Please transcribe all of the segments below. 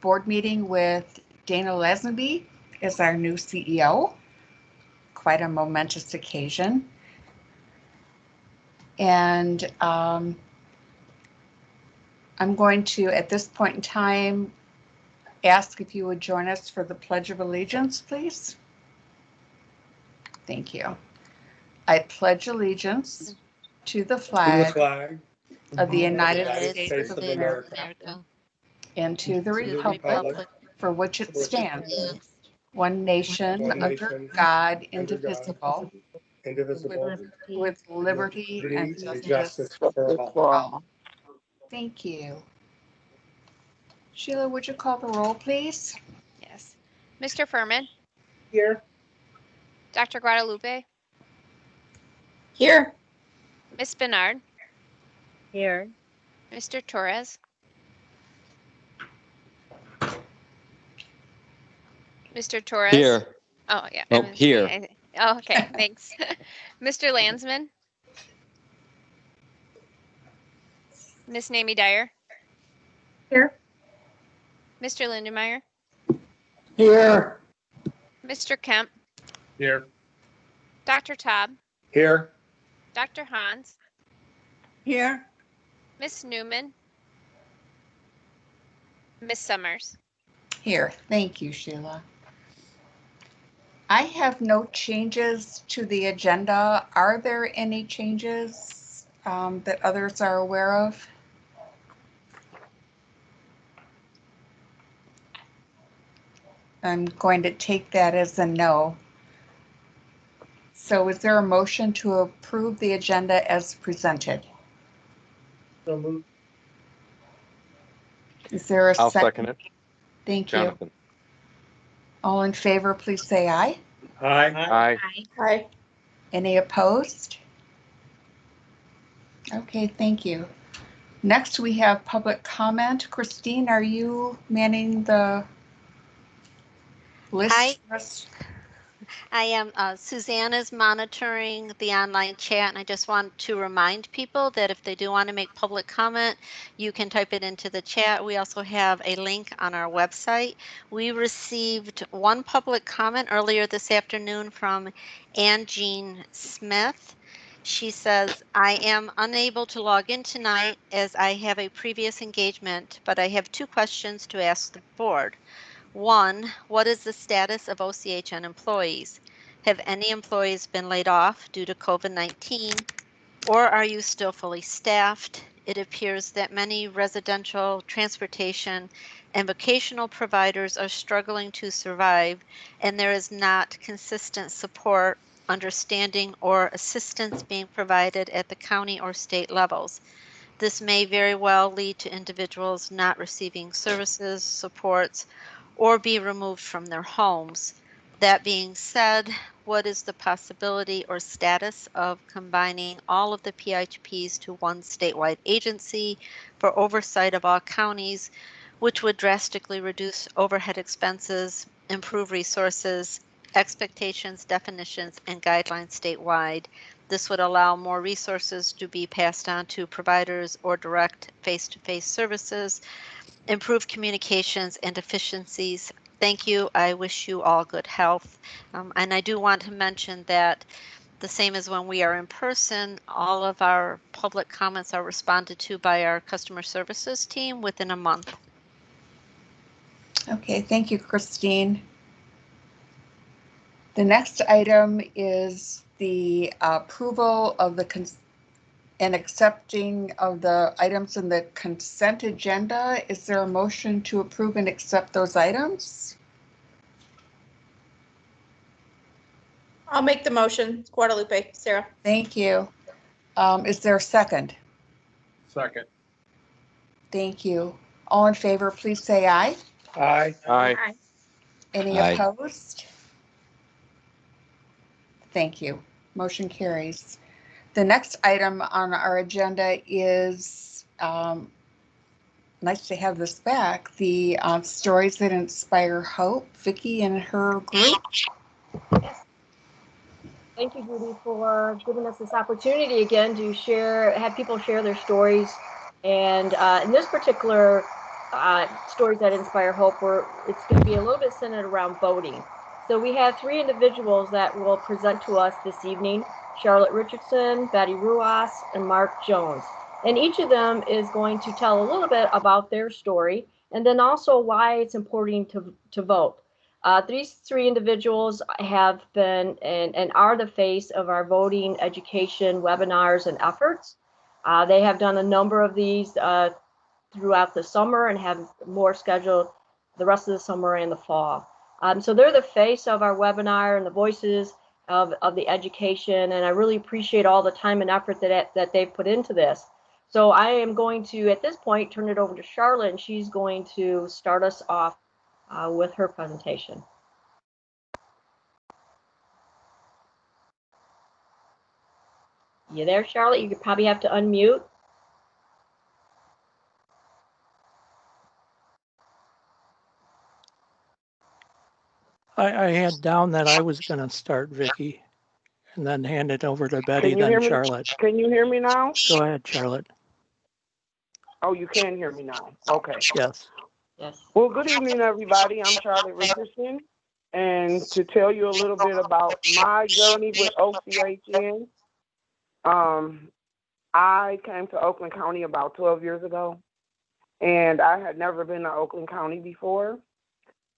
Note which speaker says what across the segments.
Speaker 1: board meeting with Dana Lazenby as our new CEO. Quite a momentous occasion. And I'm going to, at this point in time, ask if you would join us for the Pledge of Allegiance, please. Thank you. I pledge allegiance to the flag of the United States of America and to the republic for which it stands, one nation under God, indivisible, with liberty and justice for all. Thank you. Sheila, would you call the roll, please?
Speaker 2: Yes. Mr. Furman?
Speaker 3: Here.
Speaker 2: Dr. Guadalupe?
Speaker 4: Here.
Speaker 2: Ms. Bernard?
Speaker 4: Here.
Speaker 2: Mr. Torres? Mr. Torres?
Speaker 5: Here.
Speaker 2: Oh, yeah.
Speaker 5: Oh, here.
Speaker 2: Oh, okay. Thanks. Mr. Landsman? Miss Namie Dyer?
Speaker 4: Here.
Speaker 2: Mr. Lindenmeyer?
Speaker 3: Here.
Speaker 2: Mr. Kemp?
Speaker 3: Here.
Speaker 2: Dr. Taub?
Speaker 3: Here.
Speaker 2: Dr. Hans?
Speaker 4: Here.
Speaker 2: Miss Newman? Miss Summers?
Speaker 1: Here. Thank you, Sheila. I have no changes to the agenda. Are there any changes that others are aware of? I'm going to take that as a no. So is there a motion to approve the agenda as presented?
Speaker 3: So moved.
Speaker 1: Is there a
Speaker 5: I'll
Speaker 1: second?
Speaker 5: second it.
Speaker 1: Thank you.
Speaker 5: Jonathan.
Speaker 1: All in favor, please say aye.
Speaker 3: Aye.
Speaker 5: Aye.
Speaker 4: Hi.
Speaker 1: Any opposed? Okay, thank you. Next, we have public comment. Christine, are you manning the list?
Speaker 6: Hi.
Speaker 1: for us?
Speaker 6: I am. Suzanne is monitoring the online chat, and I just want to remind people that if they do want to make public comment, you can type it into the chat. We also have a link on our website. We received one public comment earlier this afternoon from Ann Jean Smith. She says, I am unable to log in tonight as I have a previous engagement, but I have two questions to ask the board. One, what is the status of OCHN employees? Have any employees been laid off due to COVID-19, or are you still fully staffed? It appears that many residential, transportation, and vocational providers are struggling to survive, and there is not consistent support, understanding, or assistance being provided at the county or state levels. This may very well lead to individuals not receiving services, supports, or be removed from their homes. That being said, what is the possibility or status of combining all of the PHPs to one statewide agency for oversight of all counties, which would drastically reduce overhead expenses, improve resources, expectations, definitions, and guidelines statewide? This would allow more resources to be passed on to providers or direct face-to-face services, improve communications and efficiencies. Thank you. I wish you all good health. And I do want to mention that the same as when we are in person, all of our public comments are responded to by our customer services team within a month.
Speaker 1: Okay, thank you, Christine. The next item is the approval of the and accepting of the items in the consent agenda. Is there a motion to approve and accept those items?
Speaker 4: I'll make the motion. Guadalupe, Sarah.
Speaker 1: Thank you. Is there a second?
Speaker 3: Second.
Speaker 1: Thank you. All in favor, please say aye.
Speaker 3: Aye.
Speaker 5: Aye.
Speaker 1: Any
Speaker 5: Aye.
Speaker 1: opposed? Thank you. Motion carries. The next item on our agenda is, nice to have this back, the Stories That Inspire Hope. Vicki and her group.
Speaker 7: Thank you, Judy, for giving us this opportunity again to have people share their stories. And in this particular Stories That Inspire Hope, where it's going to be a little bit centered around voting. So we have 3 individuals that will present to us this evening: Charlotte Richardson, Betty Ruas, and Mark Jones. And each of them is going to tell a little bit about their story, and then also why it's important to vote. These 3 individuals have been and are the face of our voting education webinars and efforts. They have done a number of these throughout the summer and have more scheduled the rest of the summer and the fall. So they're the face of our webinar and the voices of the education, and I really appreciate all the time and effort that they've put into this. So I am going to, at this point, turn it over to Charlotte, and she's going to start us off with her presentation. You there, Charlotte? You could probably have to unmute.
Speaker 5: I had down that I was going to start, Vicki, and then hand it over to Betty, then Charlotte.
Speaker 8: Can you hear me now?
Speaker 5: Go ahead, Charlotte.
Speaker 8: Oh, you can hear me now. Okay.
Speaker 5: Yes.
Speaker 7: Yes.
Speaker 8: Well, good evening, everybody. I'm Charlotte Richardson, and to tell you a little bit about my journey with OCHN, I came to Oakland County about 12 years ago, and I had never been to Oakland County before.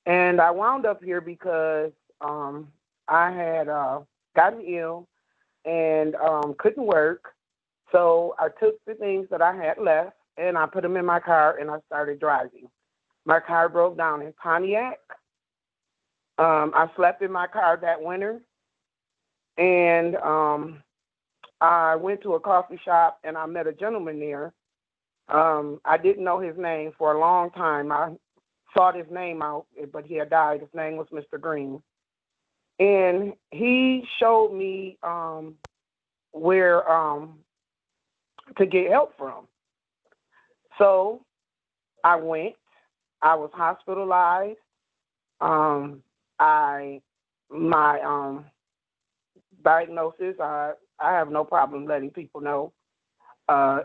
Speaker 8: And I wound up here because I had gotten ill and couldn't work. So I took the things that I had left and I put them in my car and I started driving. My car broke down in Pontiac. I slept in my car that winter. And I went to a coffee shop and I met a gentleman there. I didn't know his name for a long time. I sought his name out, but he had died. His name was Mr. Green. And he showed me where to get help from. So I went. I was hospitalized. My diagnosis, I have no problem letting people know,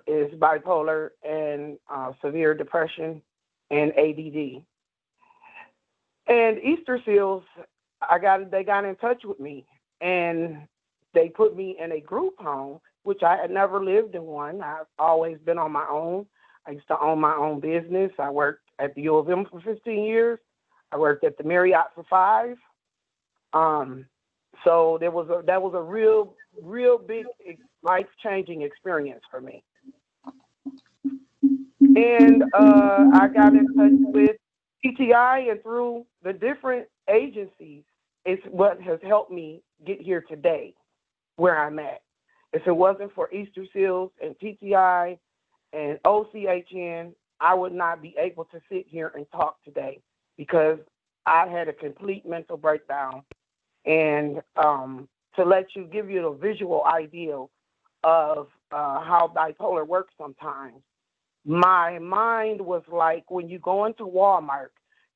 Speaker 8: is bipolar and severe depression and ADD. And Easter Seals, they got in touch with me and they put me in a group home, which I had never lived in one. I've always been on my own. I used to own my own business. I worked at the U of M for 15 years. I worked at the Marriott for 5. So that was a real big life-changing experience for me. And I got in touch with PTI, and through the different agencies, it's what has helped me get here today, where I'm at. If it wasn't for Easter Seals and PTI and OCHN, I would not be able to sit here and talk today because I had a complete mental breakdown. And to give you a visual idea of how bipolar works sometimes, my mind was like when you go into Walmart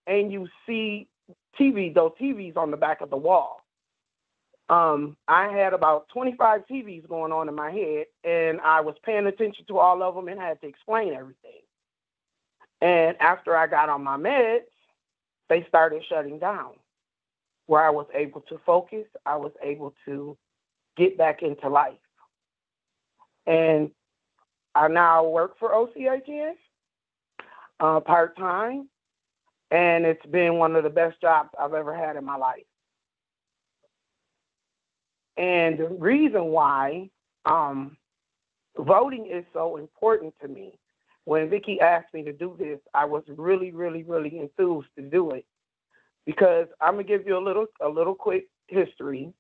Speaker 8: and you see those TVs on the back of the wall. I had about 25 TVs going on in my head, and I was paying attention to all of them and had to explain everything. And after I got on my meds, they started shutting down, where I was able to focus. I was able to get back into life. And I now work for OCHN part-time, and it's been one of the best jobs I've ever had in my life. And the reason why voting is so important to me, when Vicki asked me to do this, I was really, really, really enthused to do it, because I'm going to give you a little quick history,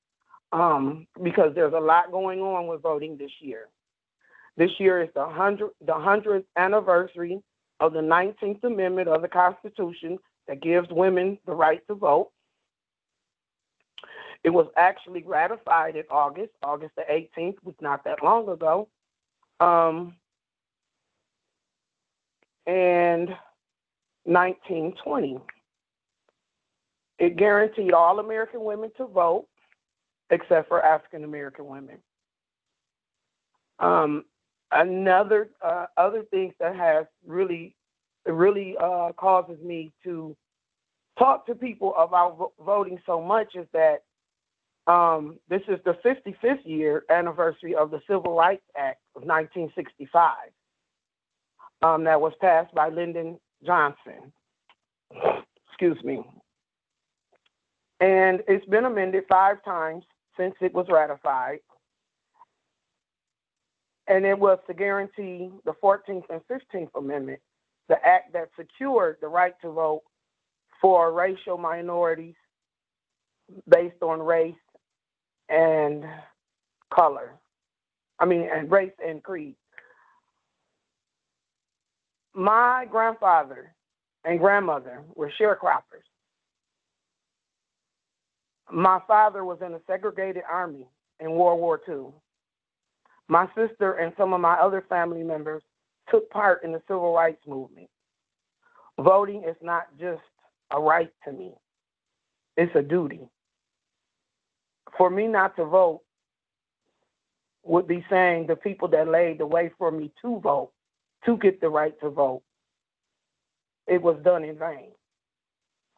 Speaker 8: because there's a lot going on with voting this year. This year is the 100th anniversary of the 19th Amendment of the Constitution that gives women the right to vote. It was actually ratified in August the 18th, was not that long ago. And 1920. It guaranteed all American women to vote, except for African American women. Other things that has really it really causes me to talk to people about voting so much is that this is the 55th year anniversary of the Civil Rights Act of 1965 that was passed by Lyndon Johnson. Excuse me. And it's been amended 5 times since it was ratified. And it was to guarantee the 14th and 15th Amendment, the act that secured the right to vote for racial minorities based on race and color. And race and creed. My grandfather and grandmother were sharecroppers. My father was in the segregated army in World War II. My sister and some of my other family members took part in the civil rights movement. Voting is not just a right to me. It's a duty. For me not to vote would be saying the people that laid the way for me to vote, to get the right to vote, it was done in vain.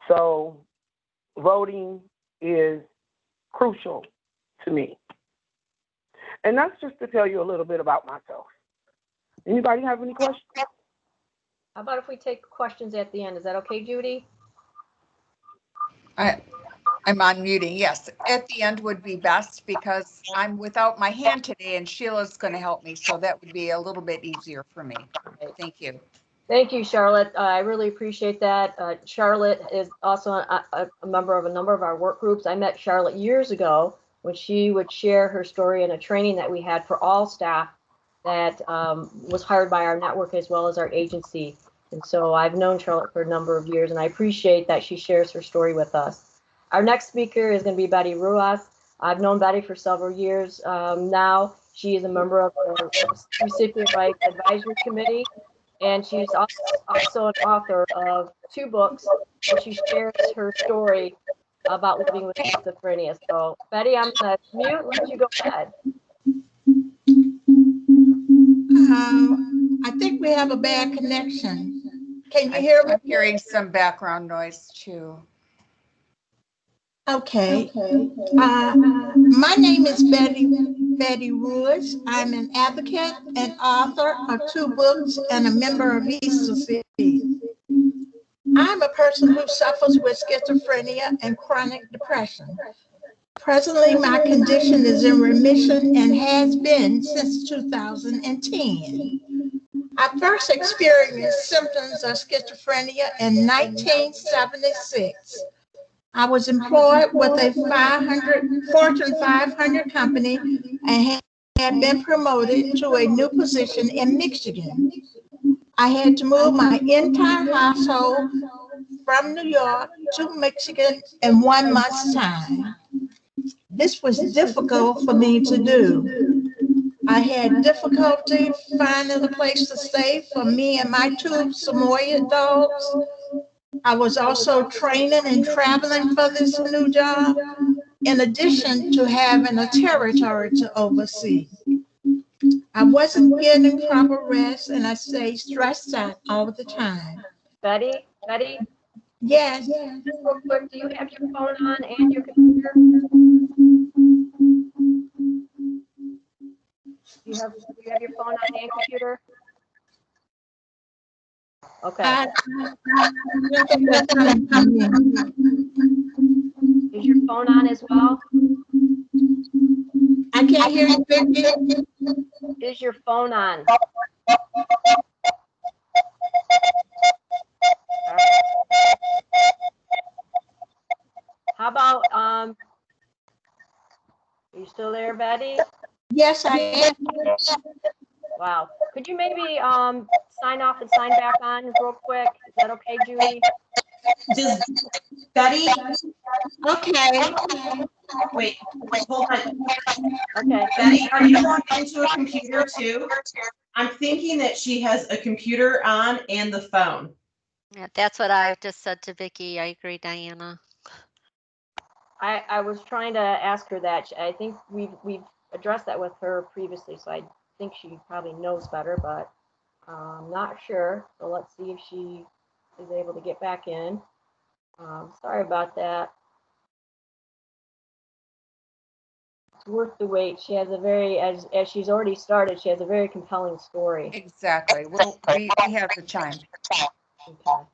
Speaker 8: So voting is crucial to me. And that's just to tell you a little bit about myself. Anybody have any questions?
Speaker 7: How about if we take questions at the end? Is that okay, Judy?
Speaker 1: I'm unmuting. Yes, at the end would be best because I'm without my hand today and Sheila's going to help me. So that would be a little bit easier for me. Thank you.
Speaker 7: Thank you, Charlotte. I really appreciate that. Charlotte is also a member of a number of our work groups. I met Charlotte years ago when she would share her story in a training that we had for all staff that was hired by our network as well as our agency. And so I've known Charlotte for a number of years, and I appreciate that she shares her story with us. Our next speaker is going to be Betty Ruas. I've known Betty for several years now. She is a member of the Recipient Rights Advisory Committee, and she's also an author of 2 books where she shares her story about living with schizophrenia. So, Betty, I'm going to mute and let you go ahead.
Speaker 9: I think we have a bad connection. Can you hear me?
Speaker 1: I'm hearing some background noise too.
Speaker 9: Okay. My name is Betty Ruiz. I'm an advocate and author of 2 books and a member of ECC. I'm a person who suffers with schizophrenia and chronic depression. Presently, my condition is in remission and has been since 2010. I first experienced symptoms of schizophrenia in 1976. I was employed with a Fortune 500 company and had been promoted to a new position in Michigan. I had to move my entire household from New York to Michigan in 1 month's time. This was difficult for me to do. I had difficulty finding a place to stay for me and my 2 Samoyed dogs. I was also training and traveling for this new job, in addition to having a territory to oversee. I wasn't getting proper rest and I stayed stressed out all the time.
Speaker 7: Betty?
Speaker 9: Yes.
Speaker 7: Real quick, do you have your phone on and your computer? Do you have your phone on and computer? Okay. Is your phone on as well?
Speaker 9: I can't hear you, Vicki.
Speaker 7: Is your phone on? How about, are you still there, Betty?
Speaker 9: Yes, I am.
Speaker 7: Wow. Could you maybe sign off and sign back on real quick? Is that okay, Judy?
Speaker 10: Does Betty?
Speaker 9: Okay.
Speaker 10: Wait, hold on.
Speaker 7: Okay.
Speaker 10: Betty, are you logged into a computer too? I'm thinking that she has a computer on and the phone.
Speaker 6: Yeah, that's what I just said to Vicki. I agree, Diana.
Speaker 7: I was trying to ask her that. I think we've addressed that with her previously, so I think she probably knows better, but I'm not sure, so let's see if she is able to get back in. Sorry about that. It's worth the wait. She has a very, as she's already started, she has a very compelling story.
Speaker 1: Exactly. Well, we have the chime.
Speaker 7: Okay.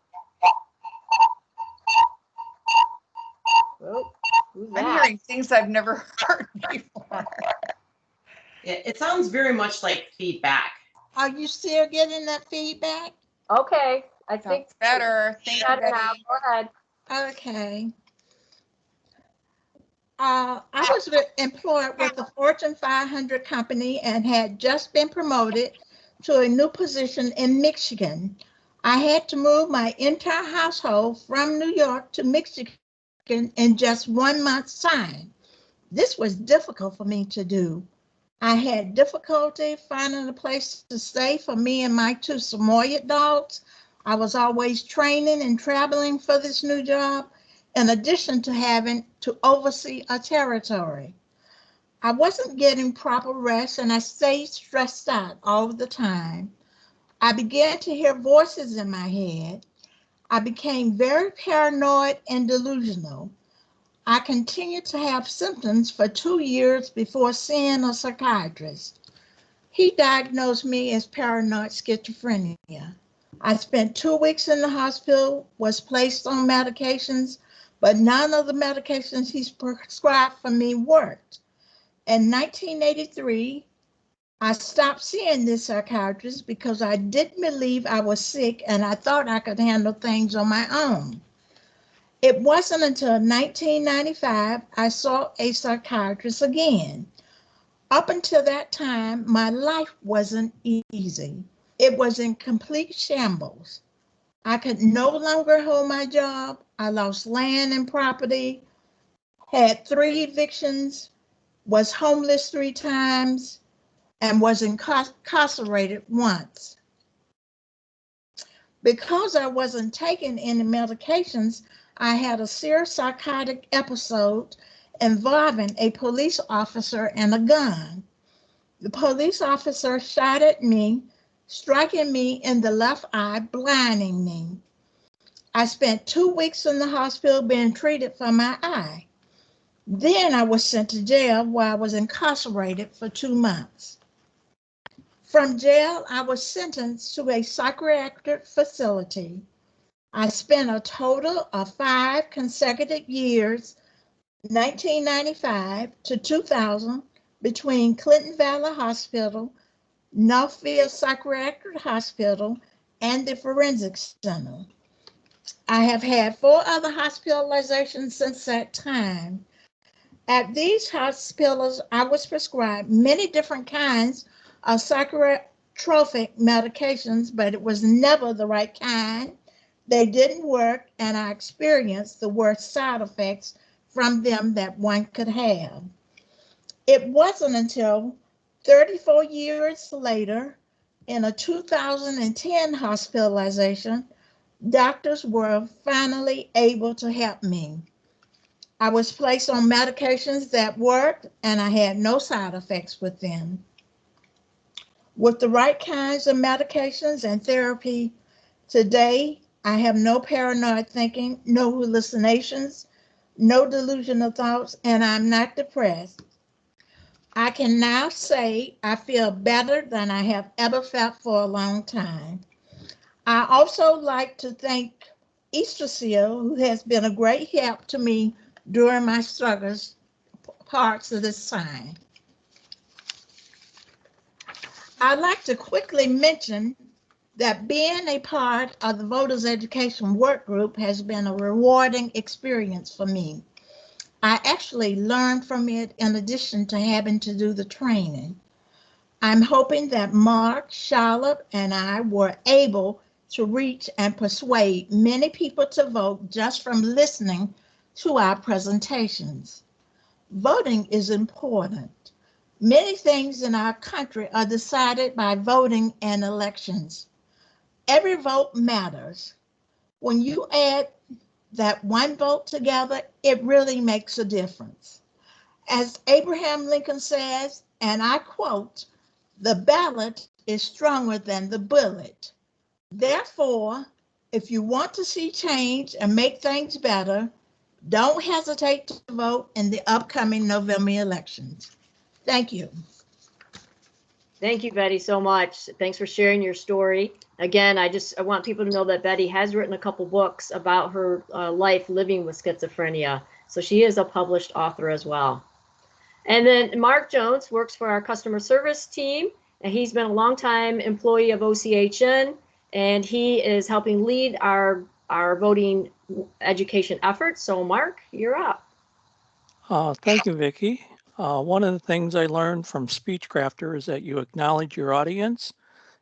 Speaker 7: Oh, who's
Speaker 1: I'm
Speaker 7: that?
Speaker 1: hearing things I've never heard before.
Speaker 10: It sounds very much like feedback.
Speaker 9: Are you still getting that feedback?
Speaker 7: Okay, I think
Speaker 1: Sounds better. Thank you,
Speaker 7: better now.
Speaker 1: Betty.
Speaker 7: Go ahead.
Speaker 9: Okay. I was employed with a Fortune 500 company and had just been promoted to a new position in Michigan. I had to move my entire household from New York to Michigan in just 1 month's time. This was difficult for me to do. I had difficulty finding a place to stay for me and my 2 Samoyed dogs. I was always training and traveling for this new job, in addition to having to oversee a territory. I wasn't getting proper rest and I stayed stressed out all the time. I began to hear voices in my head. I became very paranoid and delusional. I continued to have symptoms for 2 years before seeing a psychiatrist. He diagnosed me as paranoid schizophrenia. I spent 2 weeks in the hospital, was placed on medications, but none of the medications he's prescribed for me worked. In 1983, I stopped seeing this psychiatrist because I didn't believe I was sick and I thought I could handle things on my own. It wasn't until 1995 I saw a psychiatrist again. Up until that time, my life wasn't easy. It was in complete shambles. I could no longer hold my job. I lost land and property, had 3 evictions, was homeless 3 times, and was incarcerated once. Because I wasn't taking any medications, I had a serious psychotic episode involving a police officer and a gun. The police officer shot at me, striking me in the left eye, blinding me. I spent 2 weeks in the hospital being treated for my eye. Then I was sent to jail where I was incarcerated for 2 months. From jail, I was sentenced to a psychiatric facility. I spent a total of 5 consecutive years, 1995 to 2000, between Clinton Valley Hospital, Northfield Psychiatric Hospital, and the Forensic Center. I have had 4 other hospitalizations since that time. At these hospitals, I was prescribed many different kinds of psychotropic medications, but it was never the right kind. They didn't work, and I experienced the worst side effects from them that one could have. It wasn't until 34 years later, in a 2010 hospitalization, doctors were finally able to help me. I was placed on medications that worked, and I had no side effects with them. With the right kinds of medications and therapy, today I have no paranoid thinking, no hallucinations, no delusional thoughts, and I'm not depressed. I can now say I feel better than I have ever felt for a long time. I also like to thank Easter Seal, who has been a great help to me during my struggles parts of this time. I'd like to quickly mention that being a part of the Voters Education Work Group has been a rewarding experience for me. I actually learned from it in addition to having to do the training. I'm hoping that Mark, Charlotte, and I were able to reach and persuade many people to vote just from listening to our presentations. Voting is important. Many things in our country are decided by voting and elections. Every vote matters. When you add that one vote together, it really makes a difference. As Abraham Lincoln says, and I quote, The ballot is stronger than the bullet. Therefore, if you want to see change and make things better, don't hesitate to vote in the upcoming November elections. Thank you.
Speaker 7: Thank you, Betty, so much. Thanks for sharing your story. Again, I want people to know that Betty has written a couple books about her life living with schizophrenia. So she is a published author as well. And then Mark Jones works for our customer service team, and he's been a longtime employee of OCHN, and he is helping lead our voting education efforts. So Mark, you're up.
Speaker 5: Thank you, Vicki. One of the things I learned from Speechcrafter is that you acknowledge your audience,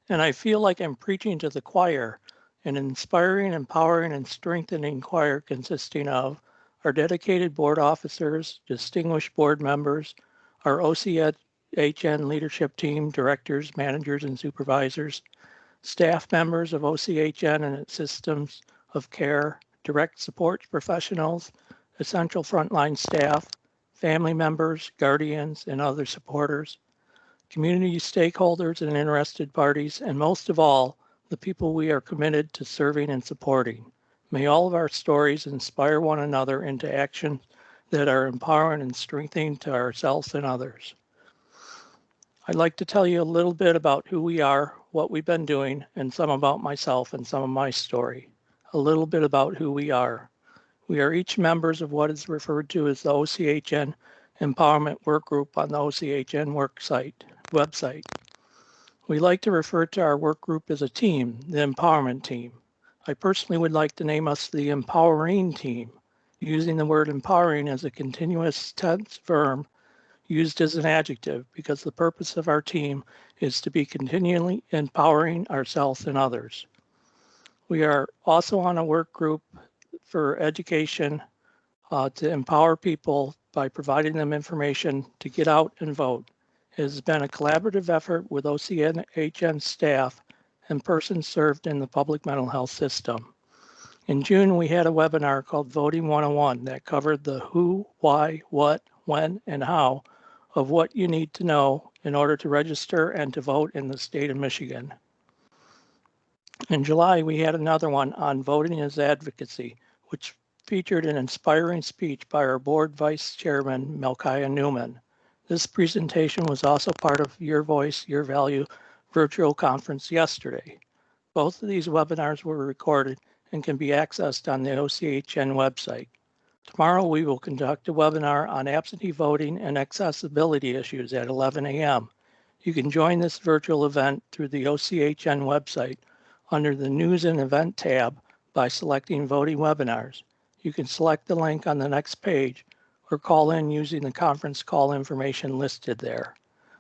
Speaker 5: and I feel like I'm preaching to the choir, an inspiring, empowering, and strengthening choir consisting of our dedicated board officers, distinguished board members, our OCHN leadership team, directors, managers, and supervisors, staff members of OCHN and its systems of care, direct support professionals, essential frontline staff, family members, guardians, and other supporters, community stakeholders and interested parties, and most of all, the people we are committed to serving and supporting. May all of our stories inspire one another into action that are empowering and strengthening to ourselves and others. I'd like to tell you a little bit about who we are, what we've been doing, and some about myself and some of my story. A little bit about who we are. We are each members of what is referred to as the OCHN Empowerment Work Group on the OCHN website. We like to refer to our work group as a team, the empowerment team. I personally would like to name us the empowering team, using the word empowering as a continuous tense verb used as an adjective because the purpose of our team is to be continually empowering ourselves and others. We are also on a work group for education to empower people by providing them information to get out and vote. It has been a collaborative effort with OCHN staff and persons served in the public mental health system. In June, we had a webinar called Voting 101 that covered the who, why, what, when, and how of what you need to know in order to register and to vote in the state of Michigan. In July, we had another one on voting as advocacy, which featured an inspiring speech by our board vice chairman, Melchiah Newman. This presentation was also part of Your Voice, Your Value virtual conference yesterday. Both of these webinars were recorded and can be accessed on the OCHN website. Tomorrow, we will conduct a webinar on absentee voting and accessibility issues at 11 a.m. You can join this virtual event through the OCHN website under the News and Event tab by selecting Voting Webinars. You can select the link on the next page or call in using the conference call information listed there.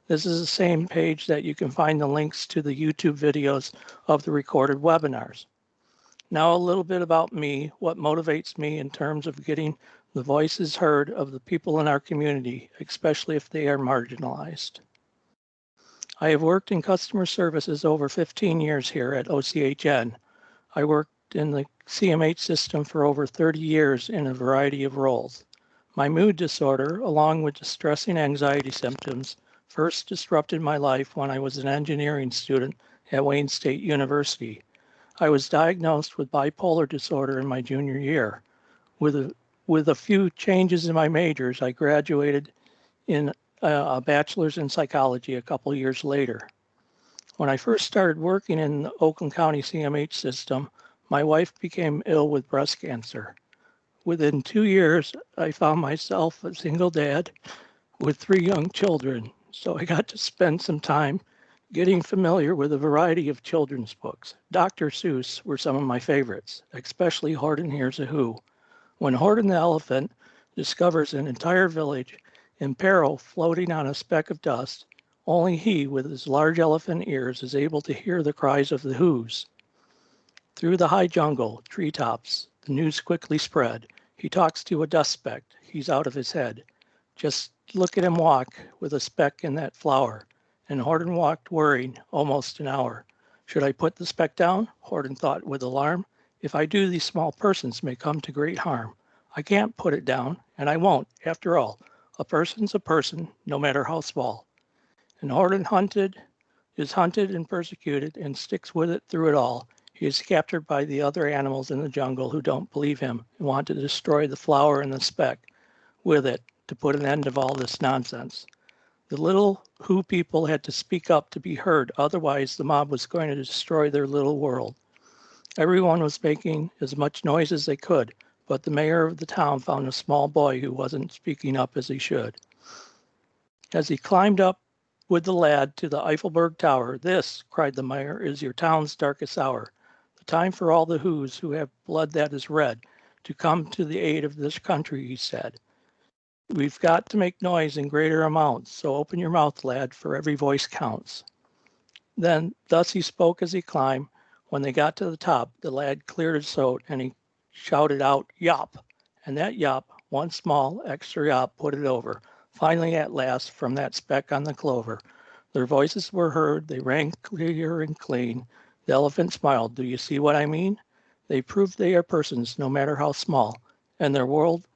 Speaker 5: This is the same page that you can find the links to the YouTube videos of the recorded webinars. Now a little bit about me, what motivates me in terms of getting the voices heard of the people in our community, especially if they are marginalized. I have worked in customer services over 15 years here at OCHN. I worked in the CMH system for over 30 years in a variety of roles. My mood disorder, along with distressing anxiety symptoms, first disrupted my life when I was an engineering student at Wayne State University. I was diagnosed with bipolar disorder in my junior year. With a few changes in my majors, I graduated in a bachelor's in psychology a couple years later. When I first started working in the Oakland County CMH system, my wife became ill with breast cancer. Within 2 years, I found myself a single dad with 3 young children, so I got to spend some time getting familiar with a variety of children's books. Dr. Seuss were some of my favorites, especially Horton Hears a Who. When Horton the elephant discovers an entire village in peril floating on a speck of dust, only he with his large elephant ears is able to hear the cries of the Whos. Through the high jungle, treetops, the news quickly spread. He talks to a dust speck. He's out of his head. Just look at him walk with a speck in that flower. And Horton walked worrying almost an hour. Should I put the speck down? Horton thought with alarm. If I do, these small persons may come to great harm. I can't put it down, and I won't. After all, a person's a person, no matter how small. And Horton hunted is hunted and persecuted and sticks with it through it all. He is captured by the other animals in the jungle who don't believe him and want to destroy the flower and the speck with it to put an end to all this nonsense. The little Who people had to speak up to be heard, otherwise the mob was going to destroy their little world. Everyone was making as much noise as they could, but the mayor of the town found a small boy who wasn't speaking up as he should. As he climbed up with the lad to the Eiffelberg Tower, "This," cried the mayor, "is your town's darkest hour. The time for all the Whos who have blood that is red to come to the aid of this country," he said. "We've got to make noise in greater amounts, so open your mouth, lad, for every voice counts." Then, thus he spoke as he climbed. When they got to the top, the lad cleared his throat and he shouted out, "Yop!" And that yop, one small extra yop, put it over. Finally, at last, from that speck on the clover, their voices were heard. They rang clear and clean. The elephant smiled. "Do you see what I mean? They prove they are persons, no matter how small, and their world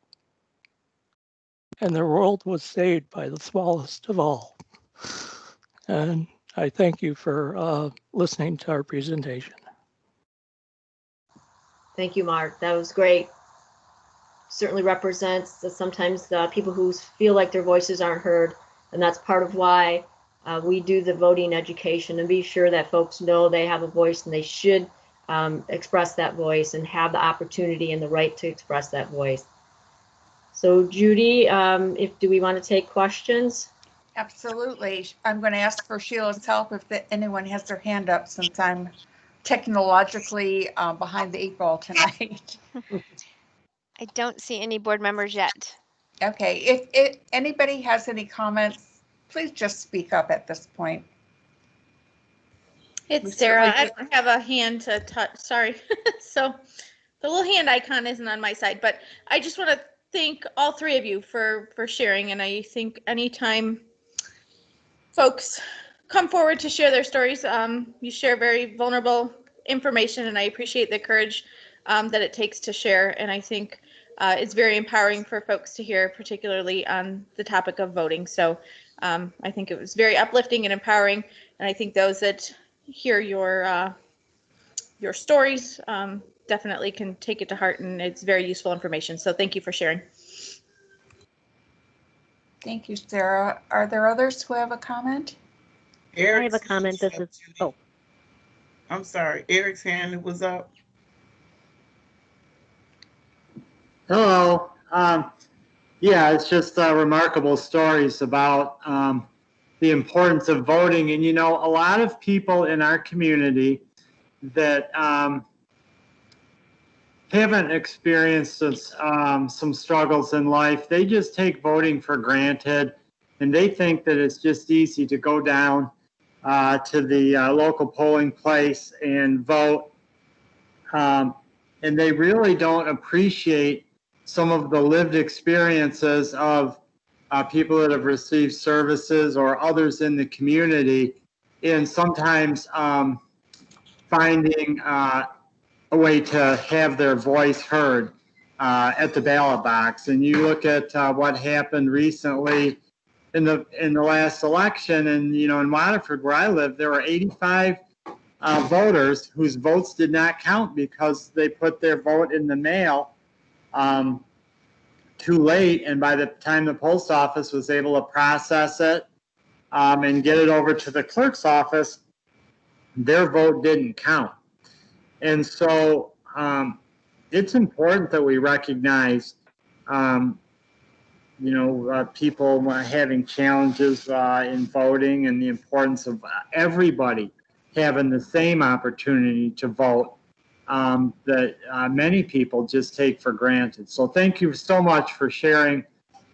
Speaker 5: was saved by the smallest of all." And I thank you for listening to our presentation.
Speaker 7: Thank you, Mark. That was great. Certainly represents sometimes people who feel like their voices aren't heard, and that's part of why we do the voting education and be sure that folks know they have a voice and they should express that voice and have the opportunity and the right to express that voice. So Judy, do we want to take questions?
Speaker 1: Absolutely. I'm going to ask for Sheila's help if anyone has their hand up, since I'm technologically behind the 8 ball tonight.
Speaker 2: I don't see any board members yet.
Speaker 1: Okay, if anybody has any comments, please just speak up at this point.
Speaker 4: It's Sarah. I don't have a hand to touch. Sorry. So the little hand icon isn't on my side, but I just want to thank all three of you for sharing. And I think anytime folks come forward to share their stories, you share very vulnerable information, and I appreciate the courage that it takes to share. And I think it's very empowering for folks to hear, particularly on the topic of voting. So I think it was very uplifting and empowering. And I think those that hear your stories definitely can take it to heart, and it's very useful information. So thank you for sharing.
Speaker 1: Thank you, Sarah. Are there others who have a comment?
Speaker 11: I have a comment. This is, oh. I'm sorry, Eric's hand was up.
Speaker 12: Hello. Yeah, it's just remarkable stories about the importance of voting. And, you know, a lot of people in our community that haven't experienced some struggles in life, they just take voting for granted. And they think that it's just easy to go down to the local polling place and vote. And they really don't appreciate some of the lived experiences of people that have received services or others in the community, and sometimes finding a way to have their voice heard at the ballot box. And you look at what happened recently in the last election, and you know, in Waterford, where I live, there were 85 voters whose votes did not count because they put their vote in the mail too late, and by the time the post office was able to process it and get it over to the clerk's office, their vote didn't count. And so it's important that we recognize people having challenges in voting, and the importance of everybody having the same opportunity to vote that many people just take for granted. So thank you so much for sharing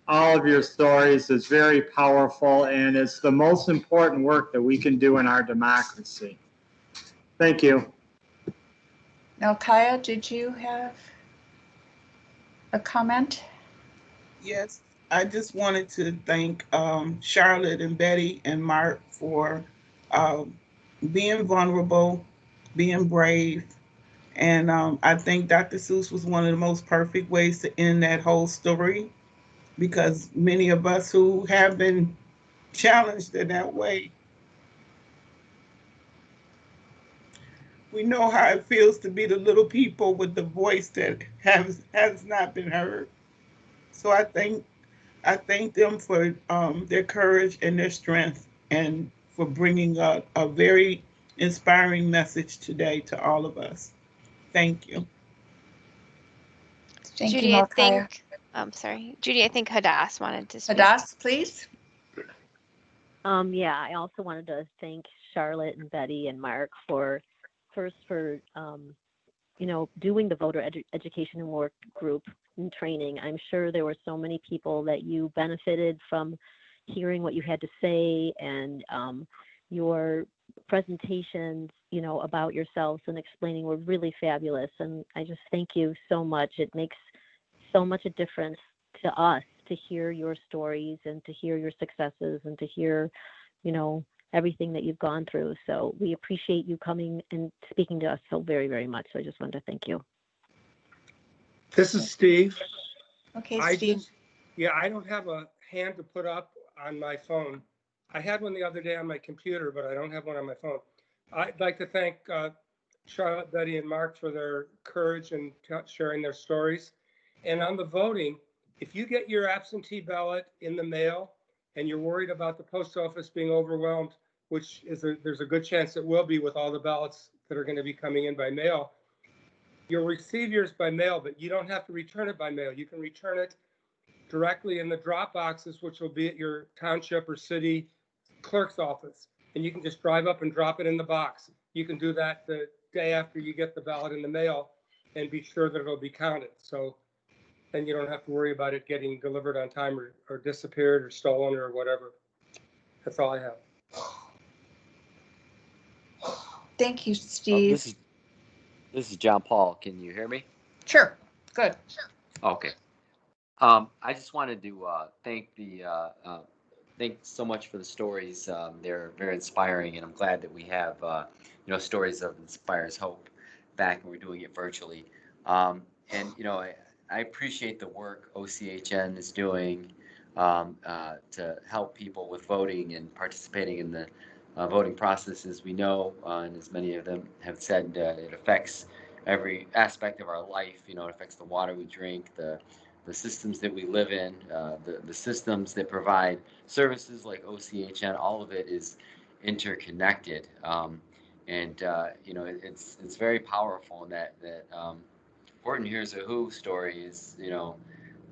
Speaker 12: all of your stories. It's very powerful, and it's the most important work that we can do in our democracy. Thank you.
Speaker 1: Now, Kaya, did you have a comment?
Speaker 11: Yes, I just wanted to thank Charlotte and Betty and Mark for being vulnerable, being brave. And I think Dr. Seuss was one of the most perfect ways to end that whole story, because many of us who have been challenged in that way We know how it feels to be the little people with the voice that has not been heard. So I thank them for their courage and their strength, and for bringing a very inspiring message today to all of us. Thank you.
Speaker 1: Thank
Speaker 2: Judy,
Speaker 1: you,
Speaker 2: I
Speaker 1: Malkaya.
Speaker 2: think, I'm sorry. Judy, I think Hadass wanted to speak.
Speaker 1: Hadass, please.
Speaker 13: Yeah, I also wanted to thank Charlotte and Betty and Mark for doing the voter education and work group and training. I'm sure there were so many people that you benefited from hearing what you had to say, and your presentations, about yourselves and explaining were really fabulous. And I just thank you so much. It makes so much a difference to us to hear your stories and to hear your successes and to hear, everything that you've gone through. So we appreciate you coming and speaking to us so very, very much. So I just wanted to thank you.
Speaker 3: This is Steve.
Speaker 1: Okay,
Speaker 3: I
Speaker 1: Steve.
Speaker 3: I don't have a hand to put up on my phone. I had one the other day on my computer, but I don't have one on my phone. I'd like to thank Charlotte, Betty, and Mark for their courage and sharing their stories. And on the voting, if you get your absentee ballot in the mail and you're worried about the post office being overwhelmed, which there's a good chance it will be with all the ballots that are going to be coming in by mail, you'll receive yours by mail, but you don't have to return it by mail. You can return it directly in the drop boxes, which will be at your township or city clerk's office. And you can just drive up and drop it in the box. You can do that the day after you get the ballot in the mail and be sure that it'll be counted. So then you don't have to worry about it getting delivered on time or disappeared or stolen or whatever. That's all I have.
Speaker 1: Thank you, Steve.
Speaker 14: This is John Paul. Can you hear me?
Speaker 1: Sure. Good.
Speaker 14: Okay. I just wanted to thank so much for the stories. They're very inspiring, and I'm glad that we have stories of inspires hope back when we're doing it virtually. I appreciate the work OCHN is doing to help people with voting and participating in the voting process. As we know, and as many of them have said, it affects every aspect of our life. It affects the water we drink, the systems that we live in, the systems that provide services like OCHN. All of it is interconnected, it's very powerful. And that Horton Hears a Who story is,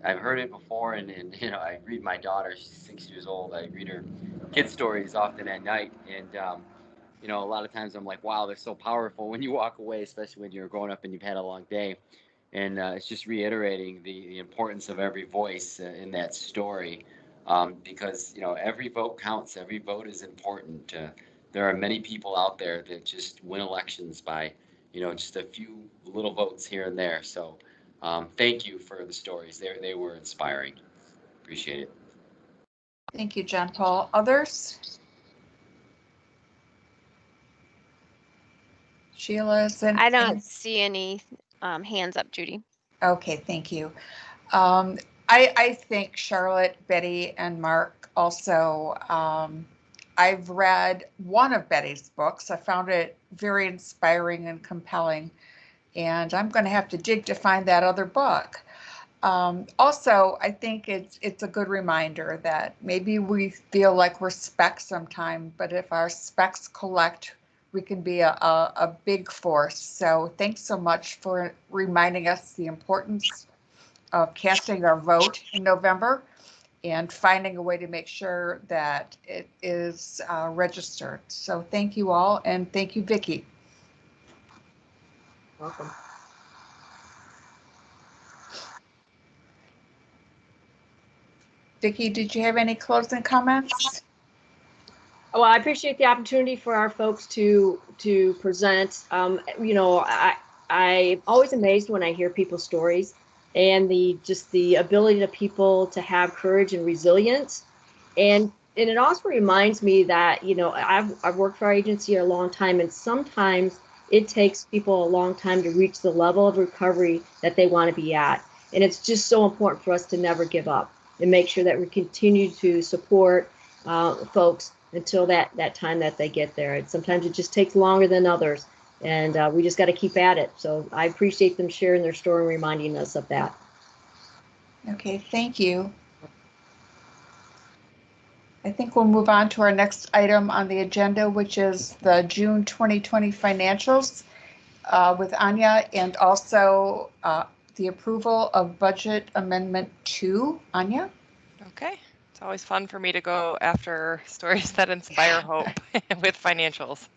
Speaker 14: I've heard it before, and I read my daughter, she's 6 years old. I read her kid stories often at night, and a lot of times I'm like, wow, they're so powerful when you walk away, especially when you're growing up and you've had a long day. And it's just reiterating the importance of every voice in that story, because every vote counts. Every vote is important. There are many people out there that just win elections by just a few little votes here and there. So thank you for the stories. They were inspiring. Appreciate it.
Speaker 1: Thank you, John Paul. Others? Sheila,
Speaker 2: I don't see any hands up, Judy.
Speaker 1: Okay, thank you. I thank Charlotte, Betty, and Mark also. I've read one of Betty's books. I found it very inspiring and compelling, and I'm going to have to dig to find that other book. Also, I think it's a good reminder that maybe we feel like we're specks sometimes, but if our specks collect, we can be a big force. So thanks so much for reminding us the importance of casting our vote in November and finding a way to make sure that it is registered. So thank you all, and thank you, Vicki.
Speaker 7: Welcome.
Speaker 1: Vicki, did you have any closing comments?
Speaker 7: Well, I appreciate the opportunity for our folks to present. I'm always amazed when I hear people's stories and the ability of people to have courage and resilience. And it also reminds me that, I've worked for our agency a long time, and sometimes it takes people a long time to reach the level of recovery that they want to be at. And it's just so important for us to never give up and make sure that we continue to support folks until that time that they get there. And sometimes it just takes longer than others, And we just got to keep at it. So I appreciate them sharing their story and reminding us of that.
Speaker 1: Okay, thank you. I think we'll move on to our next item on the agenda, which is the June 2020 financials with Anya, and also the approval of budget amendment 2. Anya?
Speaker 15: Okay. It's always fun for me to go after stories that inspire hope with financials.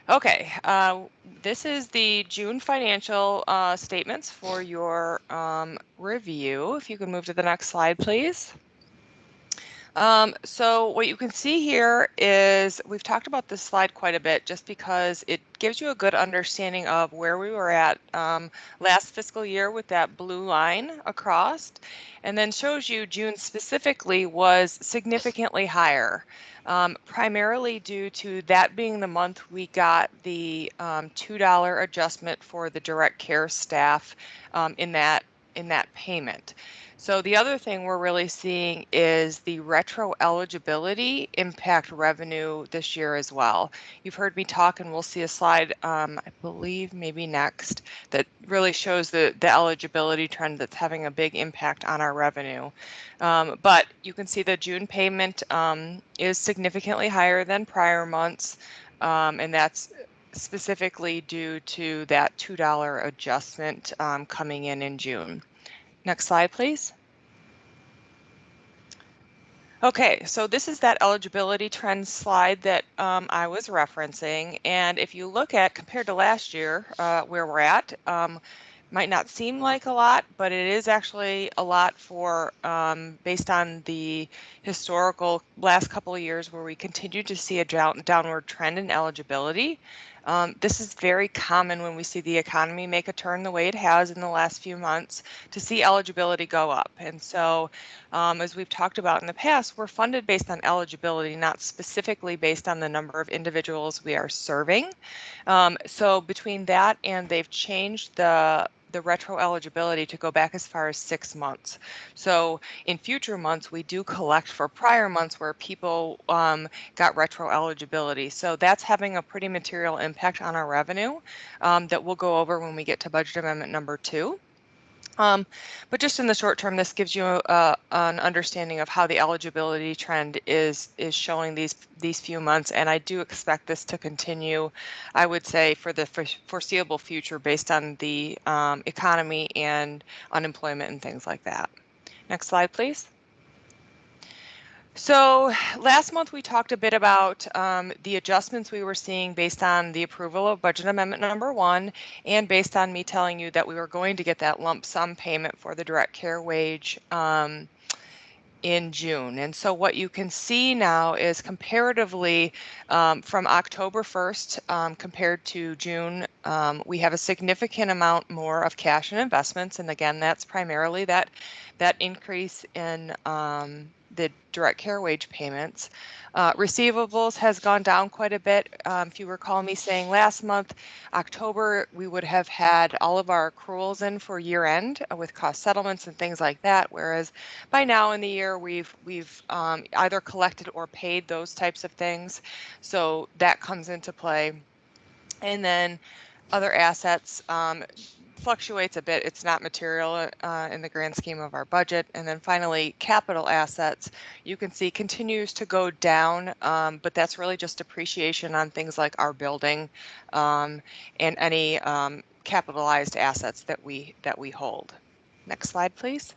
Speaker 15: Okay, this is the June financial statements for your review. If you can move to the next slide, please. So what you can see here is we've talked about this slide quite a bit just because it gives you a good understanding of where we were at last fiscal year with that blue line across, and then shows you June specifically was significantly higher, primarily due to that being the month we got the $2 adjustment for the direct care staff in that payment. So the other thing we're really seeing is the retro eligibility impact revenue this year as well. You've heard me talk, and we'll see a slide, I believe maybe next, that really shows the eligibility trend that's having a big impact on our revenue. But you can see the June payment is significantly higher than prior months, and that's specifically due to that $2 adjustment coming in June. Next slide, please. Okay, so this is that eligibility trend slide that I was referencing. And if you look at, compared to last year, where we're at, might not seem like a lot, but it is actually a lot for based on the historical last couple of years where we continue to see a downward trend in eligibility. This is very common when we see the economy make a turn the way it has in the last few months to see eligibility go up. And so as we've talked about in the past, we're funded based on eligibility, not specifically based on the number of individuals we are serving. So between that and they've changed the retro eligibility to go back as far as 6 months. So in future months, we do collect for prior months where people got retro eligibility. So that's having a pretty material impact on our revenue that we'll go over when we get to budget amendment number 2. But just in the short term, this gives you an understanding of how the eligibility trend is showing these few months, and I do expect this to continue, I would say, for the foreseeable future based on the economy and unemployment and things like that. Next slide, please. So last month we talked a bit about the adjustments we were seeing based on the approval of budget amendment number 1 and based on me telling you that we were going to get that lump sum payment for the direct care wage in June. And so what you can see now is comparatively from October 1st compared to June, we have a significant amount more of cash and investments. And again, that's primarily that increase in the direct care wage payments. Receivables has gone down quite a bit. If you recall me saying last month, October, we would have had all of our accruals in for year end with cost settlements and things like that. Whereas by now in the year, we've either collected or paid those types of things. So that comes into play. And then other assets fluctuates a bit. It's not material in the grand scheme of our budget. And then finally, capital assets, you can see continues to go down, but that's really just depreciation on things like our building and any capitalized assets that we hold. Next slide, please.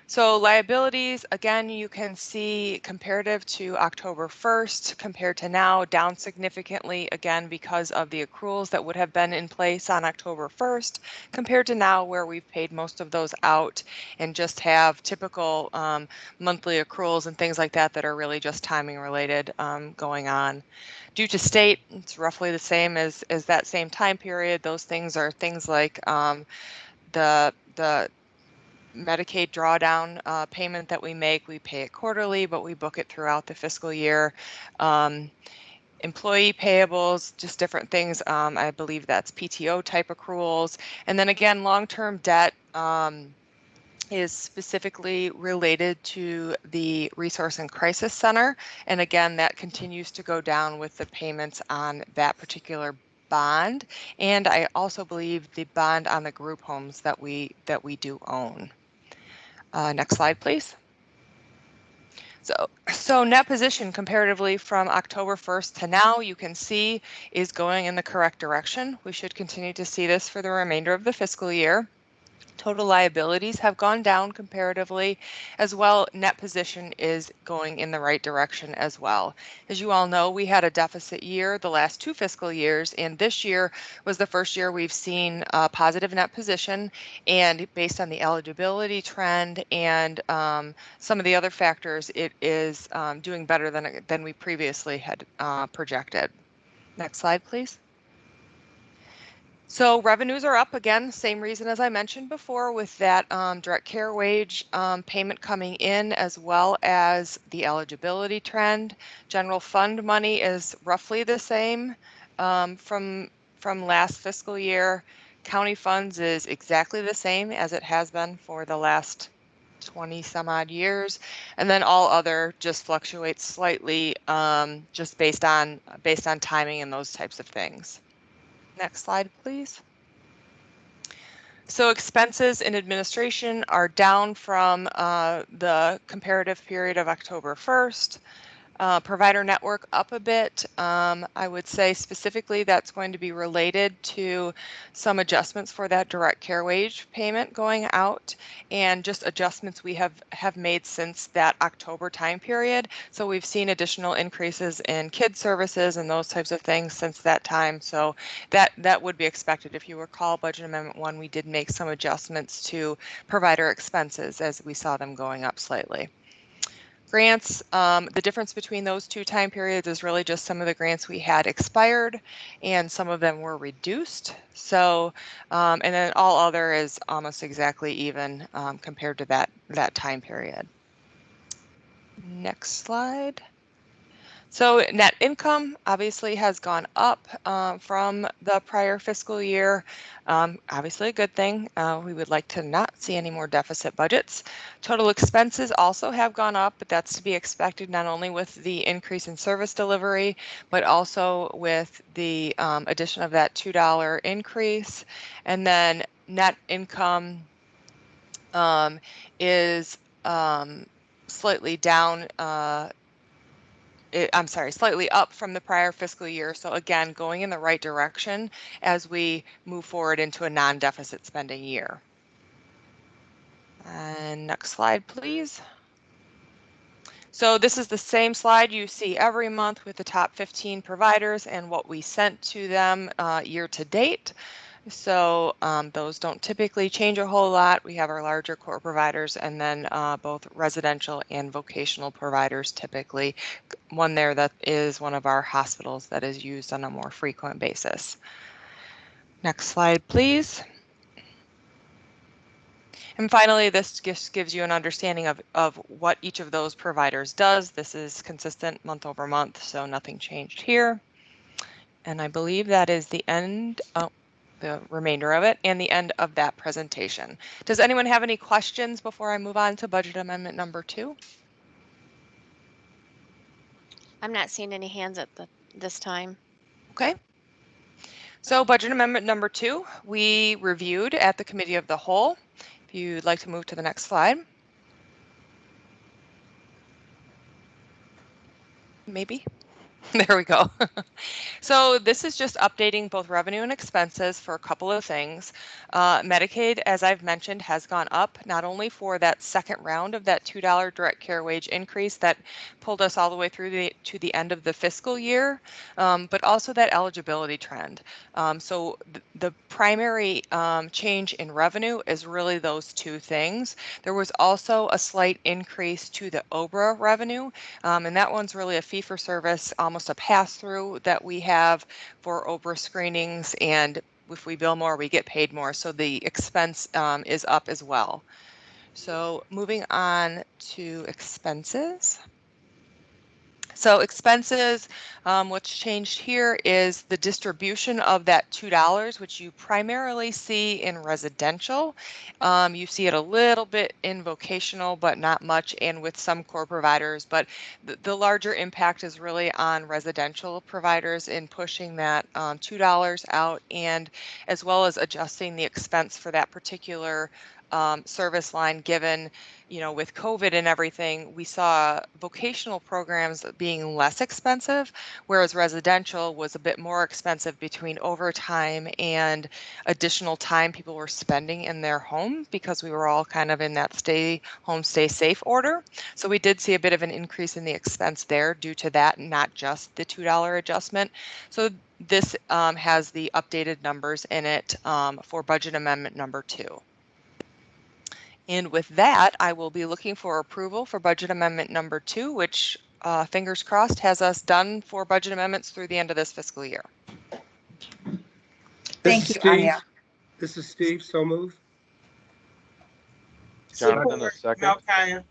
Speaker 15: So liabilities, again, you can see comparative to October 1st compared to now, down significantly, again, because of the accruals that would have been in place on October 1st compared to now where we've paid most of those out and just have typical monthly accruals and things like that that are really just timing related going on. Due to state, it's roughly the same as that same time period. Those things are things like the Medicaid drawdown payment that we make. We pay it quarterly, but we book it throughout the fiscal year. Employee payables, just different things. I believe that's PTO type accruals. And then again, long-term debt, is specifically related to the Resource and Crisis Center. And again, that continues to go down with the payments on that particular bond. And I also believe the bond on the group homes that we do own. Next slide, please. So net position comparatively from October 1st to now, you can see is going in the correct direction. We should continue to see this for the remainder of the fiscal year. Total liabilities have gone down comparatively as well. Net position is going in the right direction as well. As you all know, we had a deficit year the last 2 fiscal years, and this year was the first year we've seen a positive net position. And based on the eligibility trend and some of the other factors, it is doing better than we previously had projected. Next slide, please. So revenues are up again, same reason as I mentioned before, with that direct care wage payment coming in, as well as the eligibility trend. General fund money is roughly the same from last fiscal year. County funds is exactly the same as it has been for the last 20 some odd years, and then all other just fluctuates slightly just based on timing and those types of things. Next slide, please. So expenses in administration are down from the comparative period of October 1st. Provider network up a bit. I would say specifically that's going to be related to some adjustments for that direct care wage payment going out, and just adjustments we have made since that October time period. So we've seen additional increases in kid services and those types of things since that time. So that would be expected. If you recall, Budget Amendment 1, we did make some adjustments to provider expenses as we saw them going up slightly. Grants, the difference between those 2 time periods is really just some of the grants we had expired and some of them were reduced. So, and then all other is almost exactly even compared to that time period. Next slide. So net income obviously has gone up from the prior fiscal year. Obviously a good thing. We would like to not see any more deficit budgets. Total expenses also have gone up, but that's to be expected not only with the increase in service delivery, but also with the addition of that $2 increase. And then net income is slightly down slightly up from the prior fiscal year. So again, going in the right direction as we move forward into a non-deficit spending year. And next slide, please. So this is the same slide you see every month with the top 15 providers and what we sent to them year to date. So those don't typically change a whole lot. We have our larger core providers and then both residential and vocational providers typically. One there that is one of our hospitals that is used on a more frequent basis. Next slide, please. And finally, this just gives you an understanding of what each of those providers does. This is consistent month over month, so nothing changed here. And I believe that is the end. The remainder of it and the end of that presentation. Does anyone have any questions before I move on to budget amendment number 2?
Speaker 2: I'm not seeing any hands at this time.
Speaker 15: Okay. So budget amendment number 2, we reviewed at the committee of the whole. If you'd like to move to the next slide. Maybe. There we go. So this is just updating both revenue and expenses for a couple of things. Medicaid, as I've mentioned, has gone up not only for that second round of that $2 direct care wage increase that pulled us all the way through to the end of the fiscal year, but also that eligibility trend. So the primary change in revenue is really those 2 things. There was also a slight increase to the OBRA revenue, and that one's really a fee-for-service, almost a pass-through that we have for OBRA screenings, and if we bill more, we get paid more. So the expense is up as well. So moving on to expenses. So expenses, what's changed here is the distribution of that $2, which you primarily see in residential. You see it a little bit in vocational, but not much, and with some core providers. But the larger impact is really on residential providers in pushing that $2 out, and as well as adjusting the expense for that particular service line, given, you know, with COVID and everything, we saw vocational programs being less expensive, whereas residential was a bit more expensive between overtime and additional time people were spending in their home, because we were all kind of in that stay home, stay safe order. So we did see a bit of an increase in the expense there due to that, not just the $2 adjustment. So this has the updated numbers in it for budget amendment number 2. And with that, I will be looking for approval for budget amendment number 2, which fingers crossed has us done for budget amendments through the end of this fiscal year.
Speaker 1: Thank you, Anya.
Speaker 3: This is Steve, so move.
Speaker 16: Jonathan, a second.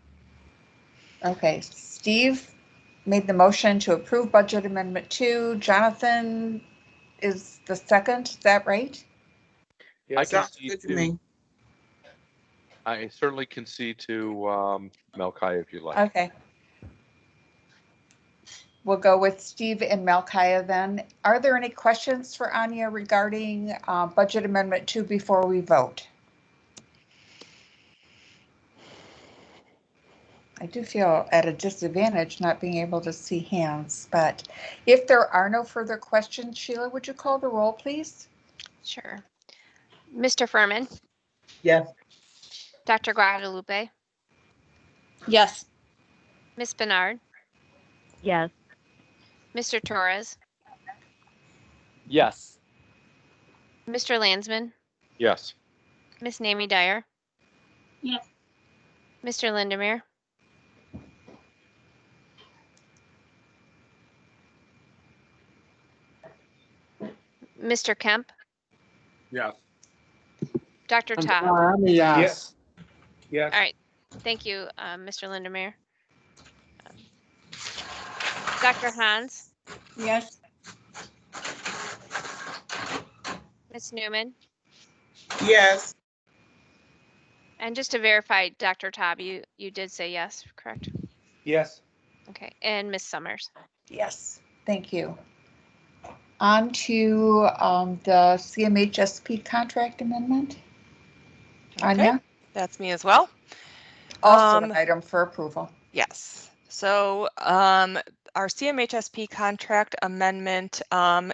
Speaker 1: Okay, Steve made the motion to approve budget amendment 2. Jonathan is the second, is that right?
Speaker 16: I can
Speaker 11: Sounds
Speaker 16: see
Speaker 11: good to
Speaker 16: to,
Speaker 11: me.
Speaker 16: I certainly can see to Melchiah if you like.
Speaker 1: Okay. We'll go with Steve and Melchiah then. Are there any questions for Anya regarding budget amendment 2 before we vote? I do feel at a disadvantage not being able to see hands, but if there are no further questions, Sheila, would you call the roll, please?
Speaker 2: Sure. Mr. Furman,
Speaker 8: Yes.
Speaker 2: Dr. Guadalupe,
Speaker 4: Yes.
Speaker 2: Ms. Bernard,
Speaker 13: Yes.
Speaker 2: Mr. Torres,
Speaker 14: Yes.
Speaker 2: Mr. Landsman,
Speaker 16: Yes.
Speaker 2: Ms. Namie Dyer,
Speaker 9: Yes.
Speaker 2: Mr. Lindermeer, Mr. Kemp,
Speaker 12: Yes.
Speaker 2: Dr. Top.
Speaker 12: I'm a yes.
Speaker 3: Yes.
Speaker 2: All right. Thank you, Mr. Lindermeer. Dr. Hans,
Speaker 9: Yes.
Speaker 2: Ms. Newman,
Speaker 11: Yes.
Speaker 2: and just to verify, Dr. Taub, you did say yes, correct?
Speaker 3: Yes.
Speaker 2: Okay, and Ms. Summers.
Speaker 1: Yes, thank you. On to the CMHSP contract amendment.
Speaker 15: Okay,
Speaker 1: Anya?
Speaker 15: that's me as well.
Speaker 1: Also an item for approval.
Speaker 15: Yes. So our CMHSP contract amendment,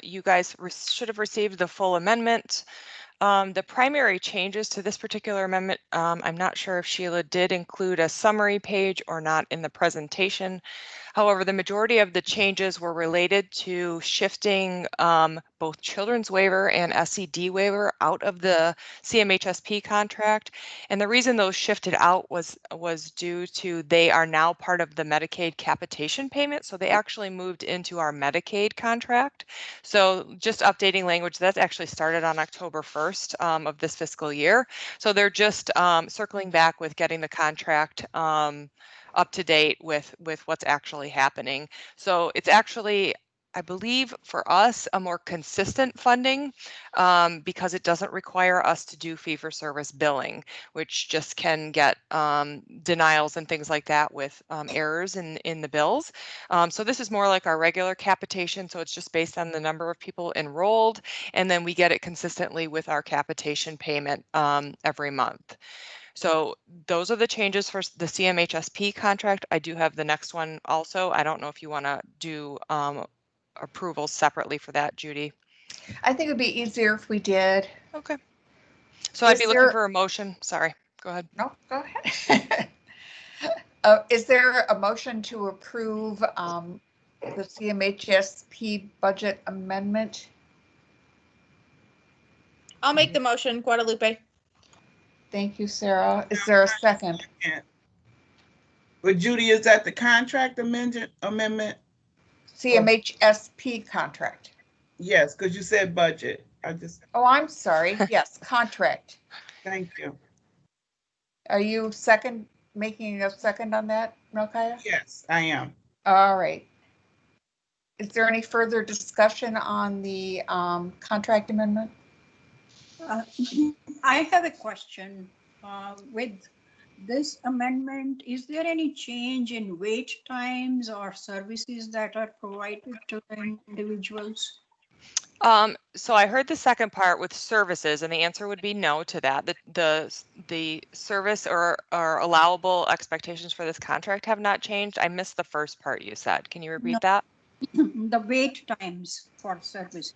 Speaker 15: you guys should have received the full amendment. The primary changes to this particular amendment, I'm not sure if Sheila did include a summary page or not in the presentation. However, the majority of the changes were related to shifting both children's waiver and SED waiver out of the CMHSP contract. And the reason those shifted out was due to they are now part of the Medicaid capitation payment. So they actually moved into our Medicaid contract. So just updating language, that's actually started on October 1st of this fiscal year. So they're just circling back with getting the contract up to date with what's actually happening. So it's actually, I believe, for us, a more consistent funding because it doesn't require us to do fee-for-service billing, which just can get denials and things like that with errors in the bills. So this is more like our regular capitation, so it's just based on the number of people enrolled, and then we get it consistently with our capitation payment every month. So those are the changes for the CMHSP contract. I do have the next one also. I don't know if you want to do approvals separately for that, Judy.
Speaker 1: I think it'd be easier if we did.
Speaker 15: Okay. So I'd be looking for a motion. Sorry, go ahead.
Speaker 1: No, go ahead. Is there a motion to approve the CMHSP budget amendment?
Speaker 4: I'll make the motion, Guadalupe.
Speaker 1: Thank you, Sarah. Is there a second?
Speaker 11: But Judy, is that the contract amendment?
Speaker 1: CMHSP contract.
Speaker 11: Yes, because you said budget.
Speaker 1: Oh, I'm sorry. Yes, contract.
Speaker 11: Thank you.
Speaker 1: Are you making a second on that, Melchiah?
Speaker 11: Yes, I am.
Speaker 1: All right. Is there any further discussion on the contract amendment?
Speaker 17: I have a question. With this amendment, is there any change in wait times or services that are provided to the individuals?
Speaker 15: So I heard the second part with services, and the answer would be no to that. The service or allowable expectations for this contract have not changed. I missed the first part you said. Can you repeat
Speaker 17: No.
Speaker 15: that?
Speaker 17: The wait times for service.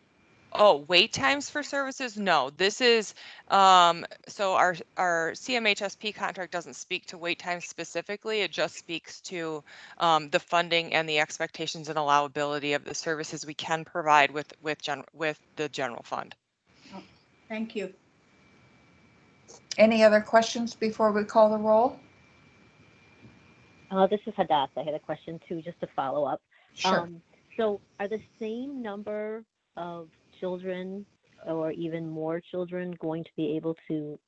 Speaker 15: Oh, wait times for services? No, this is, so our CMHSP contract doesn't speak to wait times specifically. It just speaks to the funding and the expectations and allowability of the services we can provide with the general fund.
Speaker 17: Oh, thank you.
Speaker 1: Any other questions before we call the roll?
Speaker 13: This is Hadass. I had a question too, just to follow up.
Speaker 1: Sure.
Speaker 13: So are the same number of children or even more children going to be able to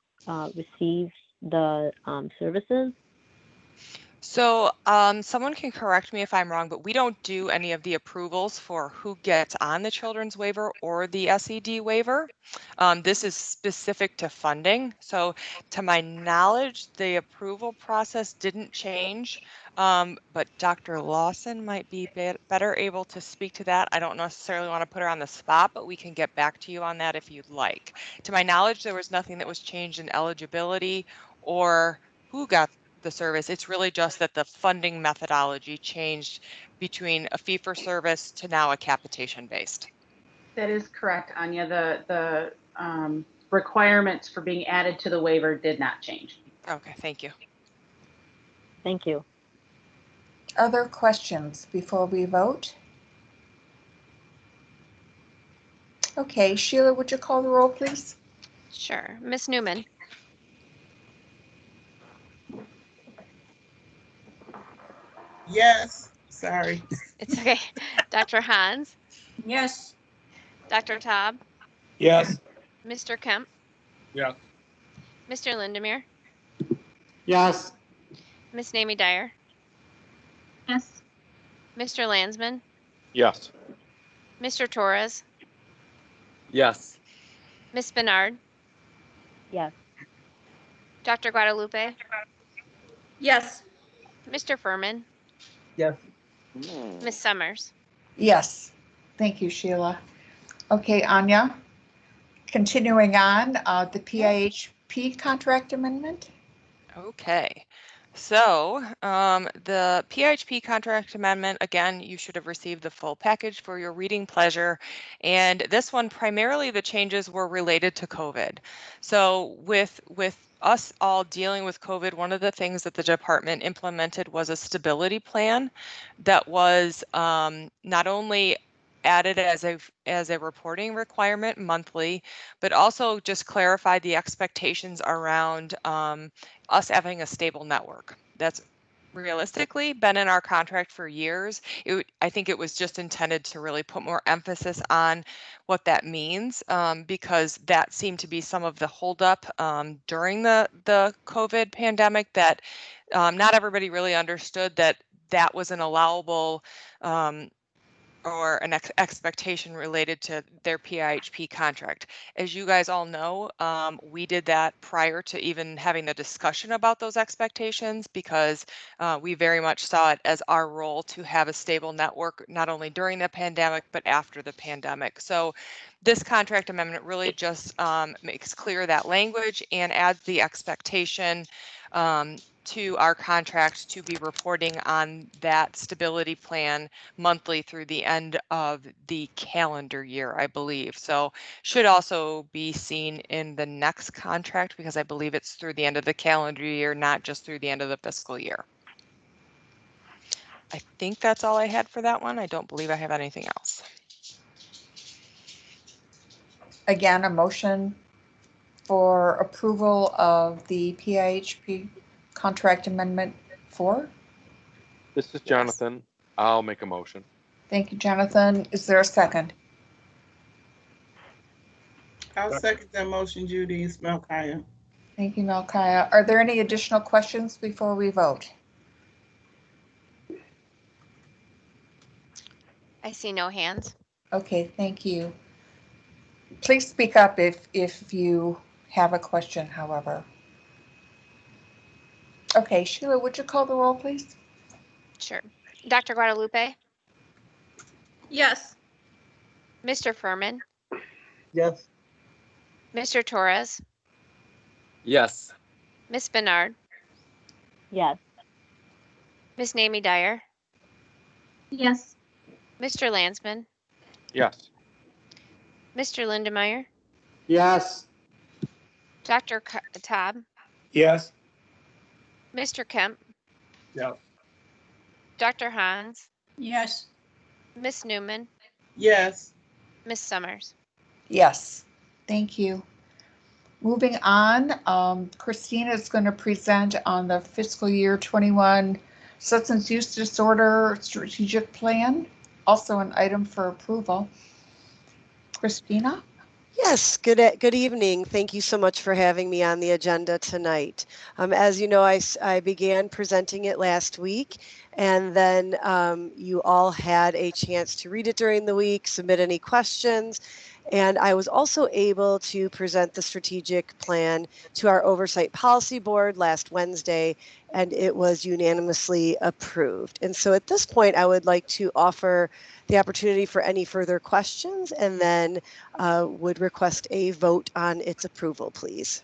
Speaker 13: receive the services?
Speaker 15: So someone can correct me if I'm wrong, but we don't do any of the approvals for who gets on the children's waiver or the SED waiver. This is specific to funding. So to my knowledge, the approval process didn't change, but Dr. Lawson might be better able to speak to that. I don't necessarily want to put her on the spot, but we can get back to you on that if you'd like. To my knowledge, there was nothing that was changed in eligibility or who got the service. It's really just that the funding methodology changed between a fee for service to now a capitation based.
Speaker 18: That is correct, Anya. The requirements for being added to the waiver did not change.
Speaker 15: Okay, thank you.
Speaker 13: Thank you.
Speaker 1: Other questions before we vote? Okay, Sheila, would you call the roll, please?
Speaker 2: Sure. Miss Newman.
Speaker 11: Yes, sorry.
Speaker 2: It's okay. Dr. Hans.
Speaker 17: Yes.
Speaker 2: Dr. Taub.
Speaker 3: Yes.
Speaker 2: Mr. Kemp.
Speaker 3: Yeah.
Speaker 2: Mr. Lindemere.
Speaker 12: Yes.
Speaker 2: Miss Namie Dyer.
Speaker 4: Yes.
Speaker 2: Mr. Landsman.
Speaker 16: Yes.
Speaker 2: Mr. Torres.
Speaker 14: Yes.
Speaker 2: Miss Bernard.
Speaker 13: Yes.
Speaker 2: Dr. Guadalupe.
Speaker 4: Yes.
Speaker 2: Mr. Furman.
Speaker 3: Yes.
Speaker 2: Miss Summers.
Speaker 1: Yes. Thank you, Sheila. Okay, Anya, continuing on, the PIHP contract amendment.
Speaker 15: Okay. So the PHP contract amendment, again, you should have received the full package for your reading pleasure. And this one, primarily the changes were related to COVID. So with us all dealing with COVID, one of the things that the department implemented was a stability plan that was not only added as a reporting requirement monthly, but also just clarified the expectations around us having a stable network. That's realistically been in our contract for years. I think it was just intended to really put more emphasis on what that means, because that seemed to be some of the holdup during the COVID pandemic, that not everybody really understood that that was an allowable or an expectation related to their PIHP contract. As you guys all know, we did that prior to even having the discussion about those expectations, because we very much saw it as our role to have a stable network, not only during the pandemic, but after the pandemic. So this contract amendment really just makes clear that language and adds the expectation to our contract to be reporting on that stability plan monthly through the end of the calendar year, I believe. So should also be seen in the next contract, because I believe it's through the end of the calendar year, not just through the end of the fiscal year. I think that's all I had for that one. I don't believe I have anything else.
Speaker 1: Again, a motion for approval of the PIHP contract amendment 4.
Speaker 16: This is Jonathan. I'll make a motion.
Speaker 1: Thank you, Jonathan. Is there a second?
Speaker 11: I'll second that motion, Judy. It's Melkaya.
Speaker 1: Thank you, Melkaya. Are there any additional questions before we vote?
Speaker 2: I see no hands.
Speaker 1: Okay, thank you. Please speak up if you have a question, however. Okay, Sheila, would you call the roll, please?
Speaker 2: Sure. Dr. Guadalupe,
Speaker 4: Yes.
Speaker 2: Mr. Furman,
Speaker 19: Yes.
Speaker 2: Mr. Torres,
Speaker 14: Yes.
Speaker 2: Miss Bernard,
Speaker 13: Yes.
Speaker 2: Miss Namie Dyer,
Speaker 4: Yes.
Speaker 2: Mr. Landsman,
Speaker 16: Yes.
Speaker 2: Mr. Lindemeyer,
Speaker 12: Yes.
Speaker 2: Dr. Taub,
Speaker 3: Yes.
Speaker 2: Mr. Kemp,
Speaker 3: Yeah.
Speaker 2: Dr. Hans,
Speaker 17: Yes.
Speaker 2: Miss Newman,
Speaker 11: Yes.
Speaker 2: Miss Summers.
Speaker 1: Yes, thank you. Moving on, Christina is going to present on the fiscal year 21 substance use disorder strategic plan, also an item for approval. Christina?
Speaker 20: Yes, good evening. Thank you so much for having me on the agenda tonight. As you know, I began presenting it last week, and then you all had a chance to read it during the week, submit any questions, and I was also able to present the strategic plan to our Oversight Policy Board last Wednesday, and it was unanimously approved. And so at this point, I would like to offer the opportunity for any further questions, and then would request a vote on its approval, please.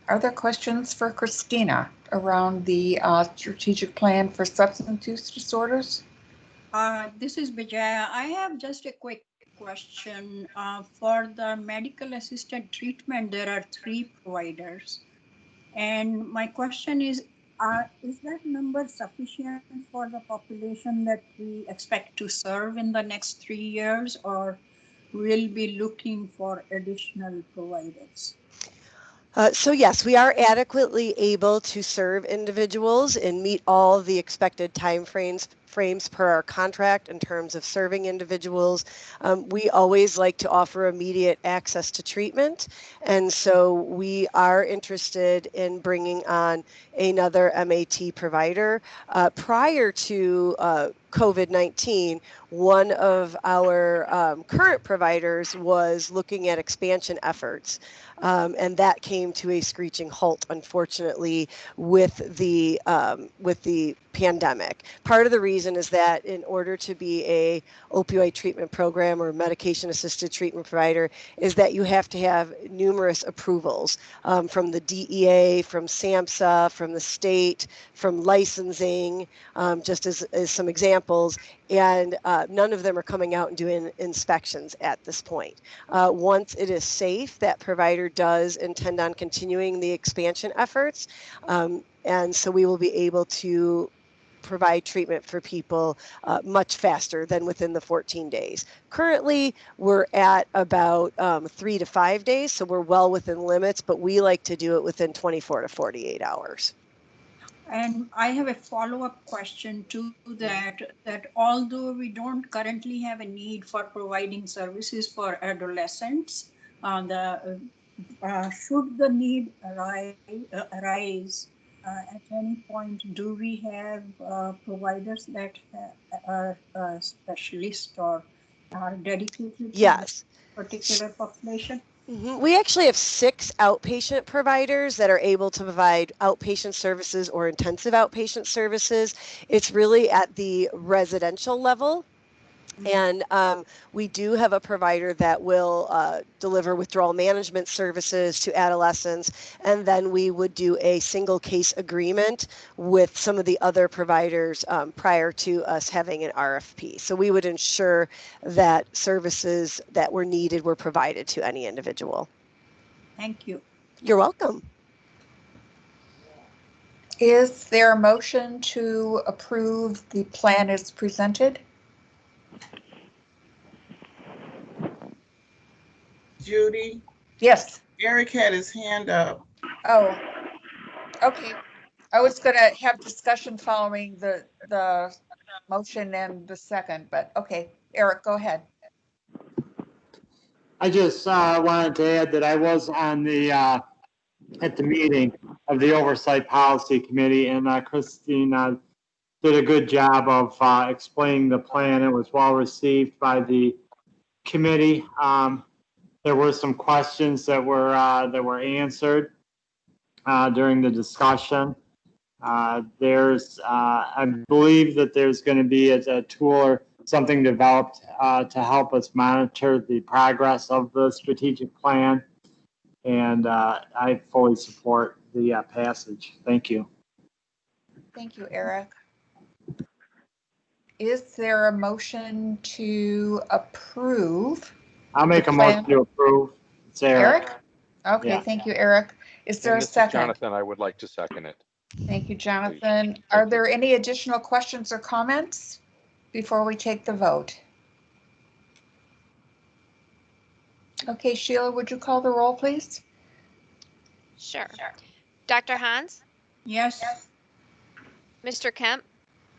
Speaker 1: Are there questions for Christina around the strategic plan for substance use disorders?
Speaker 17: This is Vijaya. I have just a quick question. For the medical assisted treatment, there are 3 providers. And my question is that number sufficient for the population that we expect to serve in the next 3 years, or will be looking for additional providers?
Speaker 20: So yes, we are adequately able to serve individuals and meet all the expected time frames per our contract in terms of serving individuals. We always like to offer immediate access to treatment, and so we are interested in bringing on another MAT provider. Prior to COVID-19, one of our current providers was looking at expansion efforts. And that came to a screeching halt, unfortunately, with the pandemic. Part of the reason is that in order to be a opioid treatment program or medication-assisted treatment provider, is that you have to have numerous approvals from the DEA, from SAMHSA, from the state, from licensing, just as some examples. And none of them are coming out and doing inspections at this point. Once it is safe, that provider does intend on continuing the expansion efforts. And so we will be able to provide treatment for people much faster than within the 14 days. Currently, we're at about 3 to 5 days, so we're well within limits, but we like to do it within 24 to 48 hours.
Speaker 17: And I have a follow-up question to that although we don't currently have a need for providing services for adolescents, should the need arise at any point, do we have providers that are specialists or are dedicated to
Speaker 20: Yes.
Speaker 17: this particular population?
Speaker 20: We actually have 6 outpatient providers that are able to provide outpatient services or intensive outpatient services. It's really at the residential level. And we do have a provider that will deliver withdrawal management services to adolescents. And then we would do a single case agreement with some of the other providers prior to us having an RFP. So we would ensure that services that were needed were provided to any individual.
Speaker 17: Thank you.
Speaker 20: You're welcome.
Speaker 1: Is there a motion to approve the plan as presented?
Speaker 11: Judy?
Speaker 1: Yes.
Speaker 11: Eric had his hand up.
Speaker 1: Oh, okay. I was going to have discussion following the motion and the second, but okay. Eric, go ahead.
Speaker 12: I just wanted to add that I was on the at the meeting of the Oversight Policy Committee, and Christine did a good job of explaining the plan. It was well received by the committee. There were some questions that were answered during the discussion. I believe that there's going to be a tool or something developed to help us monitor the progress of the strategic plan. And I fully support the passage. Thank you.
Speaker 1: Thank you, Eric. Is there a motion to approve?
Speaker 12: I'll make a motion to approve. It's Eric.
Speaker 1: Okay,
Speaker 12: Yeah.
Speaker 1: Thank you, Eric. Is there
Speaker 16: And
Speaker 1: a
Speaker 16: this is
Speaker 1: second?
Speaker 16: Jonathan. I would like to second it.
Speaker 1: Thank you, Jonathan. Are there any additional questions or comments before we take the vote? Okay, Sheila, would you call the roll, please?
Speaker 2: Sure. Dr. Hans?
Speaker 17: Yes.
Speaker 2: Mr. Kemp?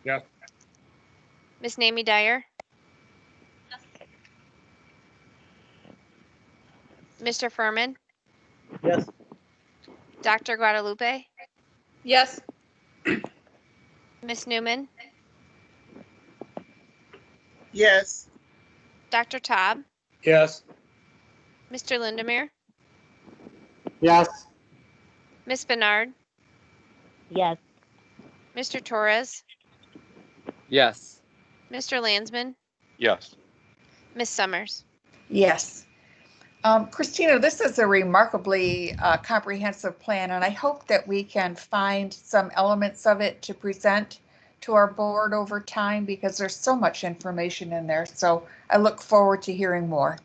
Speaker 3: Yes.
Speaker 2: Ms. Namie Dyer? Mr. Furman?
Speaker 19: Yes.
Speaker 2: Dr. Guadalupe?
Speaker 4: Yes.
Speaker 2: Ms. Newman?
Speaker 11: Yes.
Speaker 2: Dr. Taub?
Speaker 3: Yes.
Speaker 2: Mr. Lindemeyer?
Speaker 12: Yes.
Speaker 2: Ms. Bernard?
Speaker 13: Yes.
Speaker 2: Mr. Torres?
Speaker 14: Yes.
Speaker 2: Mr. Landsman?
Speaker 16: Yes.
Speaker 2: Ms. Summers?
Speaker 1: Yes. Christina, this is a remarkably comprehensive plan, and I hope that we can find some elements of it to present to our board over time, because there's so much information in there. So I look forward to hearing more.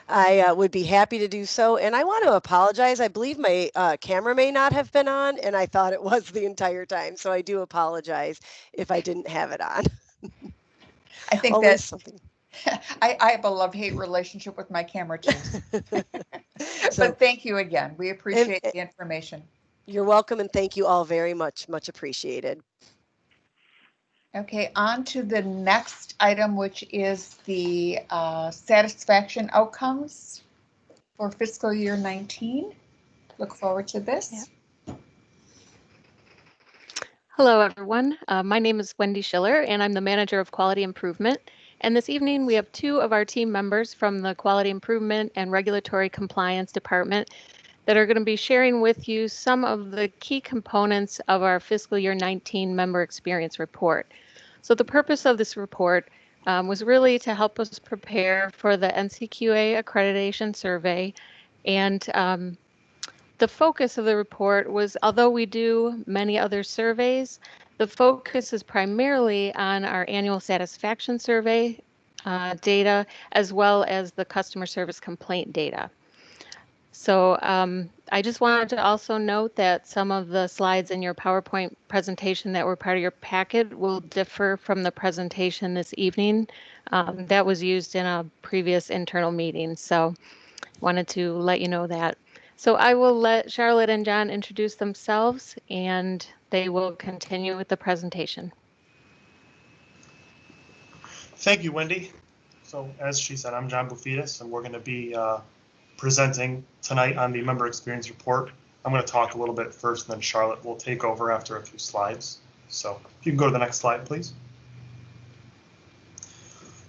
Speaker 20: I would be happy to do so. And I want to apologize. I believe my camera may not have been on, and I thought it was the entire time. So I do apologize if I didn't have it on.
Speaker 1: I think
Speaker 20: Always
Speaker 1: that's
Speaker 20: something.
Speaker 1: I have a love-hate relationship with my camera too. But thank you again. We appreciate the information.
Speaker 20: You're welcome, and thank you all very much. Much appreciated.
Speaker 1: Okay, on to the next item, which is the satisfaction outcomes for fiscal year 19. Look forward to this.
Speaker 21: Yeah. Hello, everyone. My name is Wendy Schiller, and I'm the Manager of Quality Improvement. And this evening, we have two of our team members from the Quality Improvement and Regulatory Compliance Department that are going to be sharing with you some of the key components of our fiscal year 19 member experience report. So the purpose of this report was really to help us prepare for the NCQA accreditation survey. And the focus of the report was, although we do many other surveys, the focus is primarily on our annual satisfaction survey data, as well as the customer service complaint data. So I just wanted to also note that some of the slides in your PowerPoint presentation that were part of your packet will differ from the presentation this evening. That was used in a previous internal meeting, so wanted to let you know that. So I will let Charlotte and John introduce themselves, and they will continue with the presentation.
Speaker 22: Thank you, Wendy. So as she said, I'm John Bufidis, and we're going to be presenting tonight on the member experience report. I'm going to talk a little bit first, and then Charlotte will take over after a few slides. So if you can go to the next slide, please.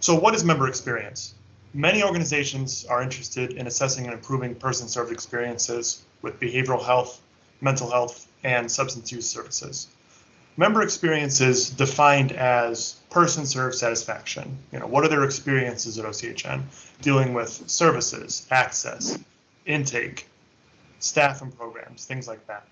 Speaker 22: So what is member experience? Many organizations are interested in assessing and improving person-served experiences with behavioral health, mental health, and substance use services. Member experience is defined as person-served satisfaction. What are their experiences at OCHN dealing with services, access, intake, staff and programs, things like that.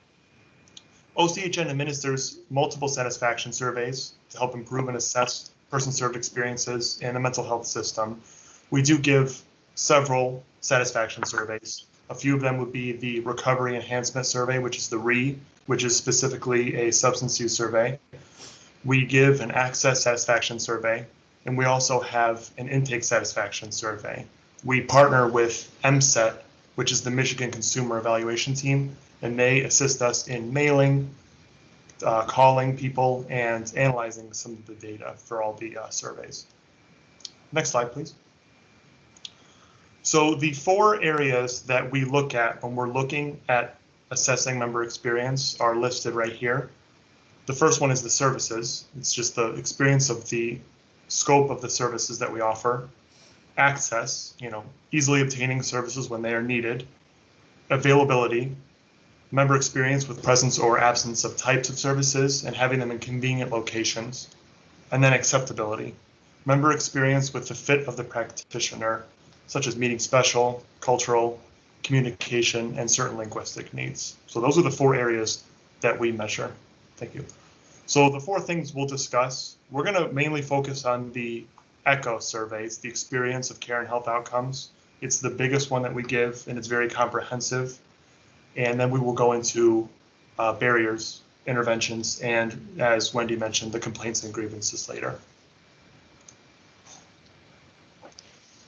Speaker 22: OCHN administers multiple satisfaction surveys to help improve and assess person-served experiences in the mental health system. We do give several satisfaction surveys. A few of them would be the Recovery Enhancement Survey, which is the RE, which is specifically a substance use survey. We give an Access Satisfaction Survey, and we also have an Intake Satisfaction Survey. We partner with MSET, which is the Michigan Consumer Evaluation Team, and they assist us in mailing, calling people, and analyzing some of the data for all the surveys. Next slide, please. So the four areas that we look at when we're looking at assessing member experience are listed right here. The first one is the services. It's just the experience of the scope of the services that we offer. Access, easily obtaining services when they are needed. Availability, member experience with presence or absence of types of services and having them in convenient locations. And then acceptability, member experience with the fit of the practitioner, such as meeting special, cultural, communication, and certain linguistic needs. So those are the 4 areas that we measure. Thank you. So the 4 things we'll discuss, we're going to mainly focus on the ECHO surveys, the experience of care and health outcomes. It's the biggest one that we give, and it's very comprehensive. And then we will go into barriers, interventions, and as Wendy mentioned, the complaints and grievances later.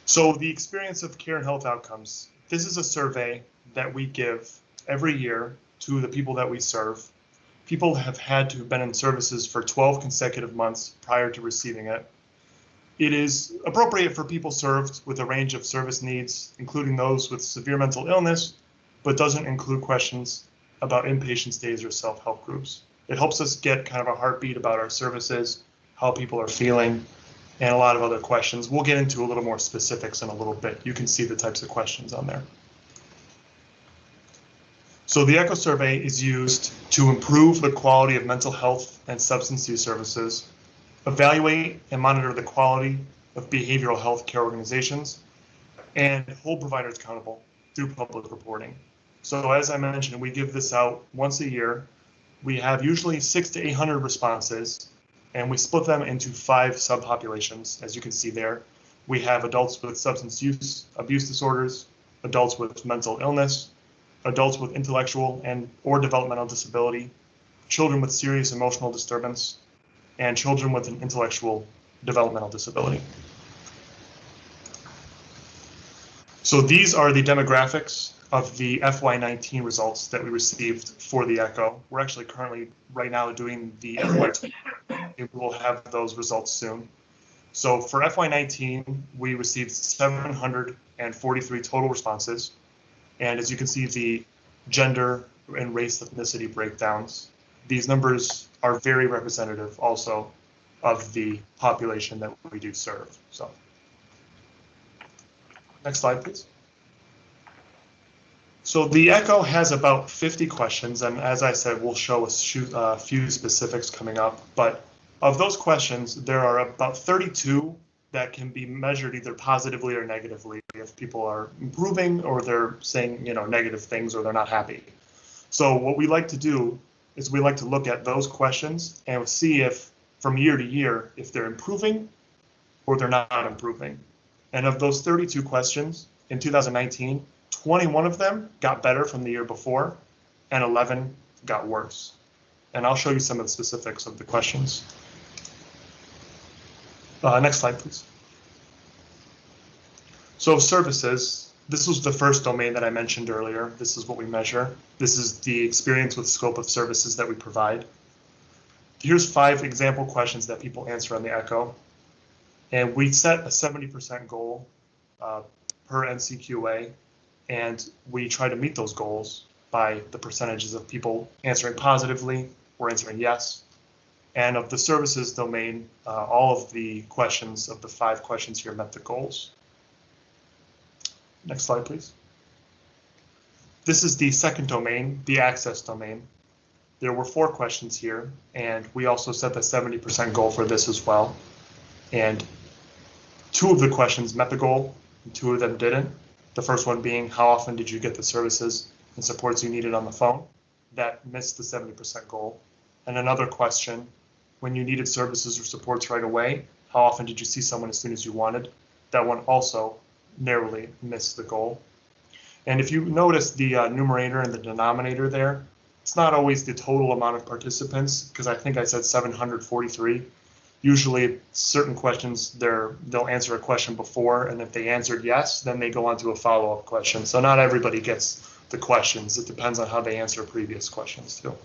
Speaker 22: So the experience of care and health outcomes. This is a survey that we give every year to the people that we serve. People have had to have been in services for 12 consecutive months prior to receiving it. It is appropriate for people served with a range of service needs, including those with severe mental illness, but doesn't include questions about inpatient stays or self-help groups. It helps us get kind of a heartbeat about our services, how people are feeling, and a lot of other questions. We'll get into a little more specifics in a little bit. You can see the types of questions on there. So the ECHO survey is used to improve the quality of mental health and substance use services, evaluate and monitor the quality of behavioral health care organizations, and hold providers accountable through public reporting. So as I mentioned, we give this out once a year. We have usually 600 to 800 responses, and we split them into 5 subpopulations, as you can see there. We have adults with substance use, abuse disorders, adults with mental illness, adults with intellectual and or developmental disability, children with serious emotional disturbance, and children with an intellectual developmental disability. So these are the demographics of the FY19 results that we received for the ECHO. We're actually currently right now doing the FY20. We will have those results soon. So for FY19, we received 743 total responses. And as you can see, the gender and race ethnicity breakdowns, these numbers are very representative also of the population that we do serve. So next slide, please. So the ECHO has about 50 questions, and as I said, we'll show a few specifics coming up. But of those questions, there are about 32 that can be measured either positively or negatively if people are improving or they're saying, negative things or they're not happy. So what we like to do is we like to look at those questions and see if from year to year, if they're improving or they're not improving. And of those 32 questions in 2019, 21 of them got better from the year before and 11 got worse. And I'll show you some of the specifics of the questions. Next slide, please. So services, this was the first domain that I mentioned earlier. This is what we measure. This is the experience with scope of services that we provide. Here's 5 example questions that people answer on the ECHO. And we set a 70% goal per NCQA, and we try to meet those goals by the percentages of people answering positively or answering yes. And of the services domain, all of the questions of the 5 questions here met the goals. Next slide, please. This is the second domain, the access domain. There were 4 questions here, and we also set the 70% goal for this as well. And 2 of the questions met the goal, and 2 of them didn't. The first one being, how often did you get the services and supports you needed on the phone? That missed the 70% goal. And another question, when you needed services or supports right away, how often did you see someone as soon as you wanted? That one also narrowly missed the goal. And if you notice the numerator and the denominator there, it's not always the total amount of participants, because I think I said 743. Usually certain questions, they'll answer a question before, and if they answered yes, then they go on to a follow-up question. So not everybody gets the questions. It depends on how they answer previous questions too.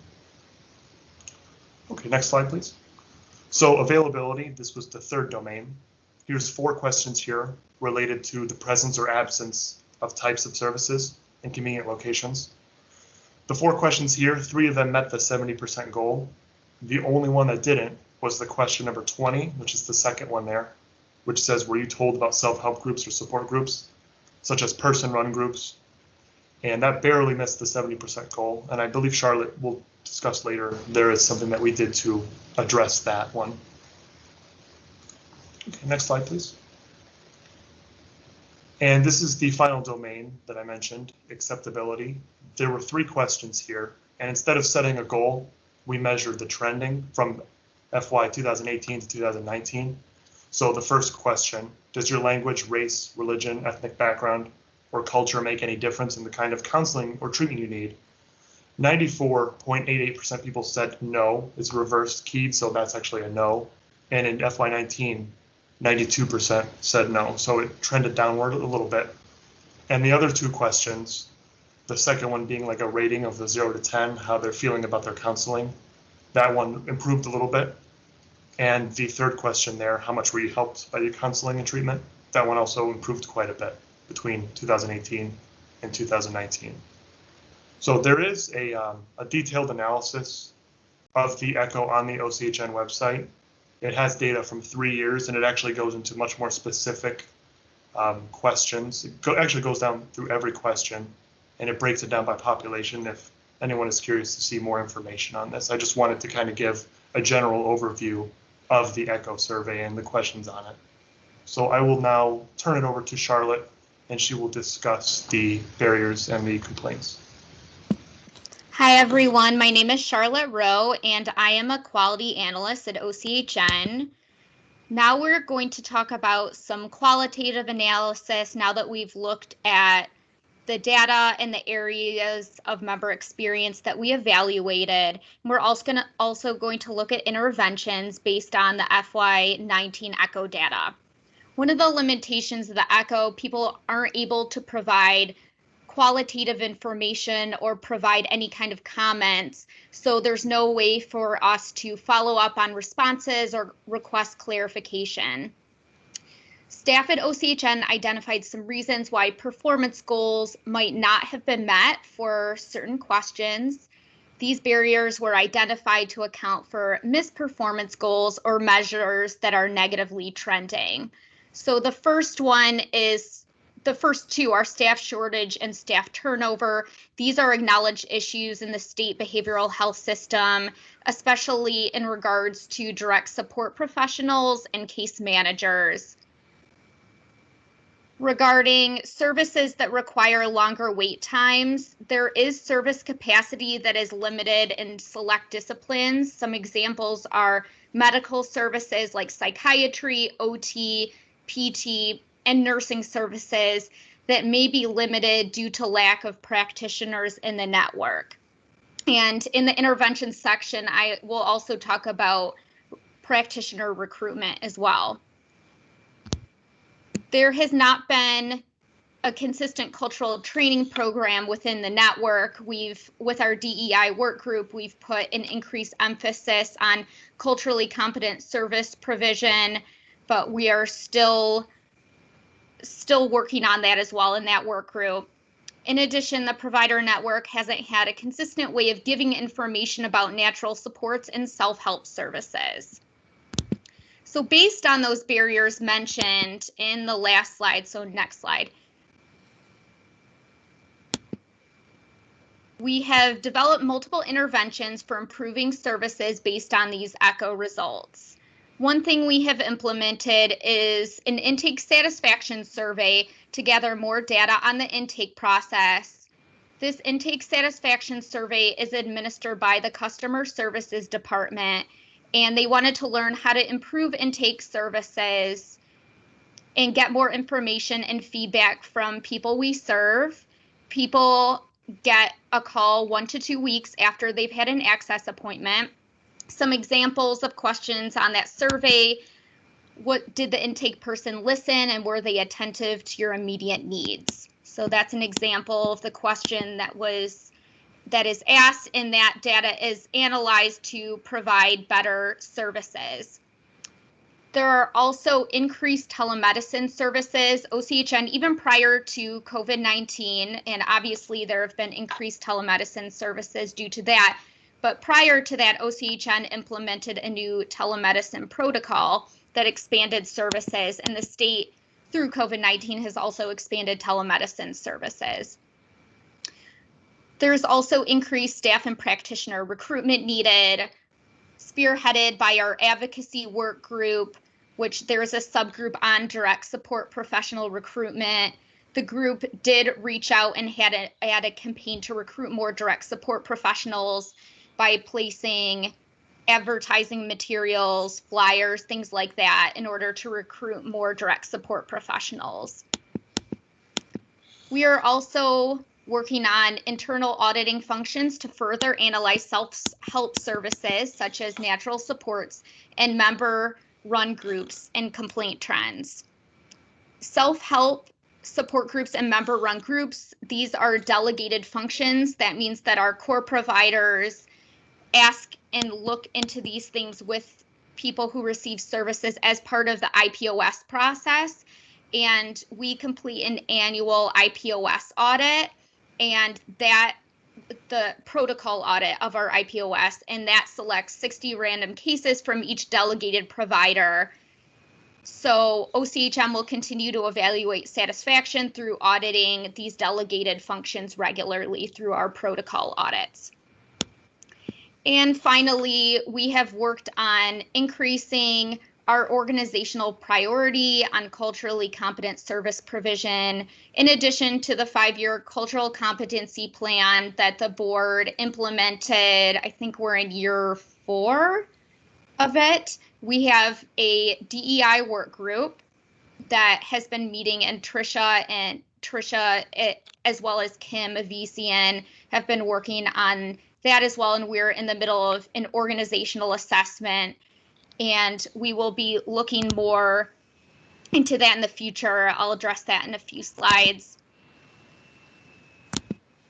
Speaker 22: Okay, next slide, please. So availability, this was the third domain. Here's 4 questions here related to the presence or absence of types of services in convenient locations. The 4 questions here, 3 of them met the 70% goal, The only one that didn't was the question number 20, which is the second one there, which says, were you told about self-help groups or support groups, such as person-run groups? And that barely missed the 70% goal. And I believe Charlotte will discuss later, there is something that we did to address that one. Okay, next slide, please. And this is the final domain that I mentioned, acceptability. There were 3 questions here. And instead of setting a goal, we measured the trending from FY 2018 to 2019. So the first question, does your language, race, religion, ethnic background, or culture make any difference in the kind of counseling or treatment you need? 94.88% people said no. It's reversed keyed, so that's actually a no. And in FY19, 92% said no. So it trended downward a little bit. And the other 2 questions, the second one being like a rating of the 0 to 10, how they're feeling about their counseling, that one improved a little bit. And the third question there, how much were you helped by your counseling and treatment? That one also improved quite a bit between 2018 and 2019. So there is a detailed analysis of the ECHO on the OCHN website. It has data from 3 years, and it actually goes into much more specific questions. It actually goes down through every question, and it breaks it down by population if anyone is curious to see more information on this. I just wanted to kind of give a general overview of the ECHO survey and the questions on it. So I will now turn it over to Charlotte, and she will discuss the barriers and the complaints.
Speaker 6: Hi, everyone. My name is Charlotte Rowe, and I am a quality analyst at OCHN. Now we're going to talk about some qualitative analysis now that we've looked at the data and the areas of member experience that we evaluated. We're also going to look at interventions based on the FY19 ECHO data. One of the limitations of the ECHO, people aren't able to provide qualitative information or provide any kind of comments. So there's no way for us to follow up on responses or request clarification. Staff at OCHN identified some reasons why performance goals might not have been met for certain questions. These barriers were identified to account for misperformance goals or measures that are negatively trending. So the first one is, the first 2 are staff shortage and staff turnover. These are acknowledged issues in the state behavioral health system, especially in regards to direct support professionals and case managers. Regarding services that require longer wait times, there is service capacity that is limited in select disciplines. Some examples are medical services like psychiatry, OT, PT, and nursing services that may be limited due to lack of practitioners in the network. And in the intervention section, I will also talk about practitioner recruitment as well. There has not been a consistent cultural training program within the network. With our DEI work group, we've put an increased emphasis on culturally competent service provision, but we are still working on that as well in that work group. In addition, the provider network hasn't had a consistent way of giving information about natural supports and self-help services. So based on those barriers mentioned in the last slide, so next slide, we have developed multiple interventions for improving services based on these ECHO results. One thing we have implemented is an intake satisfaction survey to gather more data on the intake process. This intake satisfaction survey is administered by the Customer Services Department, and they wanted to learn how to improve intake services and get more information and feedback from people we serve. People get a call 1 to 2 weeks after they've had an access appointment. Some examples of questions on that survey: what did the intake person listen, and were they attentive to your immediate needs? So that's an example of the question that is asked, and that data is analyzed to provide better services. There are also increased telemedicine services. OCHN, even prior to COVID-19, and obviously there have been increased telemedicine services due to that, But prior to that, OCHN implemented a new telemedicine protocol that expanded services, and the state through COVID-19 has also expanded telemedicine services. There's also increased staff and practitioner recruitment needed, spearheaded by our advocacy work group, which there's a subgroup on direct support professional recruitment. The group did reach out and had a campaign to recruit more direct support professionals by placing advertising materials, flyers, things like that, in order to recruit more direct support professionals. We are also working on internal auditing functions to further analyze self-help services such as natural supports and member-run groups and complaint trends. Self-help support groups and member-run groups, these are delegated functions. That means that our core providers ask and look into these things with people who receive services as part of the IPOS process. And we complete an annual IPOS audit, and that the protocol audit of our IPOS, and that selects 60 random cases from each delegated provider. So OCHN will continue to evaluate satisfaction through auditing these delegated functions regularly through our protocol audits. And finally, we have worked on increasing our organizational priority on culturally competent service provision, in addition to the 5-year cultural competency plan that the board implemented. I think we're in year 4 of it. We have a DEI work group that has been meeting, and Tricia, as well as Kim of VCN, have been working on that as well. And we're in the middle of an organizational assessment, and we will be looking more into that in the future. I'll address that in a few slides.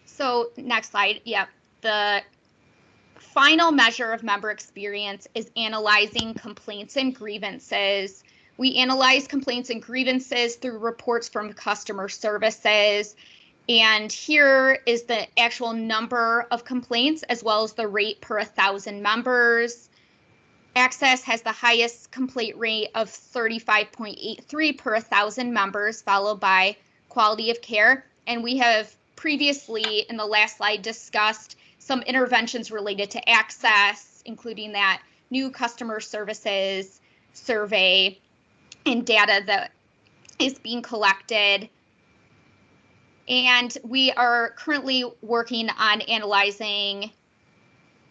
Speaker 6: So next slide. Yep. The final measure of member experience is analyzing complaints and grievances. We analyze complaints and grievances through reports from customer services. And here is the actual number of complaints as well as the rate per 1,000 members. Access has the highest complaint rate of 35.83 per 1,000 members, followed by quality of care. And we have previously in the last slide discussed some interventions related to access, including that new customer services survey and data that is being collected. And we are currently working on analyzing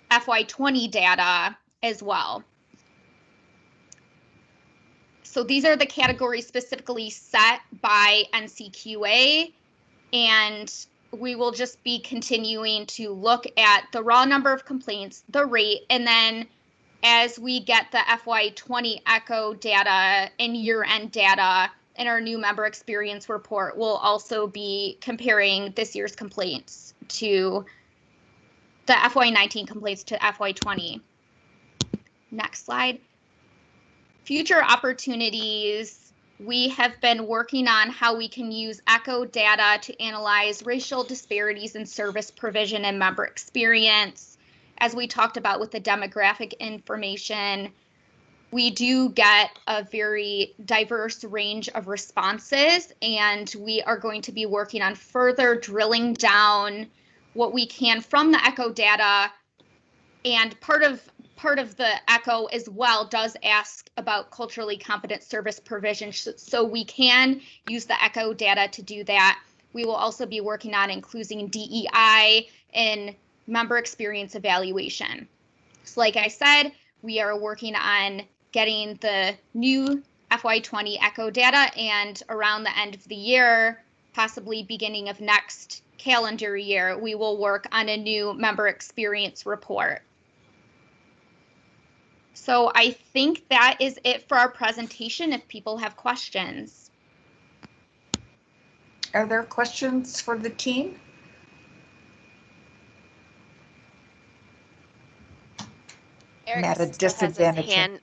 Speaker 6: FY20 data as well. So these are the categories specifically set by NCQA, and we will just be continuing to look at the raw number of complaints, the rate, and then as we get the FY20 ECHO data and year-end data in our new member experience report, we'll also be comparing this year's complaints to the FY19 complaints to FY20. Next slide. Future opportunities. We have been working on how we can use ECHO data to analyze racial disparities in service provision and member experience. As we talked about with the demographic information, we do get a very diverse range of responses, and we are going to be working on further drilling down what we can from the ECHO data. And part of the ECHO as well does ask about culturally competent service provision, so we can use the ECHO data to do that. We will also be working on including DEI in member experience evaluation. So like I said, we are working on getting the new FY20 ECHO data, and around the end of the year, possibly beginning of next calendar year, we will work on a new member experience report. So I think that is it for our presentation if people have questions.
Speaker 1: Are there questions for the team?
Speaker 2: Eric
Speaker 1: At a
Speaker 2: still has his
Speaker 1: disadvantage.
Speaker 2: hand.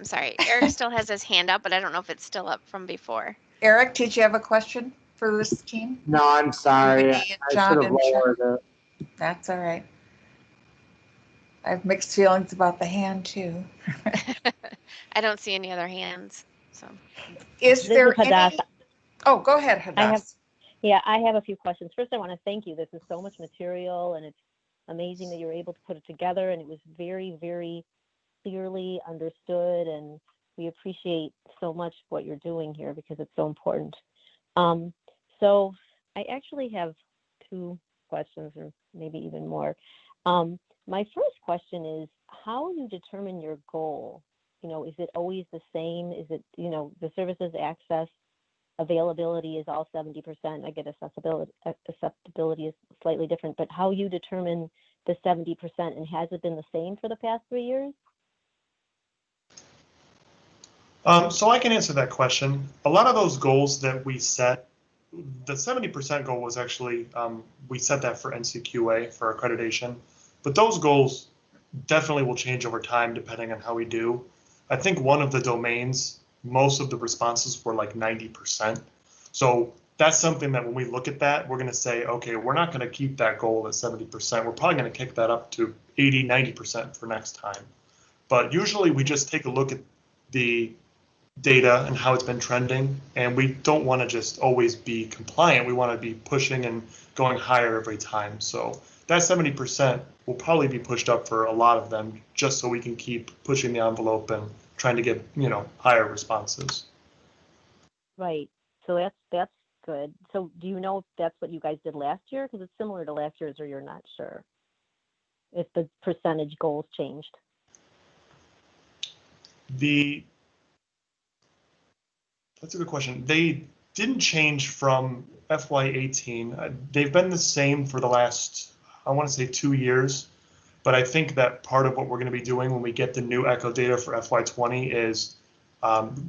Speaker 2: Sorry, Eric still has his hand up, but I don't know if it's still up from before.
Speaker 1: Eric, did you have a question for this team?
Speaker 12: No, I'm sorry.
Speaker 1: Vinny and
Speaker 12: I
Speaker 1: John
Speaker 12: should have
Speaker 1: and Sharon.
Speaker 12: lowered it.
Speaker 1: That's all right. I have mixed feelings about the hand too.
Speaker 2: I don't see any other hands. So,
Speaker 1: is
Speaker 13: This
Speaker 1: there
Speaker 13: is Hadass.
Speaker 1: any? Oh, go ahead, Hadass.
Speaker 13: I have a few questions. First, I want to thank you. This is so much material, and it's amazing that you were able to put it together, and it was very, very clearly understood, and we appreciate so much what you're doing here because it's so important. So I actually have two questions, or maybe even more. My first question is how you determine your goal. Is it always the same? Is it, the services access availability is all 70%. I get acceptability is slightly different, but how you determine the 70%, and has it been the same for the past 3 years?
Speaker 22: So I can answer that question. A lot of those goals that we set, the 70% goal was actually, we set that for NCQA for accreditation, but those goals definitely will change over time depending on how we do. I think one of the domains, most of the responses were like 90%. So that's something that when we look at that, we're going to say, okay, we're not going to keep that goal at 70%. We're probably going to kick that up to 80, 90% for next time. But usually we just take a look at the data and how it's been trending, and we don't want to just always be compliant. We want to be pushing and going higher every time. So that 70% will probably be pushed up for a lot of them, just so we can keep pushing the envelope and trying to get, higher responses.
Speaker 13: Right. So that's good. So do you know if that's what you guys did last year? Because it's similar to last year's, or you're not sure if the percentage goals changed?
Speaker 22: That's a good question. They didn't change from FY18. They've been the same for the last, I want to say 2 years. But I think that part of what we're going to be doing when we get the new ECHO data for FY20 is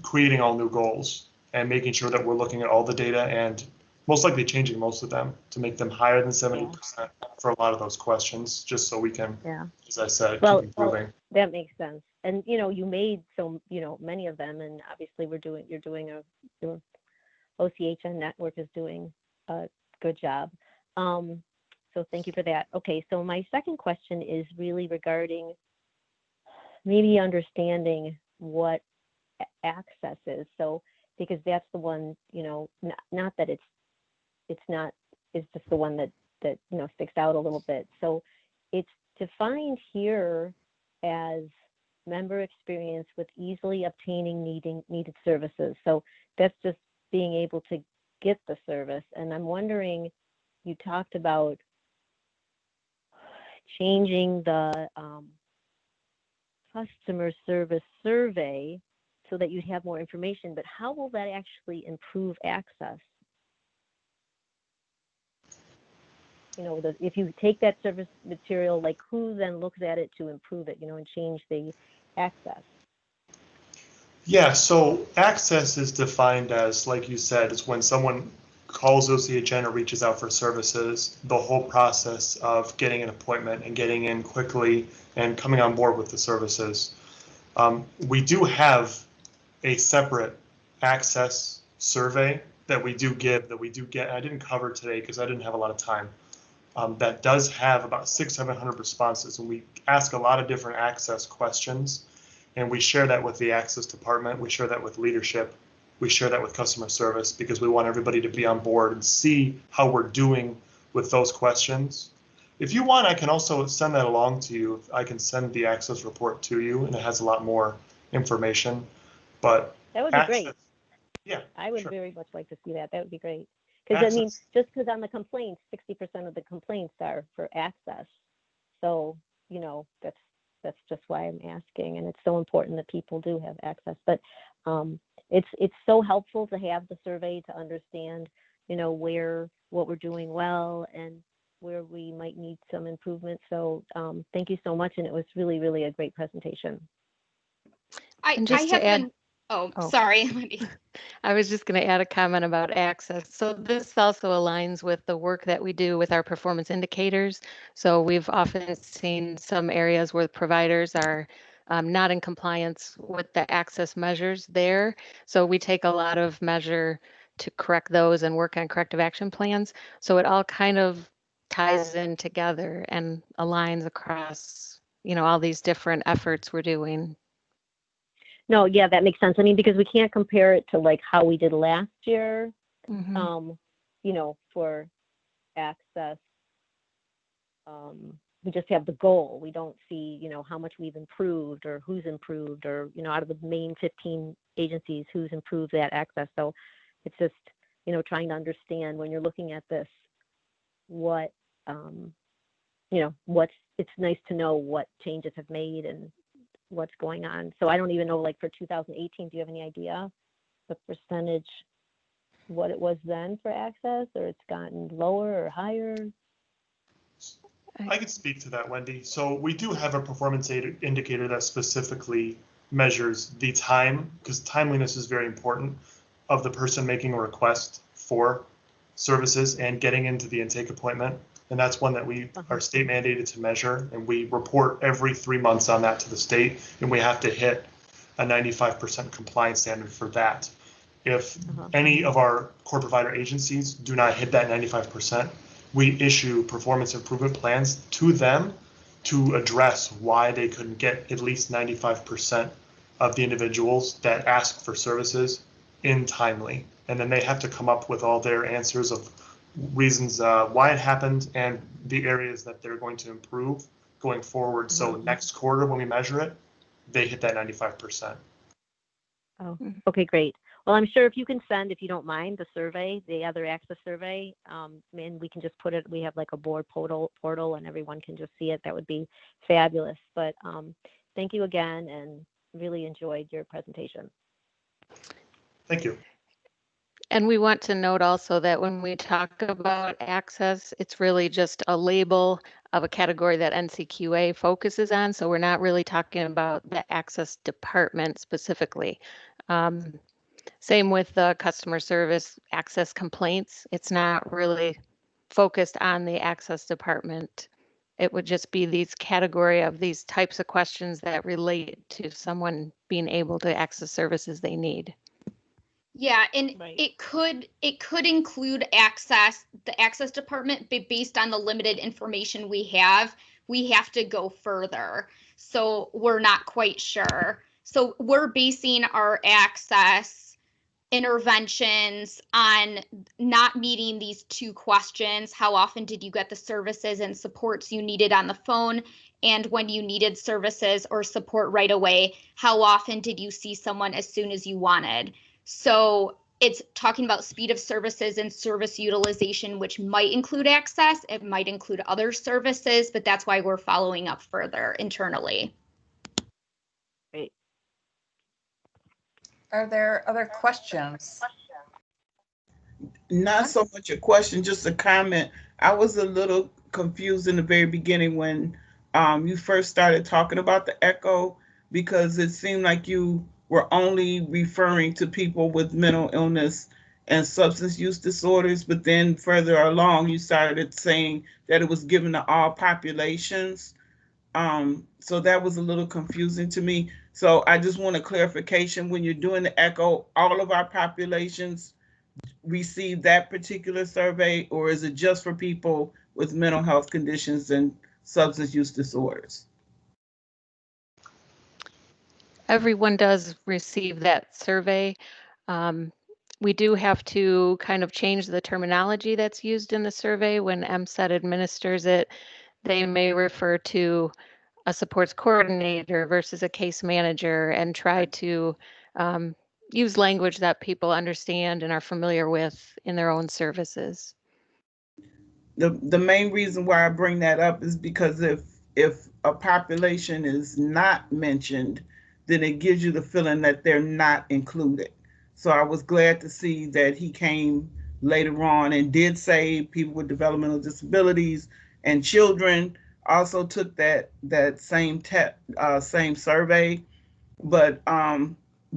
Speaker 22: creating all new goals and making sure that we're looking at all the data and most likely changing most of them to make them higher than 70% for a lot of those questions, just so we can, as I said, keep improving.
Speaker 13: That makes sense. And you made so many of them, and obviously your OCHN network is doing a good job. So thank you for that. Okay, so my second question is really regarding maybe understanding what access is. So because that's the one, not that it's just the one that sticks out a little bit. So it's defined here as member experience with easily obtaining needed services. So that's just being able to get the service. And I'm wondering, you talked about changing the customer service survey so that you'd have more information, but how will that actually improve access? If you take that service material, like who then looks at it to improve it, and change the access?
Speaker 22: Yeah, so access is defined as, like you said, it's when someone calls OCHN or reaches out for services, the whole process of getting an appointment and getting in quickly and coming on board with the services. We do have a separate access survey that we do get. I didn't cover today because I didn't have a lot of time. That does have about 600-700 responses, and we ask a lot of different access questions, and we share that with the access department. We share that with leadership. We share that with customer service because we want everybody to be on board and see how we're doing with those questions. If you want, I can also send that along to you. I can send the access report to you, and it has a lot more information. But
Speaker 13: that would be great.
Speaker 22: Yeah,
Speaker 13: I would very much like to see that. That would be great. Because just because on the complaints, 60% of the complaints are for access. So, that's just why I'm asking, and it's so important that people do have access. But it's so helpful to have the survey to understand, what we're doing well and where we might need some improvement. So thank you so much, and it was really, really a great presentation.
Speaker 6: Sorry.
Speaker 21: I was just going to add a comment about access. So this also aligns with the work that we do with our performance indicators. So we've often seen some areas where providers are not in compliance with the access measures there. So we take a lot of measure to correct those and work on corrective action plans. So it all kind of ties in together and aligns across all these different efforts we're doing.
Speaker 13: No, yeah, that makes sense. I mean, because we can't compare it to like how we did last year,
Speaker 21: Mhm.
Speaker 13: For access. We just have the goal. We don't see, how much we've improved or who's improved or, out of the main 15 agencies, who's improved that access. So it's just, trying to understand when you're looking at this, what, it's nice to know what changes have made and what's going on. So I don't even know, like for 2018, do you have any idea the percentage, what it was then for access, or it's gotten lower or higher?
Speaker 22: I could speak to that, Wendy. So we do have a performance indicator that specifically measures the time, because timeliness is very important, of the person making a request for services and getting into the intake appointment. And that's one that we are state mandated to measure, and we report every 3 months on that to the state, and we have to hit a 95% compliance standard for that. If any of our core provider agencies do not hit that 95%, we issue performance improvement plans to them to address why they couldn't get at least 95% of the individuals that ask for services in timely. And then they have to come up with all their answers of reasons why it happened and the areas that they're going to improve going forward. So next quarter when we measure it, they hit that 95%.
Speaker 13: Oh, okay, great. Well, I'm sure if you can send, if you don't mind, the survey, the other access survey, and we can just put it, we have like a board portal and everyone can just see it. That would be fabulous. But thank you again and really enjoyed your presentation.
Speaker 22: Thank you.
Speaker 21: And we want to note also that when we talk about access, it's really just a label of a category that NCQA focuses on. So we're not really talking about the access department specifically. Same with the customer service access complaints. It's not really focused on the access department. It would just be these category of these types of questions that relate to someone being able to access services they need.
Speaker 6: Yeah, and it could include access, the access department, but based on the limited information we have to go further. So we're not quite sure. So we're basing our access interventions on not meeting these two questions. How often did you get the services and supports you needed on the phone? And when you needed services or support right away, how often did you see someone as soon as you wanted? So it's talking about speed of services and service utilization, which might include access. It might include other services, but that's why we're following up further internally.
Speaker 13: Great.
Speaker 1: Are there other questions?
Speaker 11: Not so much a question, just a comment. I was a little confused in the very beginning when you first started talking about the echo, because it seemed like you were only referring to people with mental illness and substance use disorders, but then further along you started saying that it was given to all populations. So that was a little confusing to me. So I just want a clarification. When you're doing the echo, all of our populations receive that particular survey, or is it just for people with mental health conditions and substance use disorders?
Speaker 21: Everyone does receive that survey. We do have to kind of change the terminology that's used in the survey. When MSET administers it, they may refer to a supports coordinator versus a case manager and try to use language that people understand and are familiar with in their own services.
Speaker 11: The main reason why I bring that up is because if a population is not mentioned, then it gives you the feeling that they're not included. So I was glad to see that he came later on and did say people with developmental disabilities and children also took that same survey. But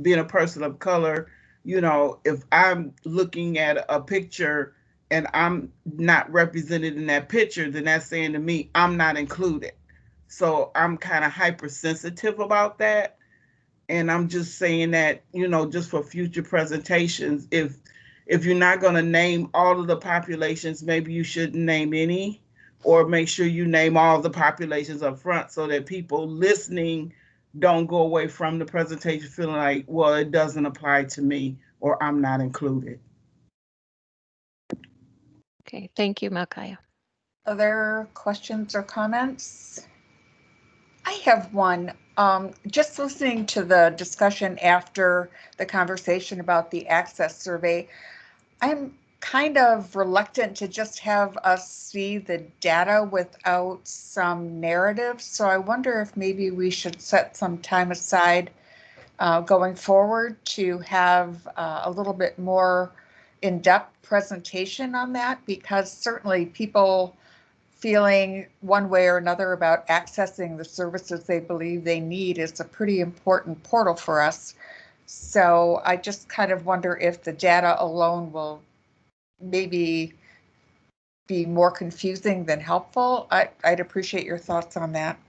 Speaker 11: being a person of color, if I'm looking at a picture and I'm not represented in that picture, then that's saying to me, I'm not included. So I'm kind of hypersensitive about that. And I'm just saying that, just for future presentations, if you're not going to name all of the populations, maybe you shouldn't name any. or make sure you name all the populations up front so that people listening don't go away from the presentation feeling like, well, it doesn't apply to me or I'm not included.
Speaker 21: Okay, thank you, Malkaya.
Speaker 1: Other questions or comments? I have one. Just listening to the discussion after the conversation about the access survey, I'm kind of reluctant to just have us see the data without some narrative. So I wonder if maybe we should set some time aside going forward to have a little bit more in-depth presentation on that, because certainly people feeling one way or another about accessing the services they believe they need is a pretty important portal for us. So I just kind of wonder if the data alone will maybe be more confusing than helpful. I'd appreciate your thoughts on that.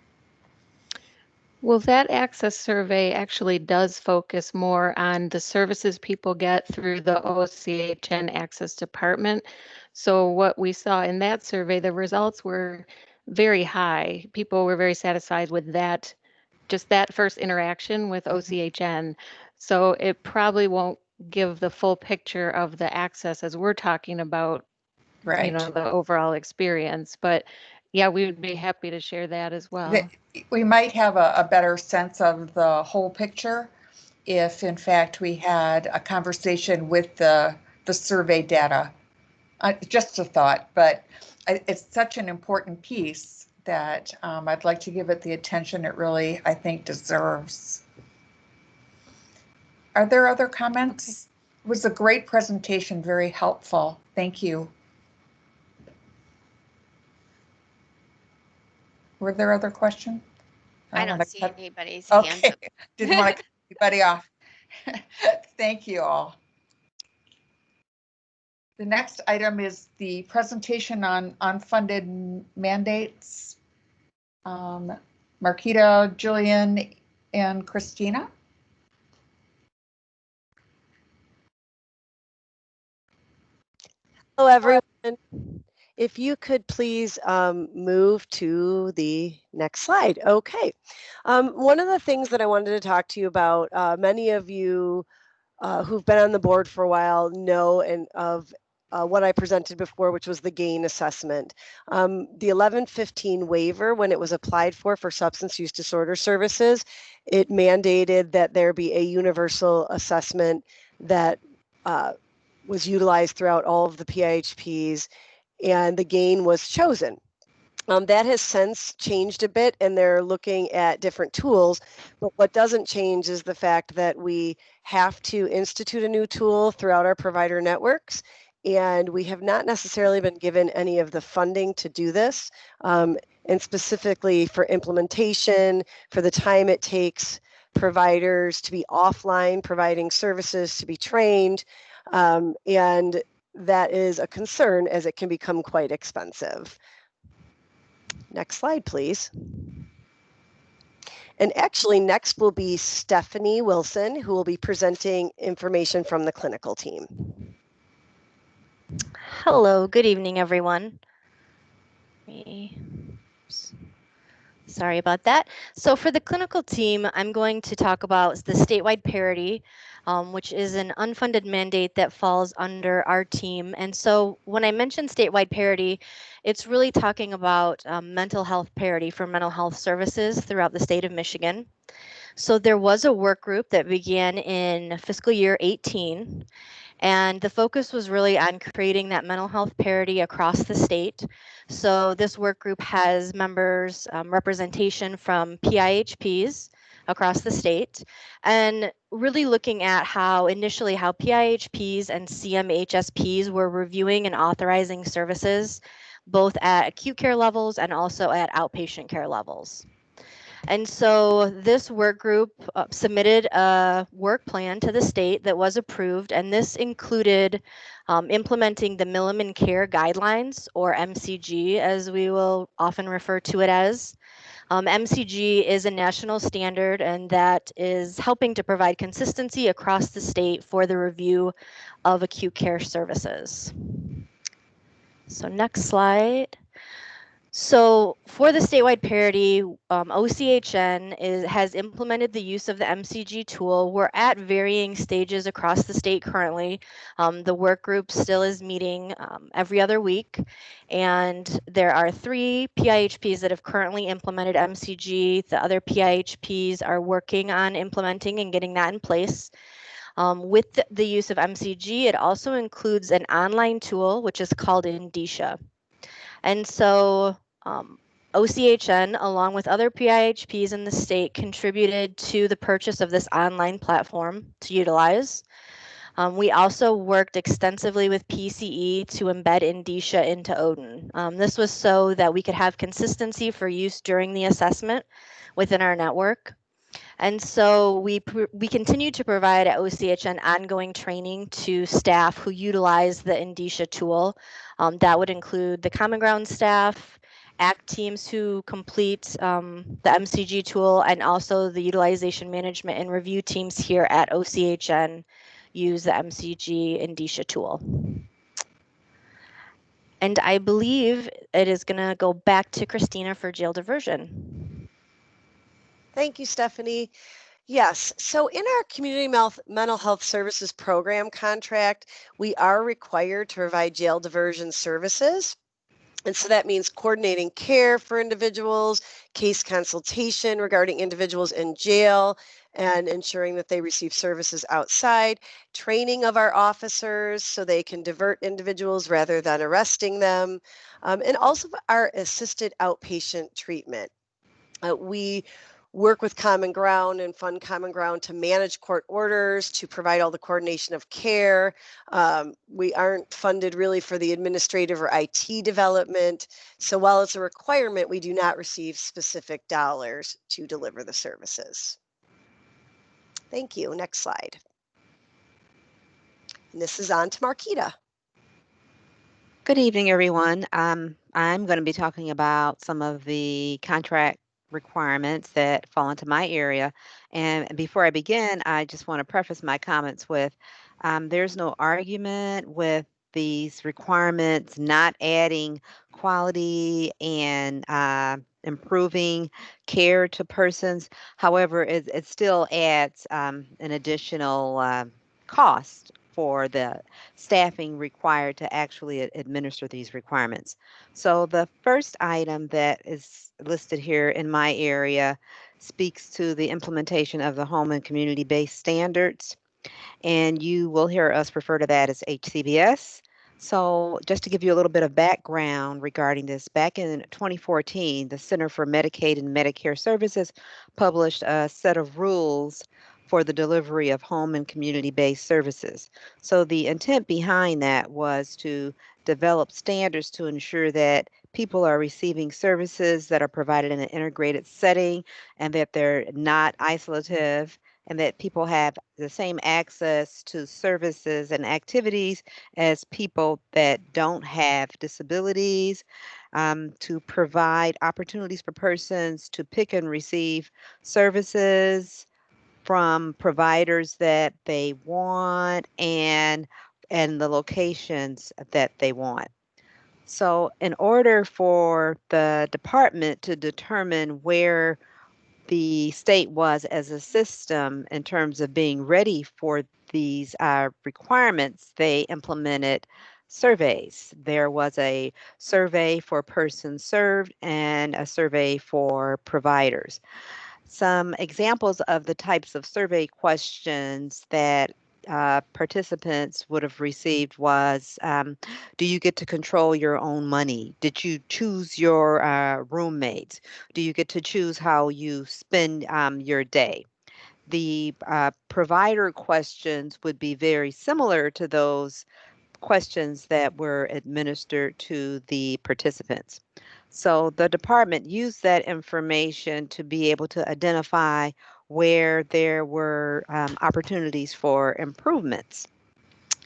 Speaker 21: Well, that access survey actually does focus more on the services people get through the OCHN Access Department. So what we saw in that survey, the results were very high. People were very satisfied with that, just that first interaction with OCHN. So it probably won't give the full picture of the access as we're talking about,
Speaker 1: right,
Speaker 21: you know, the overall experience. But yeah, we would be happy to share that as well.
Speaker 1: We might have a better sense of the whole picture if in fact we had a conversation with the survey data. Just a thought, but it's such an important piece that I'd like to give it the attention it really, I think, deserves. Are there other comments? It was a great presentation, very helpful. Thank you. Were there other questions?
Speaker 2: I don't see
Speaker 1: cut
Speaker 2: anybody's hands up.
Speaker 1: Didn't want to cut anybody off. Thank you all. The next item is the presentation on unfunded mandates. Marquita, Julian, and Christina.
Speaker 20: Hello, everyone. If you could please move to the next slide. Okay. One of the things that I wanted to talk to you about, many of you who've been on the board for a while know and of what I presented before, which was the GAIN assessment. The 1115 waiver, when it was applied for substance use disorder services, it mandated that there be a universal assessment that was utilized throughout all of the PIHPs, and the GAIN was chosen. That has since changed a bit, and they're looking at different tools. But what doesn't change is the fact that we have to institute a new tool throughout our provider networks, and we have not necessarily been given any of the funding to do this, and specifically for implementation, for the time it takes providers to be offline, providing services to be trained, and that is a concern as it can become quite expensive. Next slide, please. And actually, next will be Stephanie Wilson, who will be presenting information from the clinical team.
Speaker 10: Hello, good evening, everyone. Sorry about that. So for the clinical team, I'm going to talk about the statewide parity, which is an unfunded mandate that falls under our team. And so when I mention statewide parity, it's really talking about mental health parity for mental health services throughout the state of Michigan. So there was a work group that began in fiscal year 18. And the focus was really on creating that mental health parity across the state. So this work group has members, representation from PIHPs across the state, and really looking at how PIHPs and CMHSPs were reviewing and authorizing services, both at acute care levels and also at outpatient care levels. And so this work group submitted a work plan to the state that was approved, and this included implementing the Milliman Care Guidelines, or MCG, as we will often refer to it as. MCG is a national standard, and that is helping to provide consistency across the state for the review of acute care services. So next slide. So for the statewide parity, OCHN has implemented the use of the MCG tool. We're at varying stages across the state currently. The work group still is meeting every other week, and there are 3 PIHPs that have currently implemented MCG. The other PIHPs are working on implementing and getting that in place. With the use of MCG, it also includes an online tool, which is called Indicia. And so OCHN, along with other PIHPs in the state, contributed to the purchase of this online platform to utilize. We also worked extensively with PCE to embed Indicia into ODN. This was so that we could have consistency for use during the assessment within our network. And so we continue to provide at OCHN ongoing training to staff who utilize the Indicia tool. That would include the Common Ground staff, ACT teams who complete the MCG tool, and also the utilization management and review teams here at OCHN use the MCG Indicia tool. And I believe it is going to go back to Christina for jail diversion.
Speaker 20: Thank you, Stephanie. Yes, so in our community mental health services program contract, we are required to provide jail diversion services. And so that means coordinating care for individuals, case consultation regarding individuals in jail, and ensuring that they receive services outside, training of our officers so they can divert individuals rather than arresting them, and also our assisted outpatient treatment. We work with Common Ground and fund Common Ground to manage court orders, to provide all the coordination of care. We aren't funded really for the administrative or IT development. So while it's a requirement, we do not receive specific dollars to deliver the services. Thank you. Next slide. And this is on to Marquita.
Speaker 5: Good evening, everyone. I'm going to be talking about some of the contract requirements that fall into my area. And before I begin, I just want to preface my comments with there's no argument with these requirements not adding quality and improving care to persons. However, it still adds an additional cost for the staffing required to actually administer these requirements. So the first item that is listed here in my area speaks to the implementation of the home and community-based standards, and you will hear us refer to that as HCBS. So just to give you a little bit of background regarding this, back in 2014, the Center for Medicaid and Medicare Services published a set of rules for the delivery of home and community-based services. So the intent behind that was to develop standards to ensure that people are receiving services that are provided in an integrated setting and that they're not isolative, and that people have the same access to services and activities as people that don't have disabilities, to provide opportunities for persons to pick and receive services from providers that they want and the locations that they want. So in order for the department to determine where the state was as a system in terms of being ready for these requirements, they implemented surveys. There was a survey for persons served and a survey for providers. Some examples of the types of survey questions that participants would have received was, do you get to control your own money? Did you choose your roommates? Do you get to choose how you spend your day? The provider questions would be very similar to those questions that were administered to the participants. So the department used that information to be able to identify where there were opportunities for improvements.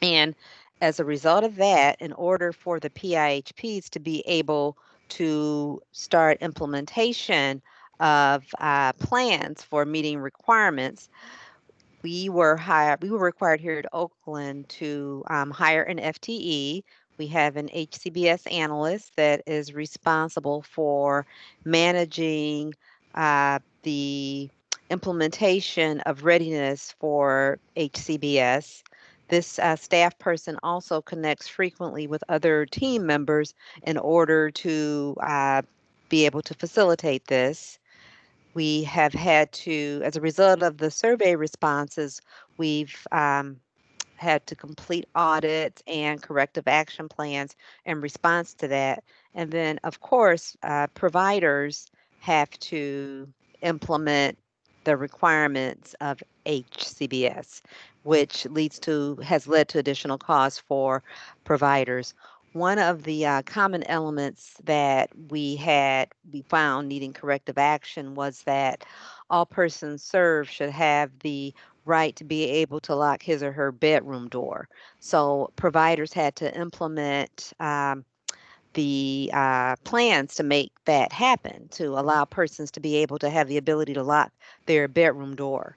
Speaker 5: And as a result of that, in order for the PIHPs to be able to start implementation of plans for meeting requirements, we were required here at Oakland to hire an FTE, We have an HCBS analyst that is responsible for managing the implementation of readiness for HCBS. This staff person also connects frequently with other team members in order to be able to facilitate this. We have had to, as a result of the survey responses, we've had to complete audits and corrective action plans in response to that. And then, of course, providers have to implement the requirements of HCBS, which has led to additional costs for providers. One of the common elements that we found needing corrective action was that all persons served should have the right to be able to lock his or her bedroom door. So providers had to implement the plans to make that happen, to allow persons to be able to have the ability to lock their bedroom door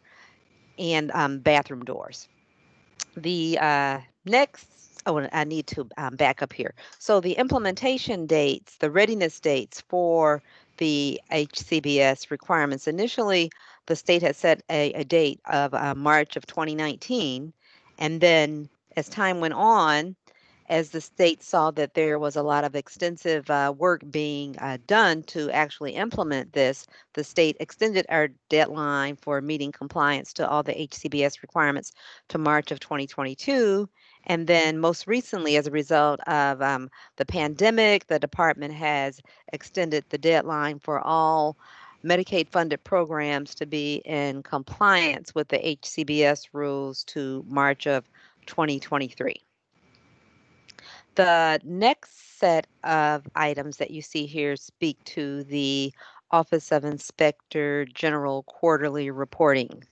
Speaker 5: and bathroom doors. The I need to back up here. So the implementation dates, the readiness dates for the HCBS requirements. Initially, the state had set a date of March of 2019. And then as time went on, as the state saw that there was a lot of extensive work being done to actually implement this, the state extended our deadline for meeting compliance to all the HCBS requirements to March of 2022. And then most recently, as a result of the pandemic, the department has extended the deadline for all Medicaid funded programs to be in compliance with the HCBS rules to March of 2023. The next set of items that you see here speak to the Office of Inspector General quarterly reporting.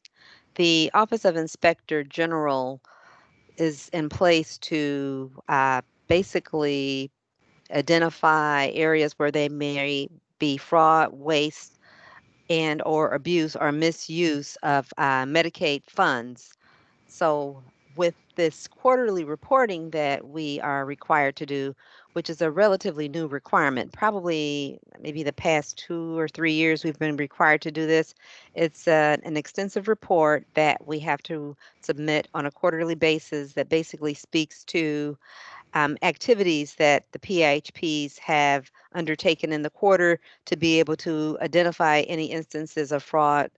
Speaker 5: The Office of Inspector General is in place to basically identify areas where they may be fraud, waste, and or abuse or misuse of Medicaid funds. So with this quarterly reporting that we are required to do, which is a relatively new requirement, probably maybe the past 2 or 3 years we've been required to do this. It's an extensive report that we have to submit on a quarterly basis that basically speaks to activities that the PIHPs have undertaken in the quarter to be able to identify any instances of fraud,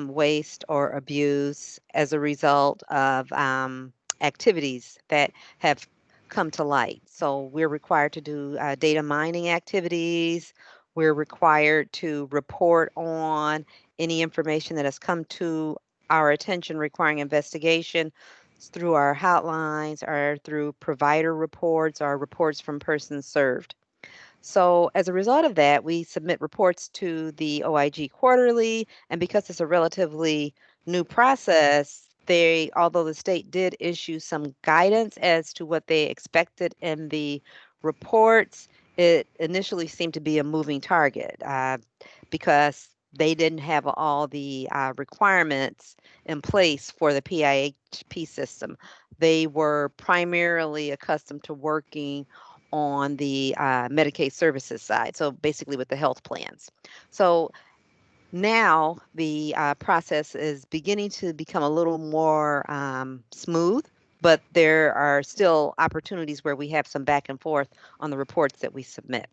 Speaker 5: waste, or abuse as a result of activities that have come to light. So we're required to do data mining activities. We're required to report on any information that has come to our attention requiring investigation through our hotlines or through provider reports or reports from persons served. So as a result of that, we submit reports to the OIG quarterly, and because it's a relatively new process, although the state did issue some guidance as to what they expected in the reports, it initially seemed to be a moving target because they didn't have all the requirements in place for the PIHP system. They were primarily accustomed to working on the Medicaid services side, so basically with the health plans. So now the process is beginning to become a little more smooth, but there are still opportunities where we have some back and forth on the reports that we submit.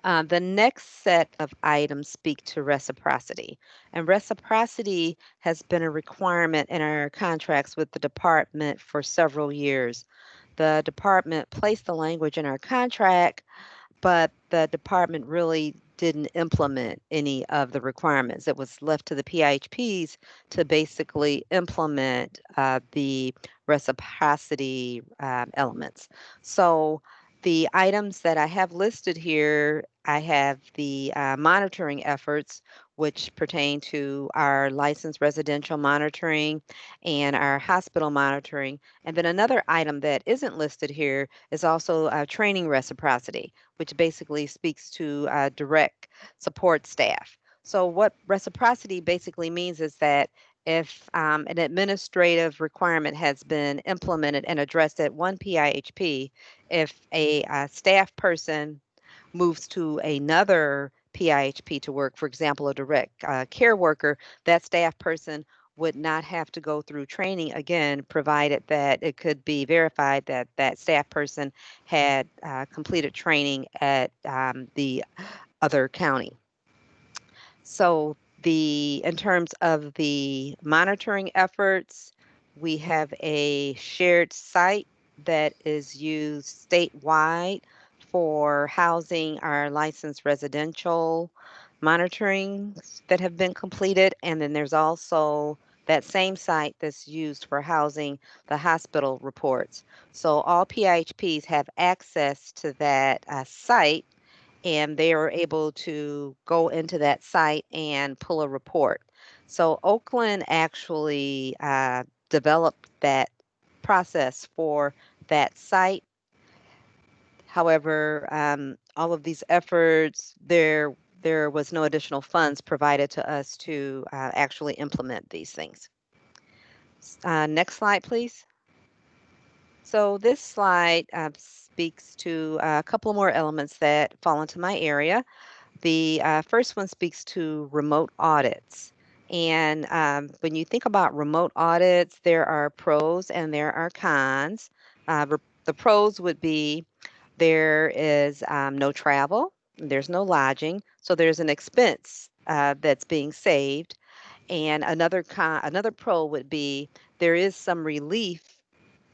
Speaker 5: The next set of items speak to reciprocity, and reciprocity has been a requirement in our contracts with the department for several years. The department placed the language in our contract, but the department really didn't implement any of the requirements. It was left to the PIHPs to basically implement the reciprocity elements. So the items that I have listed here, I have the monitoring efforts, which pertain to our licensed residential monitoring and our hospital monitoring. And then another item that isn't listed here is also training reciprocity, which basically speaks to direct support staff. So what reciprocity basically means is that If an administrative requirement has been implemented and addressed at one PIHP, if a staff person moves to another PIHP to work, for example, a direct care worker, that staff person would not have to go through training again, provided that it could be verified that that staff person had completed training at the other county. So in terms of the monitoring efforts, we have a shared site that is used statewide for housing our licensed residential monitoring that have been completed. And then there's also that same site that's used for housing the hospital reports. So all PIHPs have access to that site, and they are able to go into that site and pull a report. So Oakland actually developed that process for that site. However, all of these efforts, there was no additional funds provided to us to actually implement these things. Next slide, please. So this slide speaks to a couple more elements that fall into my area. The first one speaks to remote audits. And when you think about remote audits, there are pros and there are cons. The pros would be there is no travel, there's no lodging, so there's an expense that's being saved. And another pro would be there is some relief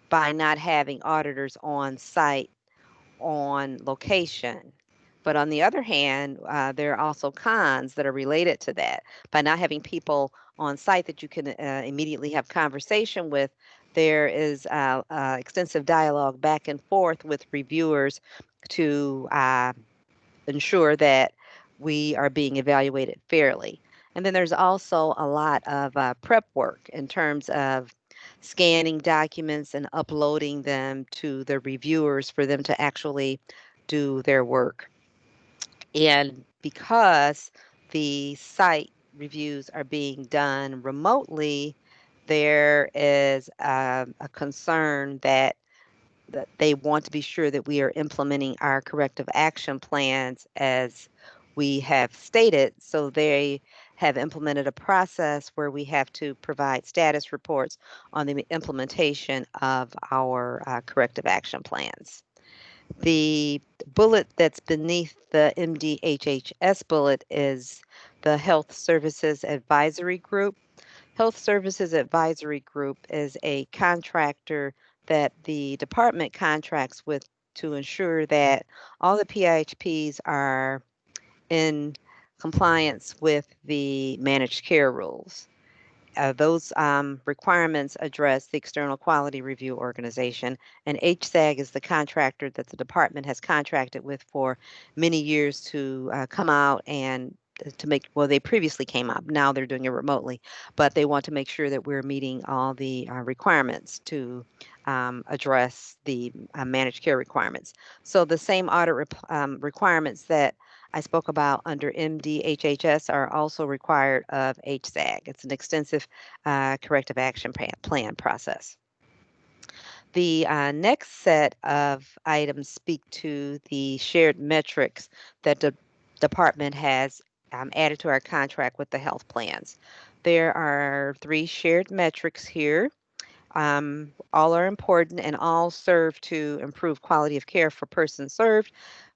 Speaker 5: by not having auditors on site on location. But on the other hand, there are also cons that are related to that. By not having people on site that you can immediately have conversation with, there is extensive dialogue back and forth with reviewers to ensure that we are being evaluated fairly. And then there's also a lot of prep work in terms of scanning documents and uploading them to the reviewers for them to actually do their work. And because the site reviews are being done remotely, there is a concern that they want to be sure that we are implementing our corrective action plans as we have stated. So they have implemented a process where we have to provide status reports on the implementation of our corrective action plans. The bullet that's beneath the MDHHS bullet is the Health Services Advisory Group. Health Services Advisory Group is a contractor that the department contracts with to ensure that all the PIHPs are in compliance with the managed care rules. Those requirements address the External Quality Review Organization, and HSAG is the contractor that the department has contracted with for many years to come out and to make, well, they previously came out, now they're doing it remotely, but they want to make sure that we're meeting all the requirements to address the managed care requirements. So the same audit requirements that I spoke about under MDHHS are also required of HSAG. It's an extensive corrective action plan process. The next set of items speak to the shared metrics that the department has added to our contract with the health plans. There are 3 shared metrics here. All are important and all serve to improve quality of care for persons served.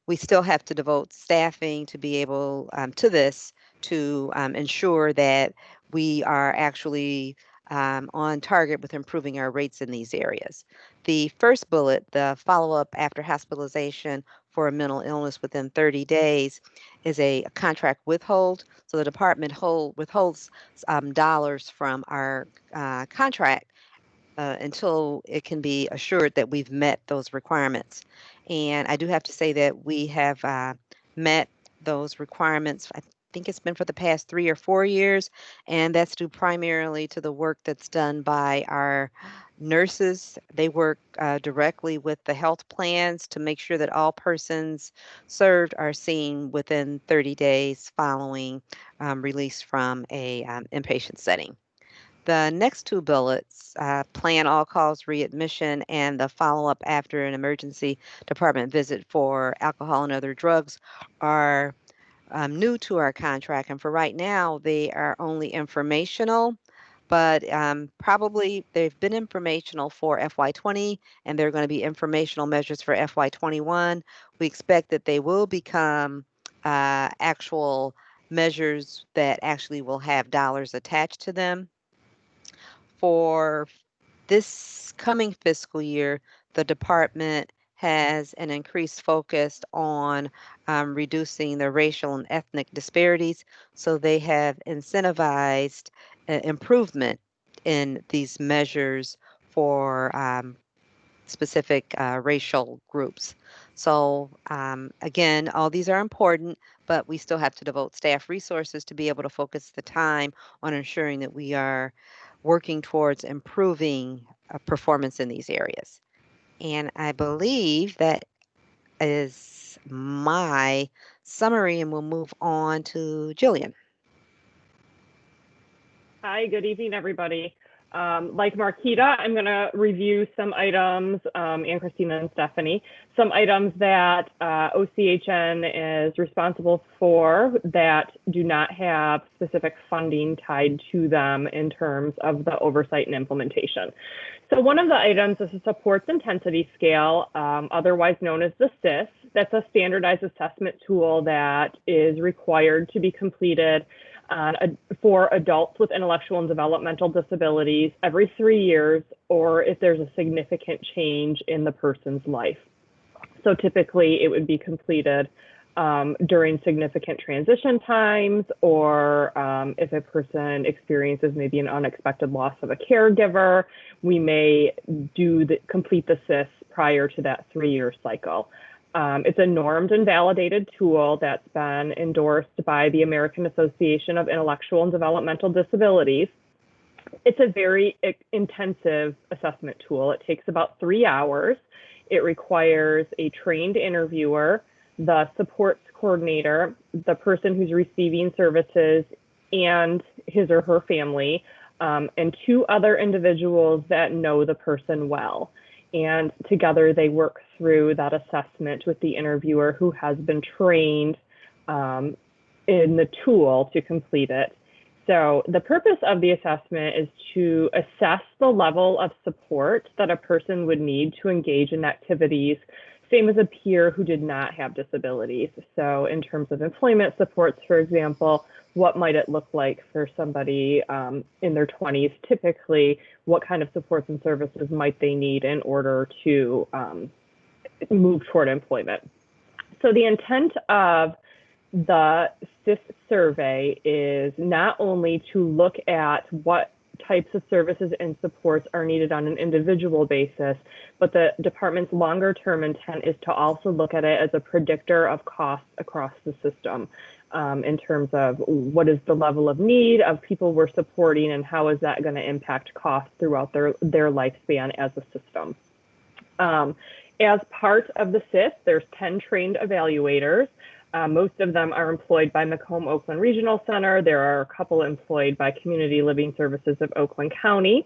Speaker 5: We still have to devote staffing to be able to this to ensure that we are actually on target with improving our rates in these areas. The first bullet, the follow-up after hospitalization for a mental illness within 30 days, is a contract withhold. So the department withholds dollars from our contract until it can be assured that we've met those requirements. And I do have to say that we have met those requirements. I think it's been for the past 3 or 4 years, and that's due primarily to the work that's done by our nurses. They work directly with the health plans to make sure that all persons served are seen within 30 days following release from a inpatient setting. The next two bullets, plan all calls readmission and the follow-up after an emergency department visit for alcohol and other drugs, are new to our contract. And for right now, they are only informational, but probably they've been informational for FY20, and they're going to be informational measures for FY21. We expect that they will become actual measures that actually will have dollars attached to them. For this coming fiscal year, the department has an increased focus on reducing the racial and ethnic disparities. So they have incentivized improvement in these measures for specific racial groups. So again, all these are important, but we still have to devote staff resources to be able to focus the time on ensuring that we are working towards improving performance in these areas. And I believe that is my summary, and we'll move on to Jillian.
Speaker 7: Hi, good evening, everybody. Like Marquita, I'm going to review some items, and Christina and Stephanie, some items that OCHN is responsible for that do not have specific funding tied to them in terms of the oversight and implementation. So one of the items is a supports intensity scale, otherwise known as the SIS. That's a standardized assessment tool that is required to be completed for adults with intellectual and developmental disabilities every 3 years, or if there's a significant change in the person's life. So typically it would be completed during significant transition times, or if a person experiences maybe an unexpected loss of a caregiver, we may complete the SIS prior to that 3-year cycle. It's a normed and validated tool that's been endorsed by the American Association of Intellectual and Developmental Disabilities. It's a very intensive assessment tool. It takes about 3 hours. It requires a trained interviewer, the supports coordinator, the person who's receiving services, and his or her family, and 2 other individuals that know the person well. And together they work through that assessment with the interviewer who has been trained in the tool to complete it. So the purpose of the assessment is to assess the level of support that a person would need to engage in activities, same as a peer who did not have disabilities. So in terms of employment supports, for example, what might it look like for somebody in their 20s? Typically, what kind of supports and services might they need in order to move toward employment? So the intent of the SIS survey is not only to look at what types of services and supports are needed on an individual basis, but the department's longer term intent is to also look at it as a predictor of costs across the system, in terms of what is the level of need of people we're supporting and how is that going to impact costs throughout their lifespan as a system. As part of the SIS, there's 10 trained evaluators. Most of them are employed by Macomb Oakland Regional Center. There are a couple employed by Community Living Services of Oakland County.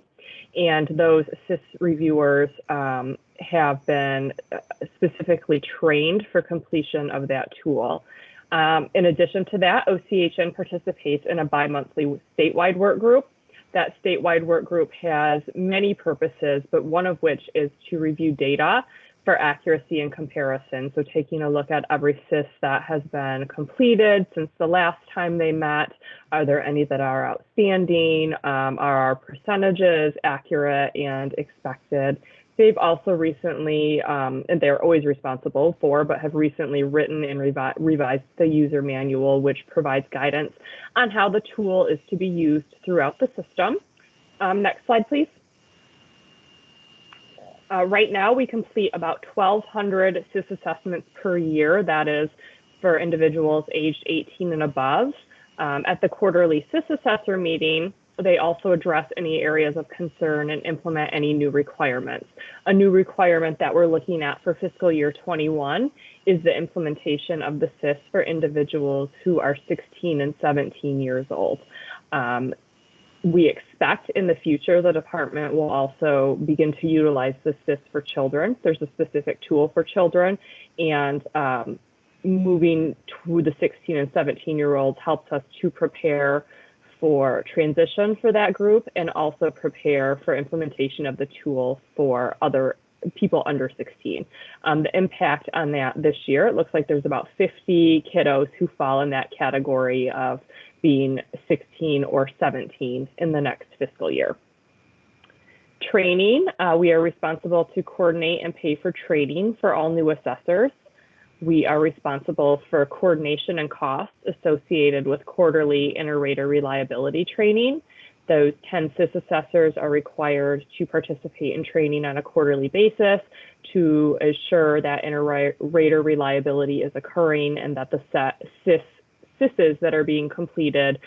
Speaker 7: And those SIS reviewers have been specifically trained for completion of that tool. In addition to that, OCHN participates in a bi-monthly statewide work group. That statewide work group has many purposes, but one of which is to review data for accuracy and comparison. So taking a look at every SIS that has been completed since the last time they met. Are there any that are outstanding? Are our percentages accurate and expected? They've also recently, and they're always responsible for, but have recently written and revised the user manual, which provides guidance on how the tool is to be used throughout the system. Next slide, please. Right now, we complete about 1,200 SIS assessments per year. That is for individuals aged 18 and above. At the quarterly SIS assessor meeting, they also address any areas of concern and implement any new requirements. A new requirement that we're looking at for fiscal year 21 is the implementation of the SIS for individuals who are 16 and 17 years old. We expect in the future the department will also begin to utilize the SIS for children. There's a specific tool for children, and moving to the 16 and 17-year-olds helps us to prepare for transition for that group and also prepare for implementation of the tool for other people under 16. The impact on that this year, it looks like there's about 50 kiddos who fall in that category of being 16 or 17 in the next fiscal year. Training, we are responsible to coordinate and pay for training for all new assessors. We are responsible for coordination and costs associated with quarterly inter-rater reliability training. Those 10 SIS assessors are required to participate in training on a quarterly basis to ensure that inter-rater reliability is occurring and that the SISs that are being completed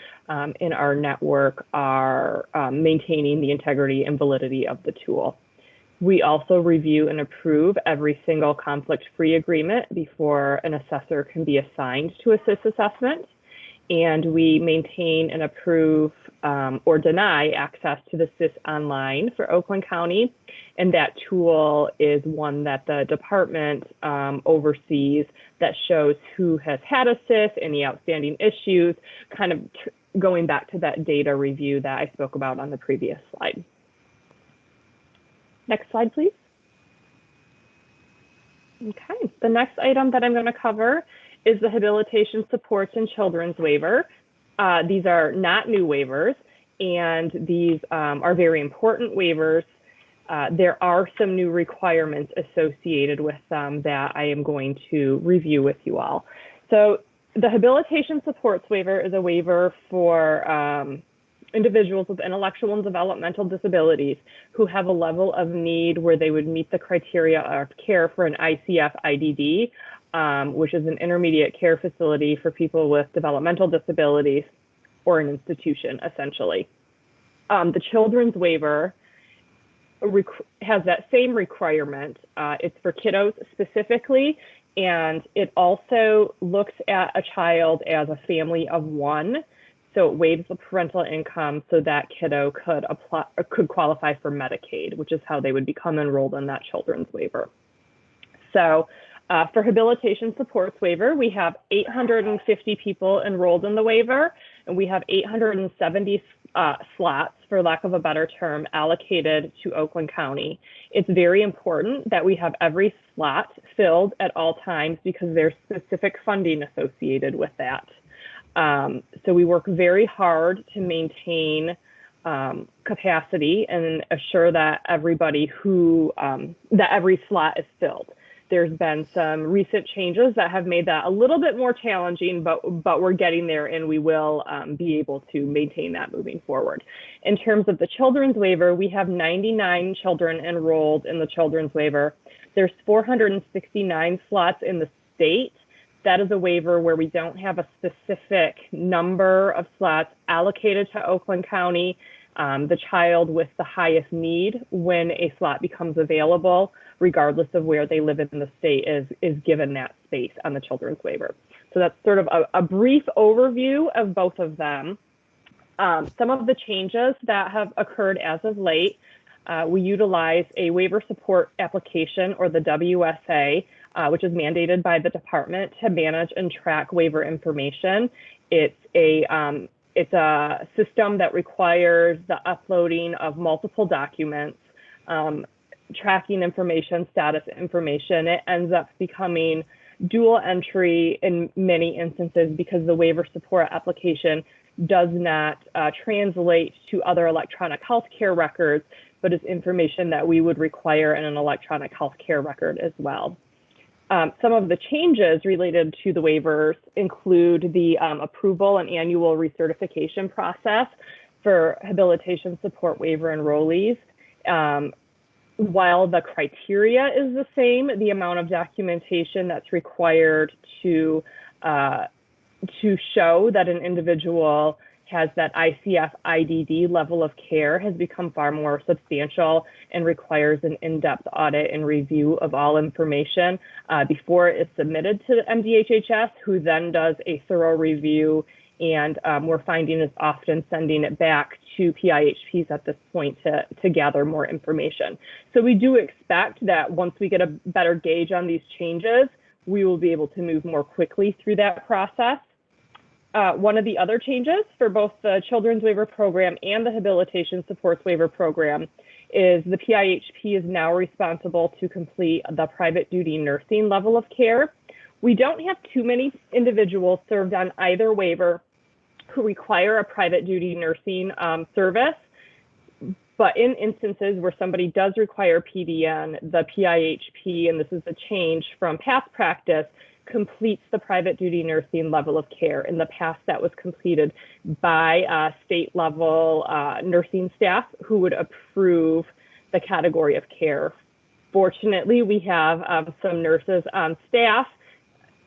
Speaker 7: in our network are maintaining the integrity and validity of the tool. We also review and approve every single conflict-free agreement before an assessor can be assigned to a SIS assessment. And we maintain and approve or deny access to the SIS online for Oakland County. And that tool is one that the department oversees that shows who has had a SIS, any outstanding issues, kind of going back to that data review that I spoke about on the previous slide. Next slide, please. Okay, the next item that I'm going to cover is the Habilitation Supports and Children's Waiver. These are not new waivers, and these are very important waivers. There are some new requirements associated with them that I am going to review with you all. So the Habilitation Supports Waiver is a waiver for individuals with intellectual and developmental disabilities who have a level of need where they would meet the criteria of care for an ICF IDD, which is an intermediate care facility for people with developmental disabilities, or an institution, essentially. The children's waiver has that same requirement. It's for kiddos specifically, and it also looks at a child as a family of one. So it waives the parental income so that kiddo could apply or could qualify for Medicaid, which is how they would become enrolled in that children's waiver. So for Habilitation Supports Waiver, we have 850 people enrolled in the waiver, and we have 870 slots, for lack of a better term, allocated to Oakland County. It's very important that we have every slot filled at all times because there's specific funding associated with that. So we work very hard to maintain capacity and assure that everybody that every slot is filled. There's been some recent changes that have made that a little bit more challenging, but we're getting there, and we will be able to maintain that moving forward. In terms of the children's waiver, we have 99 children enrolled in the children's waiver. There's 469 slots in the state. That is a waiver where we don't have a specific number of slots allocated to Oakland County. The child with the highest need, when a slot becomes available, regardless of where they live in the state, is given that space on the children's waiver. So that's sort of a brief overview of both of them. Some of the changes that have occurred as of late, we utilize a waiver support application, or the WSA, which is mandated by the department to manage and track waiver information. It's a system that requires the uploading of multiple documents, tracking information, status information. It ends up becoming dual entry in many instances because the waiver support application does not translate to other electronic healthcare records, but is information that we would require in an electronic healthcare record as well. Some of the changes related to the waivers include the approval and annual recertification process for habilitation support waiver enrollees. While the criteria is the same, the amount of documentation that's required to show that an individual has that ICF IDD level of care has become far more substantial and requires an in-depth audit and review of all information before it's submitted to the MDHHS, who then does a thorough review And we're finding is often sending it back to PIHPs at this point to gather more information. So we do expect that once we get a better gauge on these changes, we will be able to move more quickly through that process. One of the other changes for both the Children's Waiver Program and the Habilitation Supports Waiver Program is the PIHP is now responsible to complete the private duty nursing level of care. We don't have too many individuals served on either waiver who require a private duty nursing service, but in instances where somebody does require PDN, the PIHP, and this is a change from past practice, completes the private duty nursing level of care. In the past, that was completed by state level nursing staff who would approve the category of care. Fortunately, we have some nurses on staff,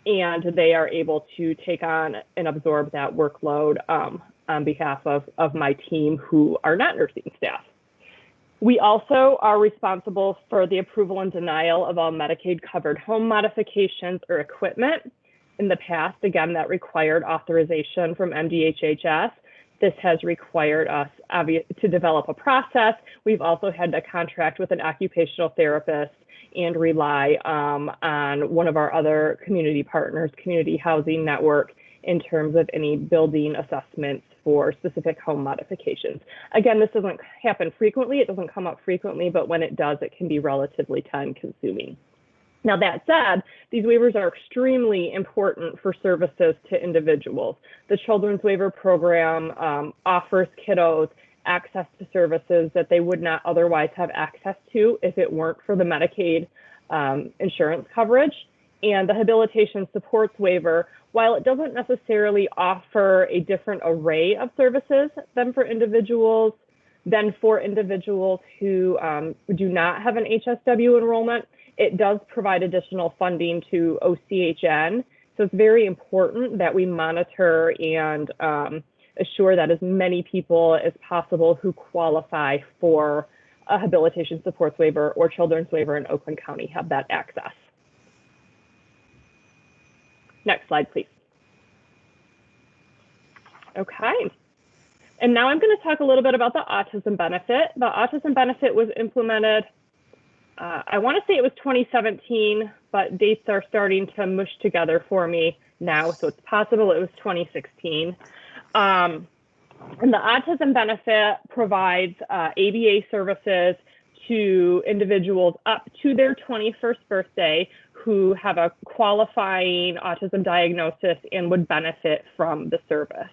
Speaker 7: and they are able to take on and absorb that workload on behalf of my team who are not nursing staff. We also are responsible for the approval and denial of all Medicaid covered home modifications or equipment. In the past, again, that required authorization from MDHHS. This has required us to develop a process. We've also had to contract with an occupational therapist and rely on one of our other community partners, Community Housing Network, in terms of any building assessments for specific home modifications. Again, this doesn't happen frequently, it doesn't come up frequently, but when it does, it can be relatively time consuming. Now that said, these waivers are extremely important for services to individuals. The Children's Waiver Program offers kiddos access to services that they would not otherwise have access to if it weren't for the Medicaid insurance coverage. And the Habilitation Supports Waiver, while it doesn't necessarily offer a different array of services than for individuals who do not have an HSW enrollment, it does provide additional funding to OCHN. So it's very important that we monitor and assure that as many people as possible who qualify for a Habilitation Supports Waiver or Children's Waiver in Oakland County have that access. Next slide, please. Okay. And now I'm going to talk a little bit about the autism benefit. The autism benefit was implemented, I want to say it was 2017, but dates are starting to mush together for me now, so it's possible it was 2016. And the autism benefit provides ABA services to individuals up to their 21st birthday who have a qualifying autism diagnosis and would benefit from the service.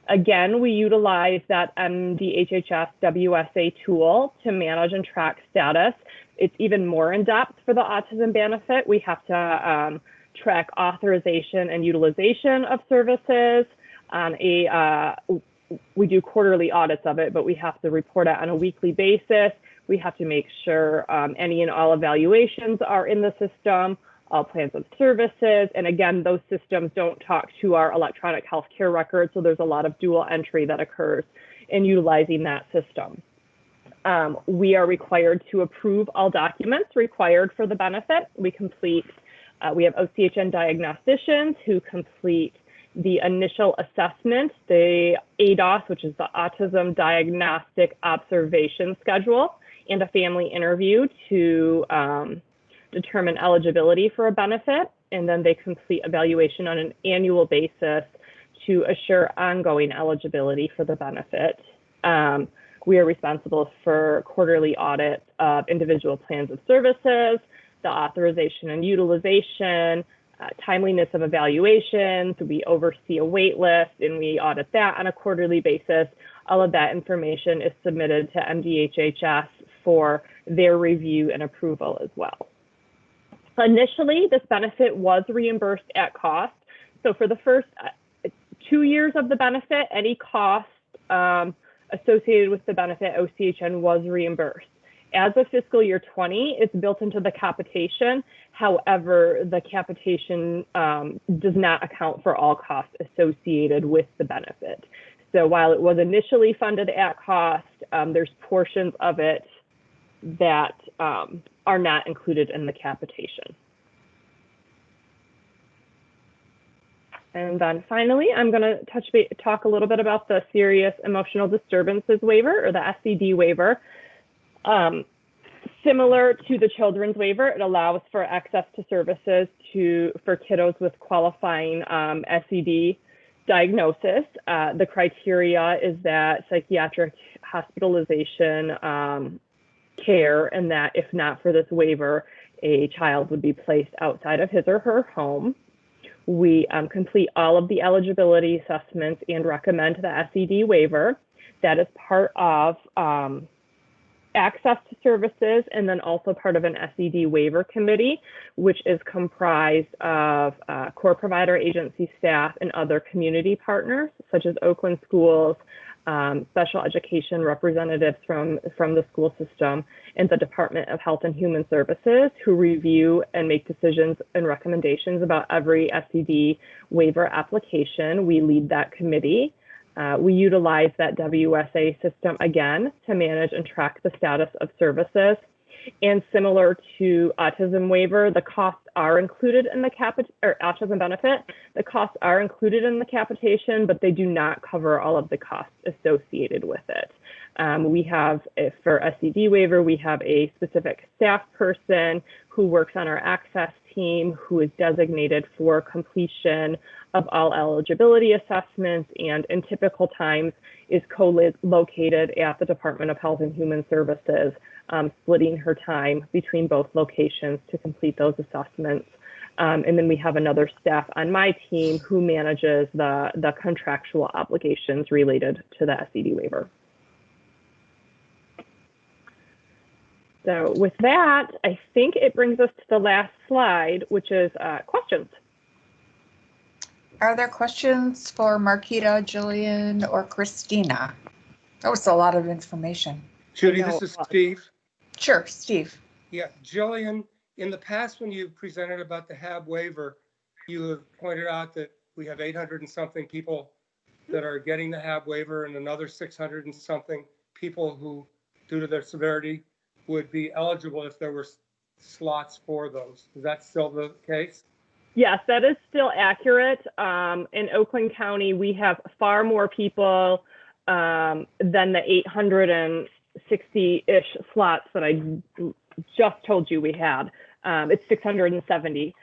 Speaker 7: Again, we utilize that MDHHS WSA tool to manage and track status. It's even more in depth for the autism benefit. We have to track authorization and utilization of services on we do quarterly audits of it, but we have to report it on a weekly basis. We have to make sure any and all evaluations are in the system, all plans of services. And again, those systems don't talk to our electronic healthcare records, so there's a lot of dual entry that occurs in utilizing that system. We are required to approve all documents required for the benefit. We have OCHN diagnosticians who complete the initial assessment, the ADOS, which is the Autism Diagnostic Observation Schedule, and a family interview to determine eligibility for a benefit. And then they complete evaluation on an annual basis to assure ongoing eligibility for the benefit. We are responsible for quarterly audit of individual plans of services, the authorization and utilization, timeliness of evaluations. We oversee a wait list and we audit that on a quarterly basis. All of that information is submitted to MDHHS for their review and approval as well. Initially, this benefit was reimbursed at cost. So for the first 2 years of the benefit, any cost associated with the benefit OCHN was reimbursed. As of fiscal year 20, it's built into the capitation. However, the capitation does not account for all costs associated with the benefit. So while it was initially funded at cost, there's portions of it that are not included in the capitation. And then finally, I'm going to talk a little bit about the serious emotional disturbances waiver, or the SED waiver. Similar to the children's waiver, it allows for access to services for kiddos with qualifying SED diagnosis. The criteria is that psychiatric hospitalization care, and that if not for this waiver, a child would be placed outside of his or her home. We complete all of the eligibility assessments and recommend the SED waiver. That is part of access to services, and then also part of an SED waiver committee, which is comprised of core provider agency staff and other community partners, such as Oakland schools, special education representatives from the school system, and the Department of Health and Human Services, who review and make decisions and recommendations about every SED waiver application. We lead that committee. We utilize that WSA system again to manage and track the status of services. And similar to autism waiver, the costs are included in the autism benefit. The costs are included in the capitation, but they do not cover all of the costs associated with it. We have, for SED waiver, we have a specific staff person who works on our access team, who is designated for completion of all eligibility assessments, and in typical times is co-located at the Department of Health and Human Services, splitting her time between both locations to complete those assessments. And then we have another staff on my team who manages the contractual obligations related to the SED waiver. So with that, I think it brings us to the last slide, which is questions.
Speaker 1: Are there questions for Marquita, Jillian, or Christina? That was a lot of information.
Speaker 3: Judy, this is Steve.
Speaker 1: Sure, Steve.
Speaker 3: Yeah, Jillian, in the past when you presented about the HAB waiver, you have pointed out that we have 800 and something people that are getting the HAB waiver, and another 600 and something people who, due to their severity, would be eligible if there were slots for those. Is that still the case?
Speaker 7: Yes, that is still accurate. In Oakland County, we have far more people than the 860-ish slots that I just told you we had. It's 670.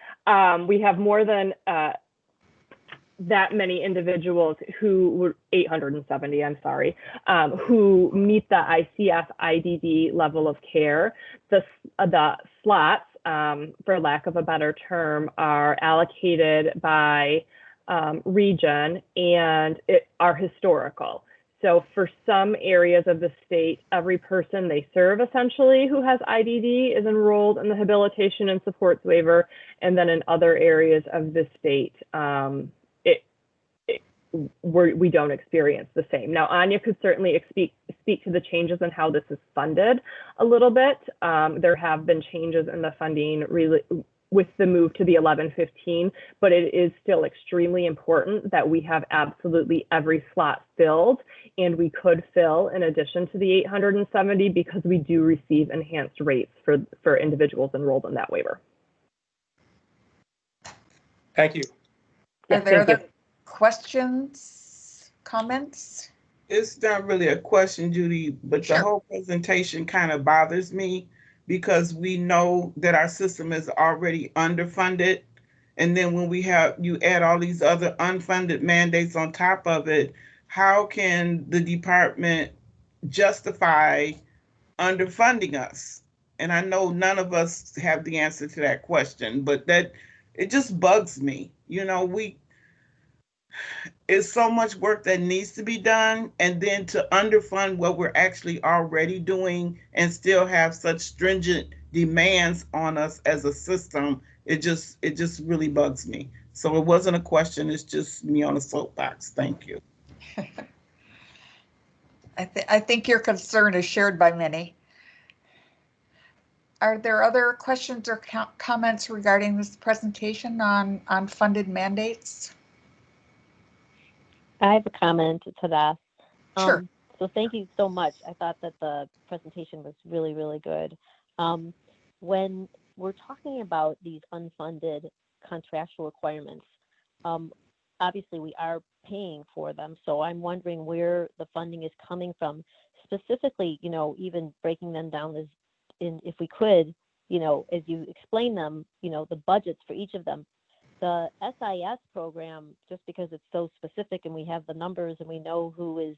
Speaker 7: We have more than that many individuals who were 870, I'm sorry, who meet the ICF IDD level of care. The slots, for lack of a better term, are allocated by region and are historical. So for some areas of the state, every person they serve essentially who has IDD is enrolled in the habilitation and supports waiver. And then in other areas of the state, we don't experience the same. Now, Anya could certainly speak to the changes in how this is funded a little bit. There have been changes in the funding really with the move to the 1115, but it is still extremely important that we have absolutely every slot filled, and we could fill in addition to the 870 because we do receive enhanced rates for individuals enrolled in that waiver.
Speaker 3: Thank you.
Speaker 1: Are there other questions, comments?
Speaker 11: It's not really a question, Judy, but the whole presentation kind of bothers me because we know that our system is already underfunded. And then when you add all these other unfunded mandates on top of it, how can the department justify underfunding us? And I know none of us have the answer to that question, but it just bugs me. You know, it's so much work that needs to be done, and then to underfund what we're actually already doing and still have such stringent demands on us as a system, it just really bugs me. So it wasn't a question, it's just me on a soapbox. Thank you.
Speaker 1: I think your concern is shared by many. Are there other questions or comments regarding this presentation on funded mandates?
Speaker 13: I have a comment to that.
Speaker 1: Sure.
Speaker 13: So thank you so much. I thought that the presentation was really, really good. When we're talking about these unfunded contractual requirements, obviously we are paying for them. So I'm wondering where the funding is coming from, specifically, even breaking them down as in, if we could, as you explain them, the budgets for each of them. The SIS program, just because it's so specific and we have the numbers and we know who is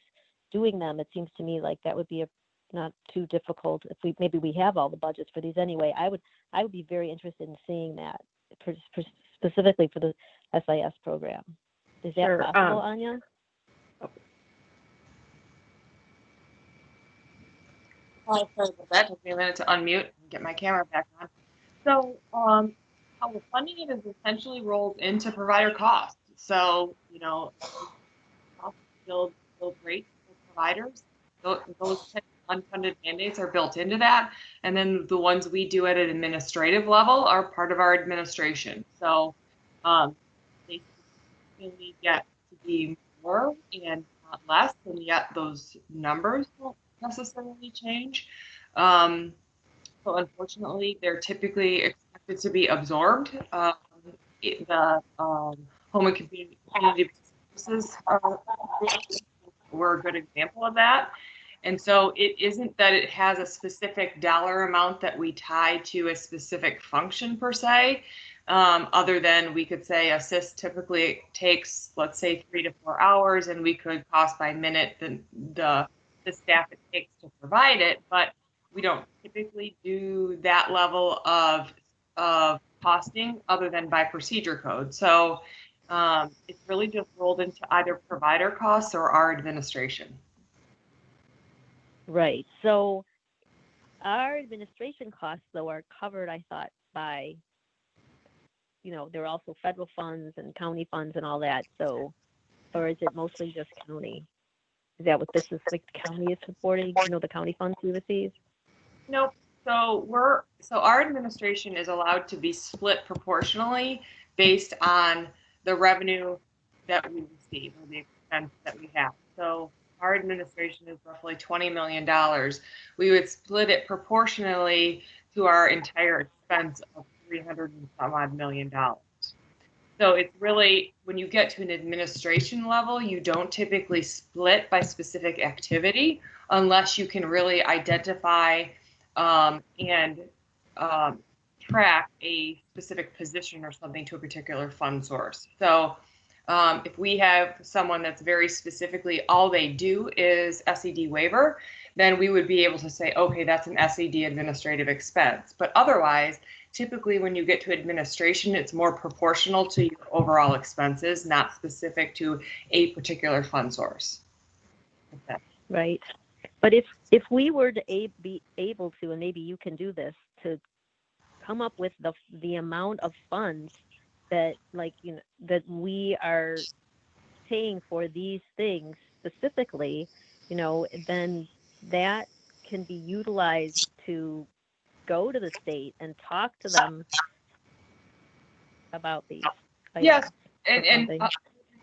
Speaker 13: doing them, it seems to me like that would be not too difficult. If maybe we have all the budgets for these anyway, I would be very interested in seeing that specifically for the SIS program. Is that
Speaker 7: Sure.
Speaker 13: possible, Anya?
Speaker 8: Oh, sorry about that. Took me a minute to unmute and get my camera back on. So, how we're funding it is essentially rolled into provider costs. So, build rates for providers. Those unfunded mandates are built into that, and then the ones we do at an administrative level are part of our administration. So, they really get to be more and not less, and yet those numbers don't necessarily change. So unfortunately, they're typically expected to be absorbed. The home and community services were a good example of that. And so it isn't that it has a specific dollar amount that we tie to a specific function per se, other than we could say assist typically takes, let's say, 3 to 4 hours, and we could cost by minute the staff it takes to provide it, but we don't typically do that level of costing other than by procedure code. So it's really just rolled into either provider costs or our administration.
Speaker 13: Right. So our administration costs, though, are covered, I thought, by, there are also federal funds and county funds and all that. So, or is it mostly just county? Is that what this is, like the county is supporting, the county funds we receive?
Speaker 8: Nope. So our administration is allowed to be split proportionally based on the revenue that we receive or the expense that we have. So our administration is roughly $20 million. We would split it proportionally to our entire expense of $300 and some odd million. So it's really, when you get to an administration level, you don't typically split by specific activity unless you can really identify and track a specific position or something to a particular fund source. So if we have someone that's very specifically, all they do is SED waiver, then we would be able to say, okay, that's an SED administrative expense. But otherwise, typically when you get to administration, it's more proportional to your overall expenses, not specific to a particular fund source. Okay.
Speaker 13: Right. But if we were to be able to, and maybe you can do this, to come up with the amount of funds that, that we are paying for these things specifically, then that can be utilized to go to the state and talk to them about these items.
Speaker 8: Yes, and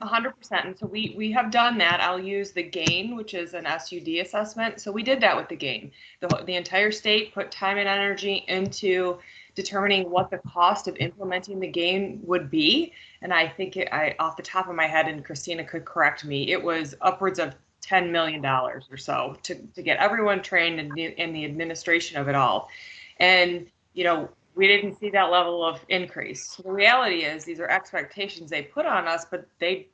Speaker 8: 100%. And so we have done that. I'll use the GAIN, which is an SUD assessment. So we did that with the GAIN. The entire state put time and energy into determining what the cost of implementing the GAIN would be. And I think off the top of my head, and Christina could correct me, it was upwards of $10 million or so to get everyone trained in the administration of it all. And, we didn't see that level of increase. So the reality is these are expectations they put on us, but they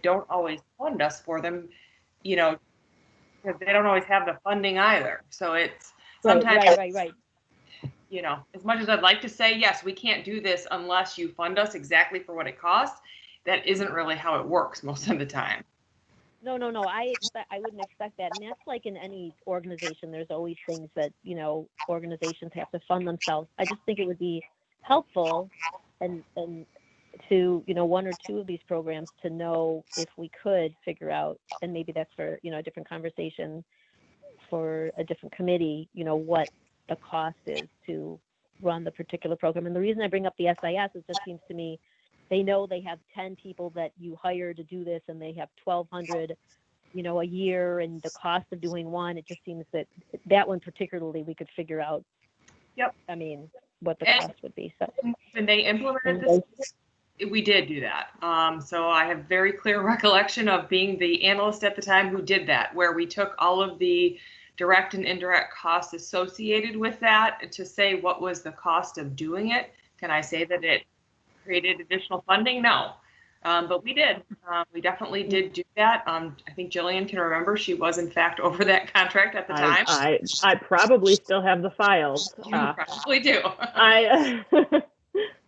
Speaker 8: don't always fund us for them, because they don't always have the funding either. So it's sometimes,
Speaker 13: right.
Speaker 8: As much as I'd like to say, yes, we can't do this unless you fund us exactly for what it costs, that isn't really how it works most of the time.
Speaker 13: No. I wouldn't expect that. And that's like in any organization, there's always things that, organizations have to fund themselves. I just think it would be helpful and to, one or two of these programs to know if we could figure out, and maybe that's for, a different conversation for a different committee, what the cost is to run the particular program. And the reason I bring up the SIS is it just seems to me they know they have 10 people that you hire to do this, and they have 1,200, a year, and the cost of doing one, it just seems that one particularly we could figure out.
Speaker 8: Yep.
Speaker 13: I mean, what the cost would be. So.
Speaker 8: And they implemented this We did do that. So I have very clear recollection of being the analyst at the time who did that, where we took all of the direct and indirect costs associated with that to say what was the cost of doing it. Can I say that it created additional funding? No. But we did. We definitely did do that. I think Jillian can remember. She was in fact over that contract at the time.
Speaker 7: I probably still have the files.
Speaker 8: You probably do.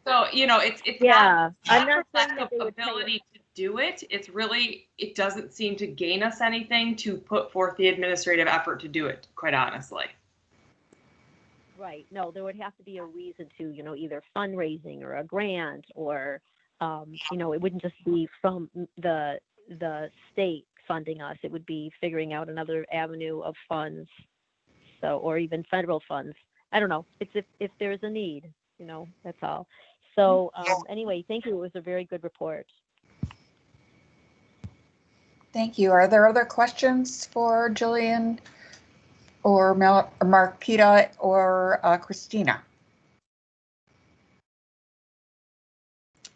Speaker 8: So, you know, it's
Speaker 13: Yeah, I'm
Speaker 8: not
Speaker 13: not
Speaker 8: for
Speaker 13: saying
Speaker 8: lack
Speaker 13: that
Speaker 8: of
Speaker 13: they would pay
Speaker 8: ability to do it. It's really, it doesn't seem to gain us anything to put forth the administrative effort to do it, quite honestly.
Speaker 13: Right. No, there would have to be a reason to, either fundraising or a grant or, it wouldn't just be from the state funding us. It would be figuring out another avenue of funds. So, or even federal funds. I don't know. It's if there's a need, that's all. So anyway, thank you. It was a very good report.
Speaker 1: Thank you. Are there other questions for Jillian or Marquita or Christina?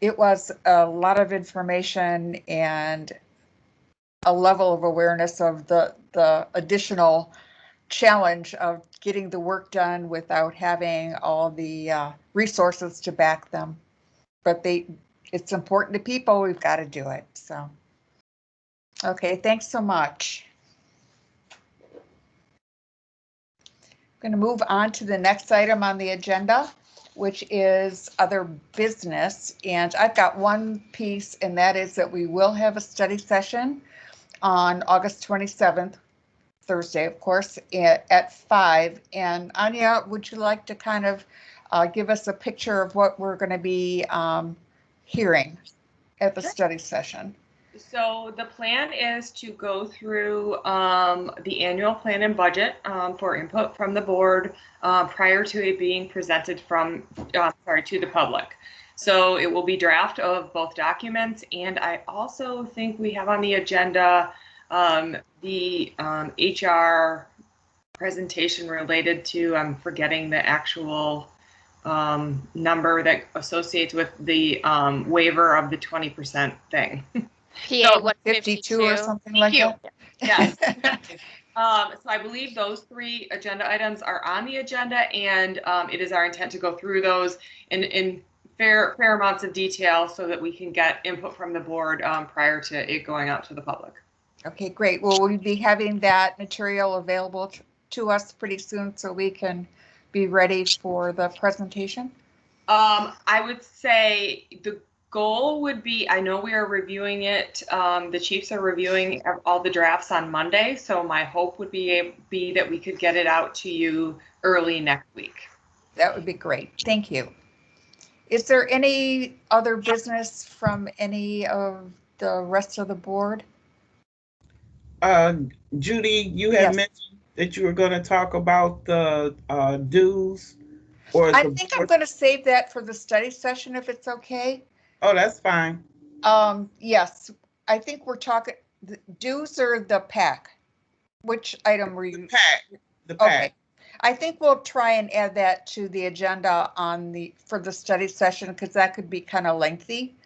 Speaker 1: It was a lot of information and a level of awareness of the additional challenge of getting the work done without having all the resources to back them. But it's important to people. We've got to do it. So, okay, thanks so much. I'm going to move on to the next item on the agenda, which is other business. And I've got one piece, and that is that we will have a study session on August 27th, Thursday, of course, at 5. And Anya, would you like to kind of give us a picture of what we're going to be hearing at the study session?
Speaker 8: So the plan is to go through the annual plan and budget for input from the board prior to it being presented to the public. So it will be draft of both documents, and I also think we have on the agenda the HR presentation related to, I'm forgetting the actual number that associates with the waiver of the 20% thing.
Speaker 2: PA
Speaker 1: 152 or something like that?
Speaker 8: Yes. So I believe those 3 agenda items are on the agenda, and it is our intent to go through those in fair amounts of detail so that we can get input from the board prior to it going out to the public.
Speaker 1: Okay, great. Will we be having that material available to us pretty soon so we can be ready for the presentation?
Speaker 8: I would say the goal would be, I know we are reviewing it, the chiefs are reviewing all the drafts on Monday, so my hope would be that we could get it out to you early next week.
Speaker 1: That would be great. Thank you. Is there any other business from any of the rest of the board?
Speaker 11: Judy, you had mentioned that you were going to talk about the dues.
Speaker 1: I think I'm going to save that for the study session if it's okay.
Speaker 11: Oh, that's fine.
Speaker 1: Yes, I think we're talking the dues or the PAC. Which item were you?
Speaker 11: The PAC.
Speaker 1: Okay. I think we'll try and add that to the agenda for the study session because that could be kind of lengthy.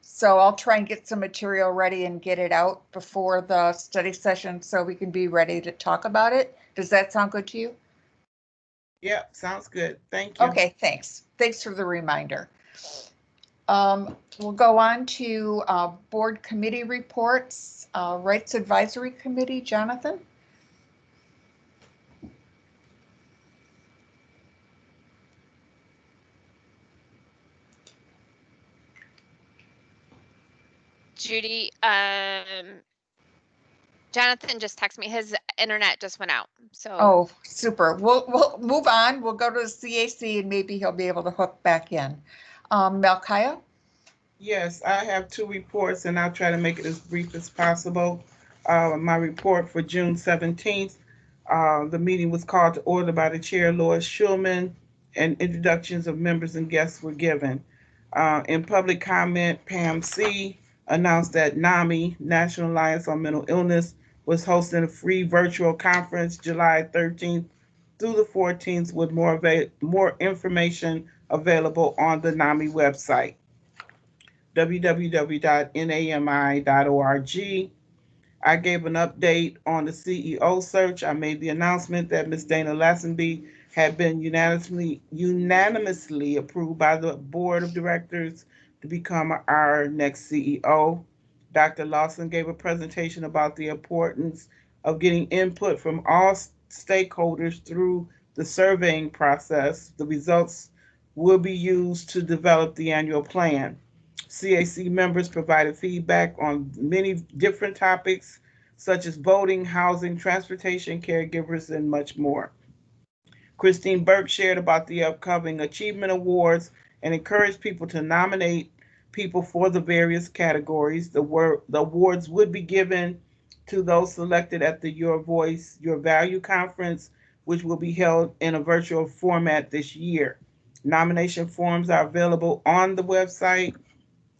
Speaker 1: So I'll try and get some material ready and get it out before the study session so we can be ready to talk about it. Does that sound good to you?
Speaker 11: Yeah, sounds good. Thank you.
Speaker 1: Okay, thanks. Thanks for the reminder. We'll go on to board committee reports. Rights Advisory Committee, Jonathan?
Speaker 2: Judy, Jonathan just texted me. His internet just went out. So.
Speaker 1: Oh, super. We'll move on. We'll go to the CAC and maybe he'll be able to hook back in. Malkia?
Speaker 11: Yes, I have 2 reports and I'll try to make it as brief as possible. My report for June 17th, the meeting was called to order by the chair, Lois Schulman, and introductions of members and guests were given. In public comment, Pam C. announced that NAMI, National Alliance on Mental Illness, was hosting a free virtual conference July 13th through the 14th with more information available on the NAMI website. www.nami.org. I gave an update on the CEO search. I made the announcement that Ms. Dana Lassenby had been unanimously approved by the board of directors to become our next CEO. Dr. Lawson gave a presentation about the importance of getting input from all stakeholders through the surveying process. The results will be used to develop the annual plan. CAC members provided feedback on many different topics, such as voting, housing, transportation, caregivers, and much more. Christine Burke shared about the upcoming Achievement Awards and encouraged people to nominate people for the various categories. The awards would be given to those selected at the Your Voice, Your Value conference, which will be held in a virtual format this year. Nomination forms are available on the website.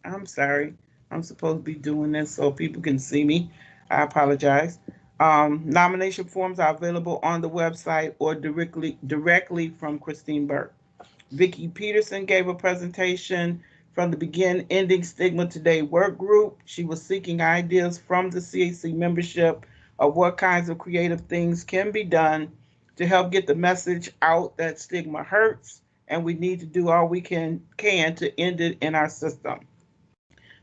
Speaker 11: I'm sorry. I'm supposed to be doing this so people can see me. I apologize. Nomination forms are available on the website or directly from Christine Burke. Vicki Peterson gave a presentation from the Begin Ending Stigma Today work group. She was seeking ideas from the CAC membership of what kinds of creative things can be done to help get the message out that stigma hurts, and we need to do all we can to end it in our system.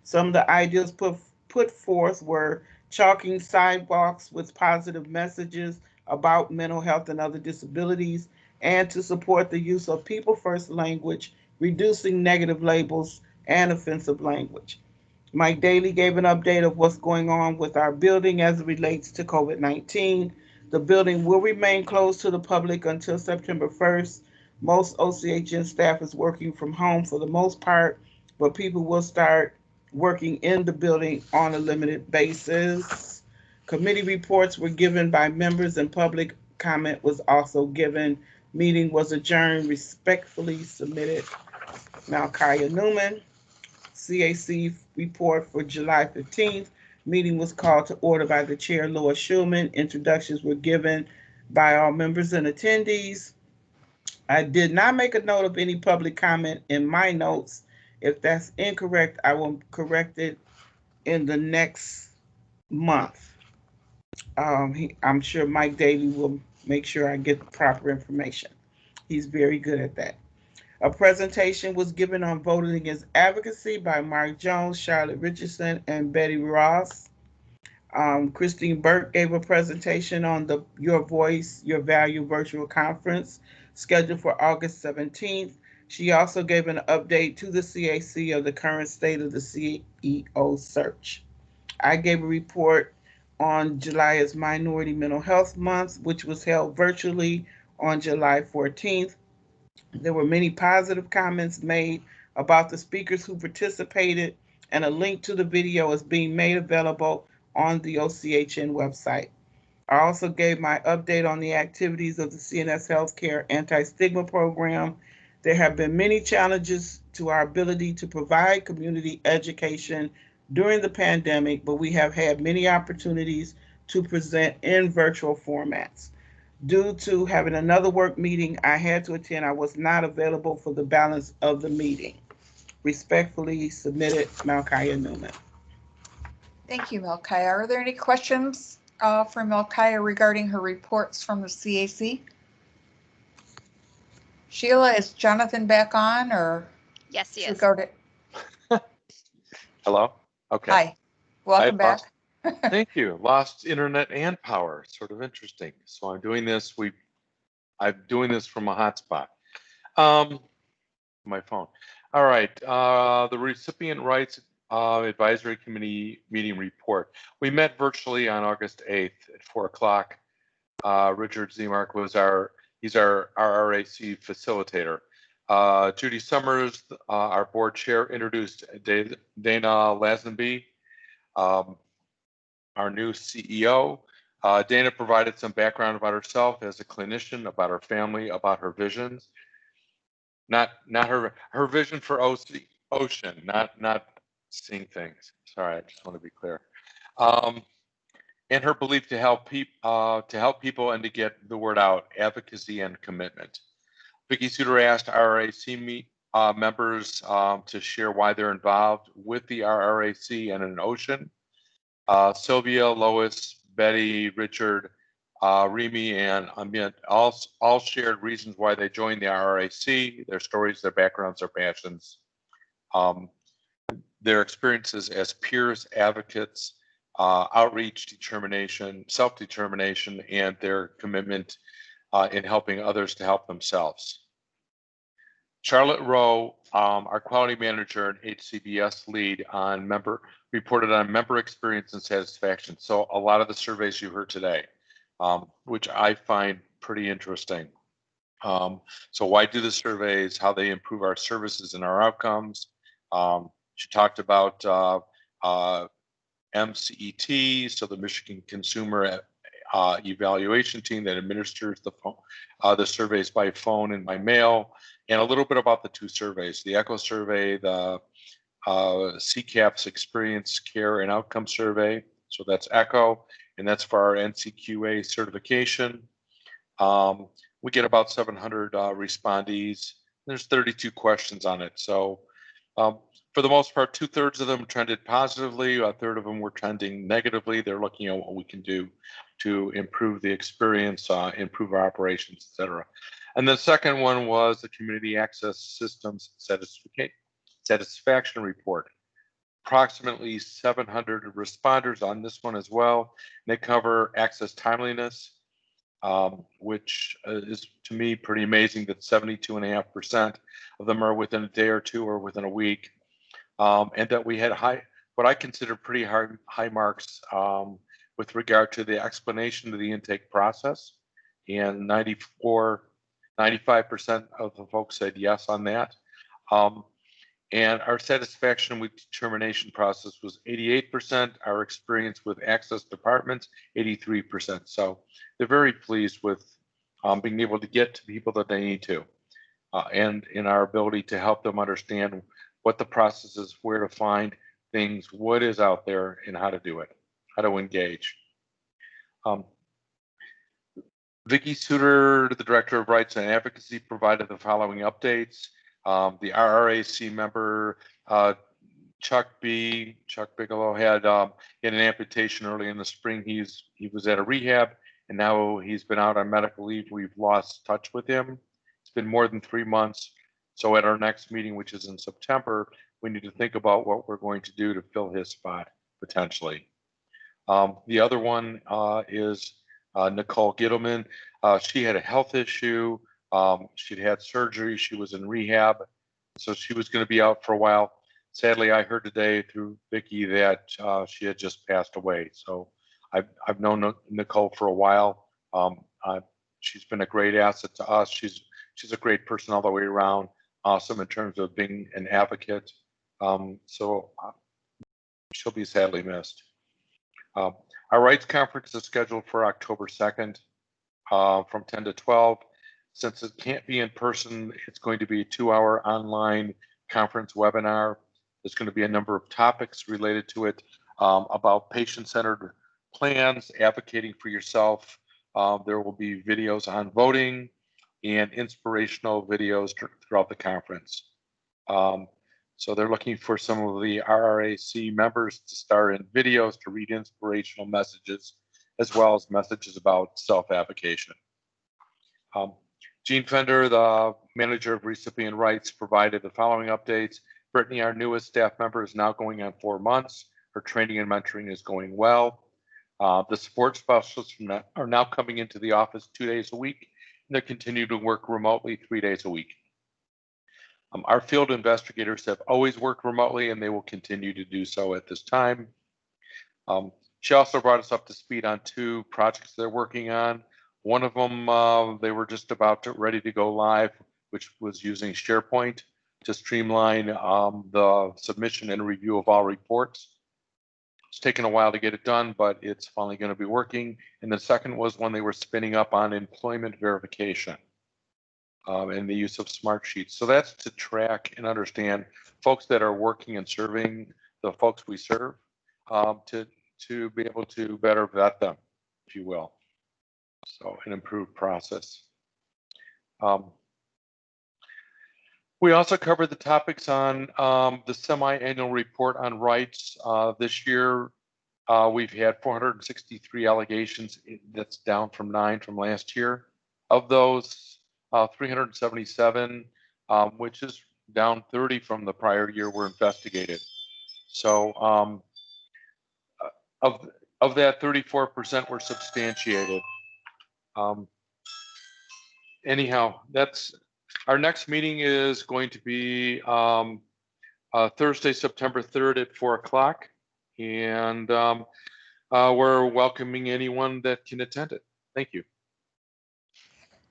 Speaker 11: Some of the ideas put forth were chalking sidewalks with positive messages about mental health and other disabilities, and to support the use of people first language, reducing negative labels and offensive language. Mike Daly gave an update of what's going on with our building as it relates to COVID-19. The building will remain closed to the public until September 1st. Most OCHN staff is working from home for the most part, but people will start working in the building on a limited basis. Committee reports were given by members and public comment was also given. Meeting was adjourned. Respectfully submitted, Malkia Newman. CAC report for July 15th. Meeting was called to order by the chair, Lois Schulman. Introductions were given by all members and attendees. I did not make a note of any public comment in my notes. If that's incorrect, I will correct it in the next month. I'm sure Mike Daly will make sure I get the proper information. He's very good at that. A presentation was given on voting against advocacy by Mark Jones, Charlotte Richardson, and Betty Ross. Christine Burke gave a presentation on the Your Voice, Your Value virtual conference scheduled for August 17th. She also gave an update to the CAC of the current state of the CEO search. I gave a report on July as Minority Mental Health Month, which was held virtually on July 14th. There were many positive comments made about the speakers who participated, and a link to the video is being made available on the OCHN website. I also gave my update on the activities of the CNS Healthcare Anti-Stigma Program. There have been many challenges to our ability to provide community education during the pandemic, but we have had many opportunities to present in virtual formats. Due to having another work meeting I had to attend, I was not available for the balance of the meeting. Respectfully submitted, Malkia Newman.
Speaker 1: Thank you, Malkia. Are there any questions for Malkia regarding her reports from the CAC? Sheila, is Jonathan back on, or?
Speaker 2: Yes, he
Speaker 1: should we
Speaker 2: is.
Speaker 1: go to?
Speaker 16: Hello? Okay.
Speaker 1: Hi, welcome back.
Speaker 16: Thank you. Lost internet and power. Sort of interesting. So I'm doing this. I'm doing this from a hotspot. My phone. All right. The recipient rights advisory committee meeting report. We met virtually on August 8th at 4 o'clock. Richard Zemark was he's our RRAC facilitator. Judy Summers, our board chair, introduced Dana Lazenby, our new CEO. Dana provided some background about herself as a clinician, about her family, about her visions. Not her vision for OCHN, not seeing things. Sorry, I just want to be clear. And her belief to help people and to get the word out, advocacy and commitment. Vicki Suter asked RRAC members to share why they're involved with the RRAC and in OCHN. Sylvia, Lois, Betty, Richard, Remy, and Amit all shared reasons why they joined the RRAC, their stories, their backgrounds, their passions, their experiences as peers, advocates, outreach, determination, self-determination, and their commitment in helping others to help themselves. Charlotte Rowe, our quality manager and HCBS lead reported on member experience and satisfaction. So a lot of the surveys you heard today, which I find pretty interesting. So why do the surveys, how they improve our services and our outcomes. She talked about MCET, so the Michigan Consumer Evaluation Team that administers the surveys by phone and by mail, and a little bit about the two surveys, the ECHO survey, the CCAP's Experience, Care, and Outcome Survey. So that's ECHO, and that's for our NCQA certification. We get about 700 respondees. There's 32 questions on it. So for the most part, 2/3 of them trended positively, 1/3 of them were trending negatively. They're looking at what we can do to improve the experience, improve our operations, et cetera. And the second one was the Community Access Systems Satisfaction Report. Approximately 700 responders on this one as well. They cover access timeliness, which is to me pretty amazing that 72.5% of them are within a day or two or within a week. And that we had what I consider pretty high marks with regard to the explanation of the intake process. And 95% of the folks said yes on that. And our satisfaction with determination process was 88%. Our experience with access departments, 83%. So they're very pleased with being able to get to people that they need to, and in our ability to help them understand what the process is, where to find things, what is out there, and how to do it, how to engage. Vicki Suter, the Director of Rights and Advocacy, provided the following updates. The RRAC member, Chuck Bigelow, had an amputation early in the spring. He was at a rehab, and now he's been out on medical leave. We've lost touch with him. It's been more than 3 months. So at our next meeting, which is in September, we need to think about what we're going to do to fill his spot potentially. The other one is Nicole Gittleman. She had a health issue. She'd had surgery. She was in rehab, so she was going to be out for a while. Sadly, I heard today through Vicki that she had just passed away. So I've known Nicole for a while. She's been a great asset to us. She's a great person all the way around. Awesome in terms of being an advocate. So she'll be sadly missed. Our rights conference is scheduled for October 2nd from 10 to 12. Since it can't be in person, it's going to be a 2-hour online conference webinar. There's going to be a number of topics related to it about patient-centered plans, advocating for yourself. There will be videos on voting and inspirational videos throughout the conference. So they're looking for some of the RRAC members to star in videos to read inspirational messages, as well as messages about self-advocation. Jean Fender, the manager of recipient rights, provided the following updates. Brittany, our newest staff member, is now going on 4 months. Her training and mentoring is going well. The support specialists are now coming into the office 2 days a week, and they continue to work remotely 3 days a week. Our field investigators have always worked remotely, and they will continue to do so at this time. She also brought us up to speed on 2 projects they're working on. One of them, they were just about ready to go live, which was using SharePoint to streamline the submission and review of all reports. It's taken a while to get it done, but it's finally going to be working. And the second was when they were spinning up on employment verification and the use of smart sheets. So that's to track and understand folks that are working and serving the folks we serve, to be able to better vet them, if you will. So an improved process. We also covered the topics on the semi-annual report on rights. This year, we've had 463 allegations. That's down from 9 from last year. Of those, 377, which is down 30 from the prior year, were investigated. So of that, 34% were substantiated. Anyhow, that's our next meeting is going to be Thursday, September 3rd at 4 o'clock. And we're welcoming anyone that can attend it. Thank you.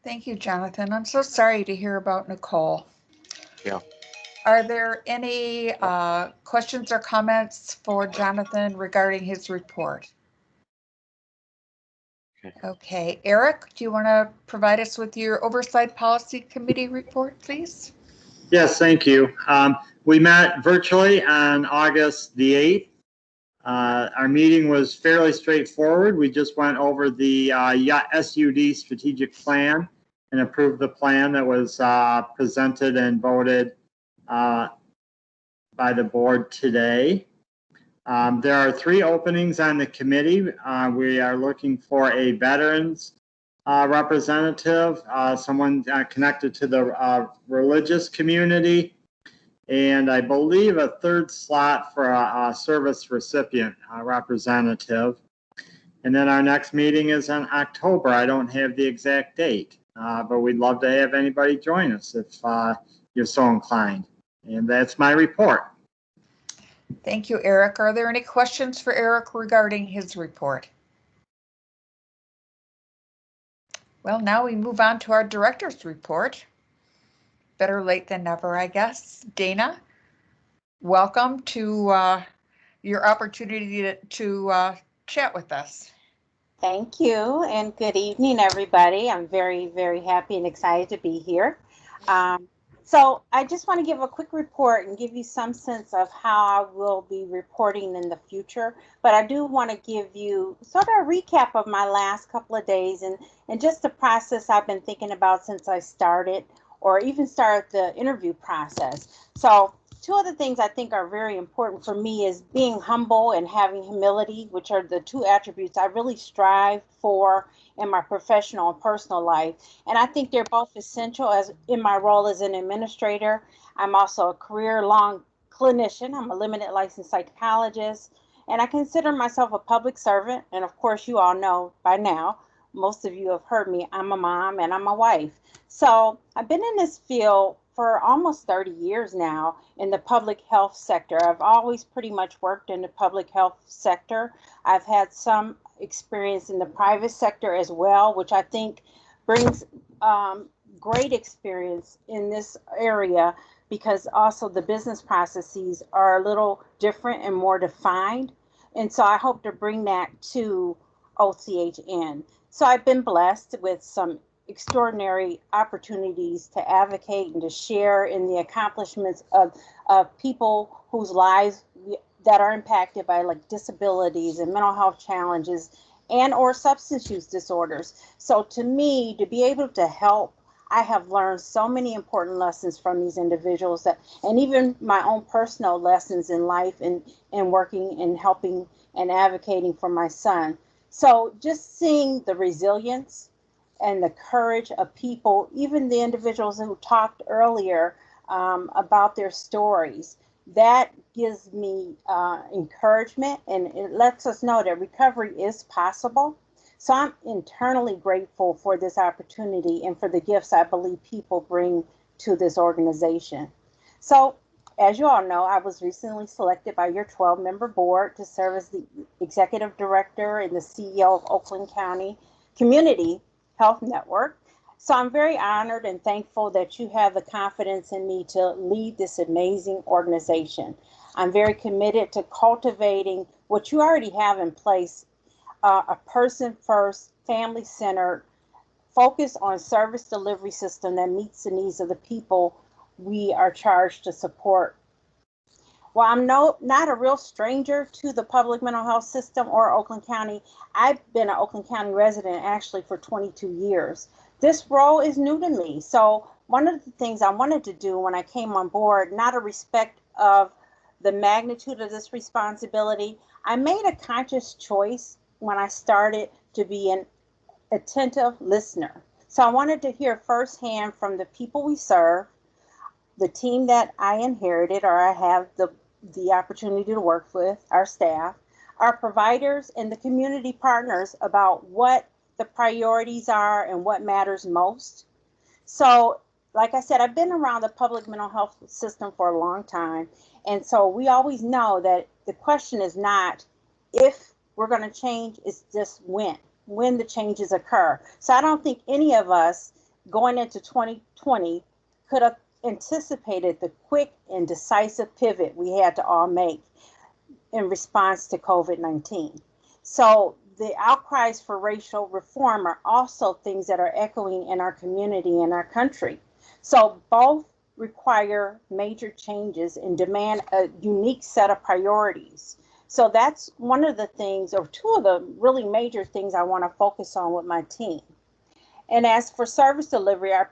Speaker 1: Thank you, Jonathan. I'm so sorry to hear about Nicole.
Speaker 16: Yeah.
Speaker 1: Are there any questions or comments for Jonathan regarding his report? Okay, Eric, do you want to provide us with your Oversight Policy Committee report, please?
Speaker 12: Yes, thank you. We met virtually on August the 8th. Our meeting was fairly straightforward. We just went over the SUD strategic plan and approved the plan that was presented and voted by the board today. There are 3 openings on the committee. We are looking for a veterans representative, someone connected to the religious community, and I believe a 3rd slot for a service recipient representative. And then our next meeting is in October. I don't have the exact date, but we'd love to have anybody join us if you're so inclined. And that's my report.
Speaker 1: Thank you, Eric. Are there any questions for Eric regarding his report? Well, now we move on to our director's report. Better late than never, I guess. Dana, welcome to your opportunity to chat with us.
Speaker 9: Thank you, and good evening, everybody. I'm very, very happy and excited to be here. So I just want to give a quick report and give you some sense of how I will be reporting in the future. But I do want to give you sort of a recap of my last couple of days and just the process I've been thinking about since I started or even started the interview process. So 2 of the things I think are very important for me is being humble and having humility, which are the 2 attributes I really strive for in my professional and personal life. And I think they're both essential as in my role as an administrator. I'm also a career-long clinician. I'm a limited licensed psychologist, and I consider myself a public servant. And of course, you all know by now, most of you have heard me, I'm a mom and I'm a wife. So I've been in this field for almost 30 years now in the public health sector. I've always pretty much worked in the public health sector. I've had some experience in the private sector as well, which I think brings great experience in this area because also the business processes are a little different and more defined. And so I hope to bring that to OCHN. So I've been blessed with some extraordinary opportunities to advocate and to share in the accomplishments of people whose lives that are impacted by like disabilities and mental health challenges and or substance use disorders. So to me, to be able to help, I have learned so many important lessons from these individuals that, and even my own personal lessons in life and working and helping and advocating for my son. So just seeing the resilience and the courage of people, even the individuals who talked earlier about their stories, that gives me encouragement, and it lets us know that recovery is possible. So I'm internally grateful for this opportunity and for the gifts I believe people bring to this organization. So as you all know, I was recently selected by your 12-member board to serve as the executive director and the CEO of Oakland County Community Health Network. So I'm very honored and thankful that you have the confidence in me to lead this amazing organization. I'm very committed to cultivating what you already have in place, a person-first, family-centered, focus on service delivery system that meets the needs of the people we are charged to support. Well, I'm not a real stranger to the public mental health system or Oakland County. I've been an Oakland County resident actually for 22 years. This role is new to me. So one of the things I wanted to do when I came on board, not a respect of the magnitude of this responsibility, I made a conscious choice when I started to be an attentive listener. So I wanted to hear firsthand from the people we serve, the team that I inherited or I have the opportunity to work with, our staff, our providers, and the community partners about what the priorities are and what matters most. So, like I said, I've been around the public mental health system for a long time. And so we always know that the question is not if we're going to change, it's just when the changes occur. So I don't think any of us going into 2020 could have anticipated the quick and decisive pivot we had to all make in response to COVID-19. So the outcries for racial reform are also things that are echoing in our community and our country. So both require major changes and demand a unique set of priorities. So that's one of the things, or two of the really major things I want to focus on with my team. And as for service delivery, our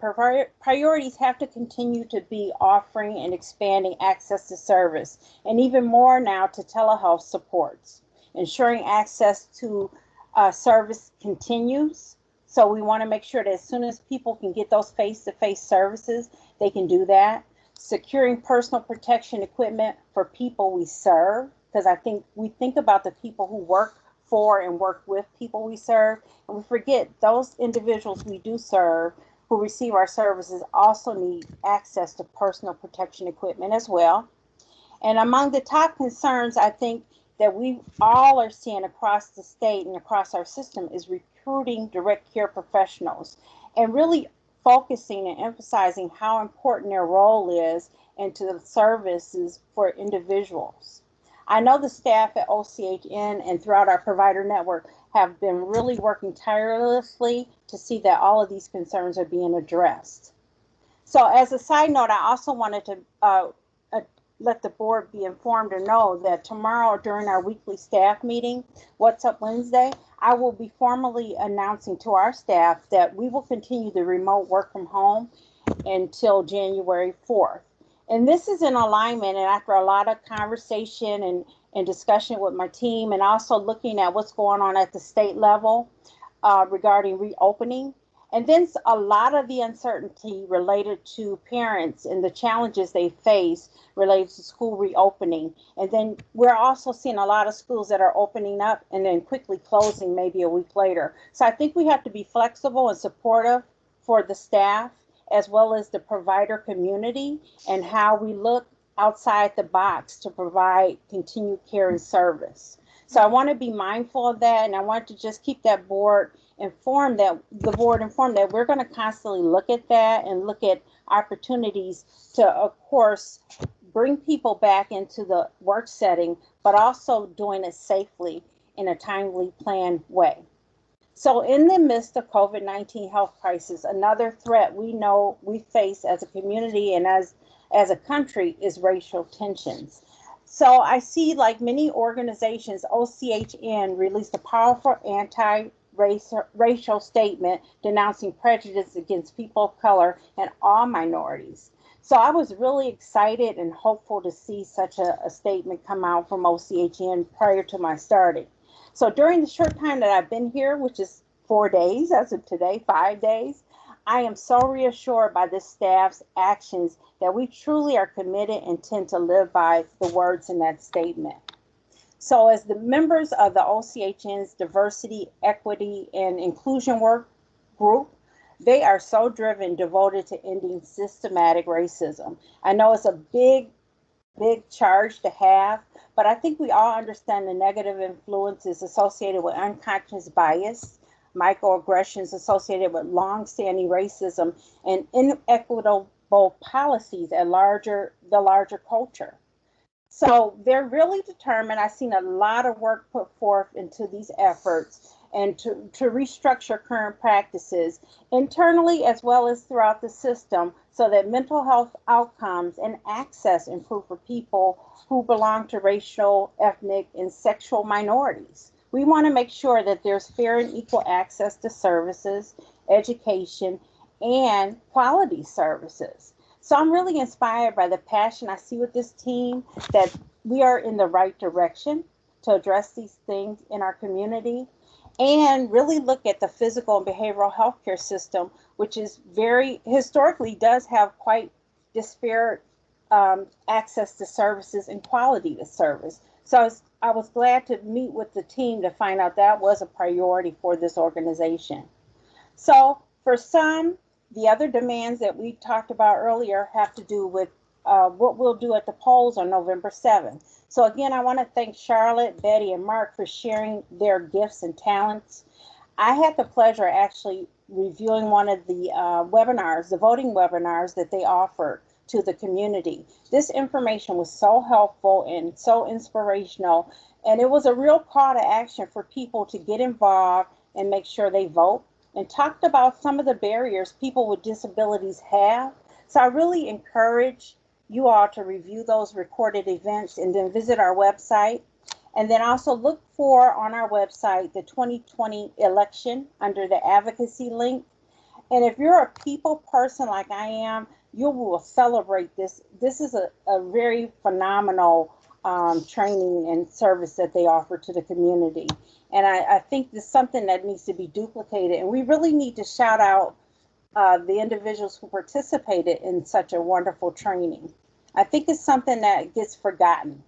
Speaker 9: priorities have to continue to be offering and expanding access to service, and even more now to telehealth supports. Ensuring access to service continues. So we want to make sure that as soon as people can get those face-to-face services, they can do that. Securing personal protection equipment for people we serve, because I think we think about the people who work for and work with people we serve, and we forget those individuals we do serve who receive our services also need access to personal protection equipment as well. And among the top concerns I think that we all are seeing across the state and across our system is recruiting direct care professionals and really focusing and emphasizing how important their role is into the services for individuals. I know the staff at OCHN and throughout our provider network have been really working tirelessly to see that all of these concerns are being addressed. So as a side note, I also wanted to let the board be informed or know that tomorrow during our weekly staff meeting, What's Up Wednesday, I will be formally announcing to our staff that we will continue the remote work from home until January 4th. And this is in alignment, and after a lot of conversation and discussion with my team, and also looking at what's going on at the state level regarding reopening. And then a lot of the uncertainty related to parents and the challenges they face related to school reopening. And then we're also seeing a lot of schools that are opening up and then quickly closing maybe a week later. So I think we have to be flexible and supportive for the staff as well as the provider community and how we look outside the box to provide continued care and service. So I want to be mindful of that, and I want to just keep that board informed that we're going to constantly look at that and look at opportunities to, of course, bring people back into the work setting, but also doing it safely in a timely, planned way. So in the midst of COVID-19 health crisis, another threat we know we face as a community and as a country is racial tensions. So I see, like many organizations, OCHN released a powerful anti-racial statement denouncing prejudice against people of color and all minorities. So I was really excited and hopeful to see such a statement come out from OCHN prior to my starting. So during the short time that I've been here, which is 4 days, as of today, 5 days, I am so reassured by this staff's actions that we truly are committed and intend to live by the words in that statement. So as the members of the OCHN's Diversity, Equity, and Inclusion Work Group, they are so driven, devoted to ending systematic racism. I know it's a big charge to have, but I think we all understand the negative influences associated with unconscious bias, microaggressions associated with long-standing racism, and inequitable policies at the larger culture. So they're really determined. I've seen a lot of work put forth into these efforts, and to restructure current practices internally as well as throughout the system so that mental health outcomes and access improve for people who belong to racial, ethnic, and sexual minorities. We want to make sure that there's fair and equal access to services, education, and quality services. So I'm really inspired by the passion I see with this team, that we are in the right direction to address these things in our community and really look at the physical and behavioral healthcare system, which is very historically does have quite disparate access to services and quality to service. So I was glad to meet with the team to find out that was a priority for this organization. So for some, the other demands that we talked about earlier have to do with what we'll do at the polls on November 7th. So again, I want to thank Charlotte, Betty, and Mark for sharing their gifts and talents. I had the pleasure of actually reviewing one of the webinars, the voting webinars that they offered to the community. This information was so helpful and so inspirational, and it was a real call to action for people to get involved and make sure they vote, and talked about some of the barriers people with disabilities have. So I really encourage you all to review those recorded events and then visit our website. And then also look for on our website the 2020 election under the advocacy link. And if you're a people person like I am, you will celebrate this. This is a very phenomenal training and service that they offer to the community. And I think this is something that needs to be duplicated. And we really need to shout out the individuals who participated in such a wonderful training. I think it's something that gets forgotten.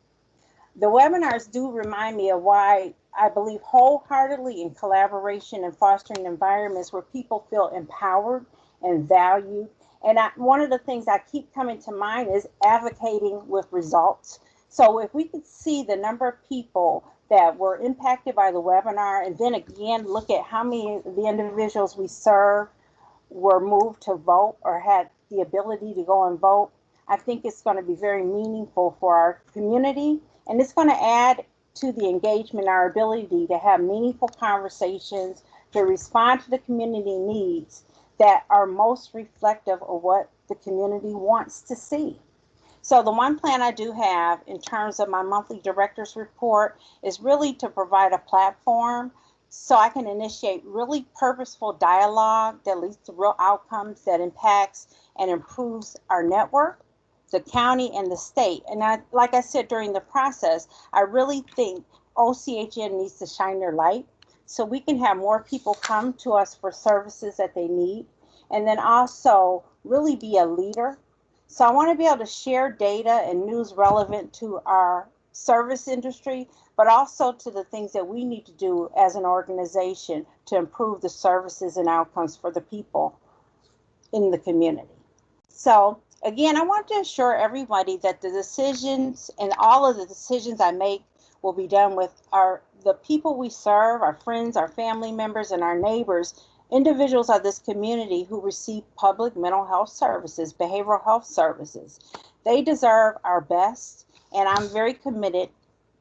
Speaker 9: The webinars do remind me of why I believe wholeheartedly in collaboration and fostering environments where people feel empowered and valued. And one of the things I keep coming to mind is advocating with results. So if we could see the number of people that were impacted by the webinar, and then again, look at how many of the individuals we serve were moved to vote or had the ability to go and vote, I think it's going to be very meaningful for our community. And it's going to add to the engagement, our ability to have meaningful conversations, to respond to the community needs that are most reflective of what the community wants to see. So the one plan I do have in terms of my monthly director's report is really to provide a platform so I can initiate really purposeful dialogue that leads to real outcomes that impacts and improves our network, the county, and the state. And like I said during the process, I really think OCHN needs to shine their light so we can have more people come to us for services that they need, and then also really be a leader. So I want to be able to share data and news relevant to our service industry, but also to the things that we need to do as an organization to improve the services and outcomes for the people in the community. So again, I want to assure everybody that the decisions and all of the decisions I make will be done with the people we serve, our friends, our family members, and our neighbors, individuals of this community who receive public mental health services, behavioral health services. They deserve our best, and I'm very committed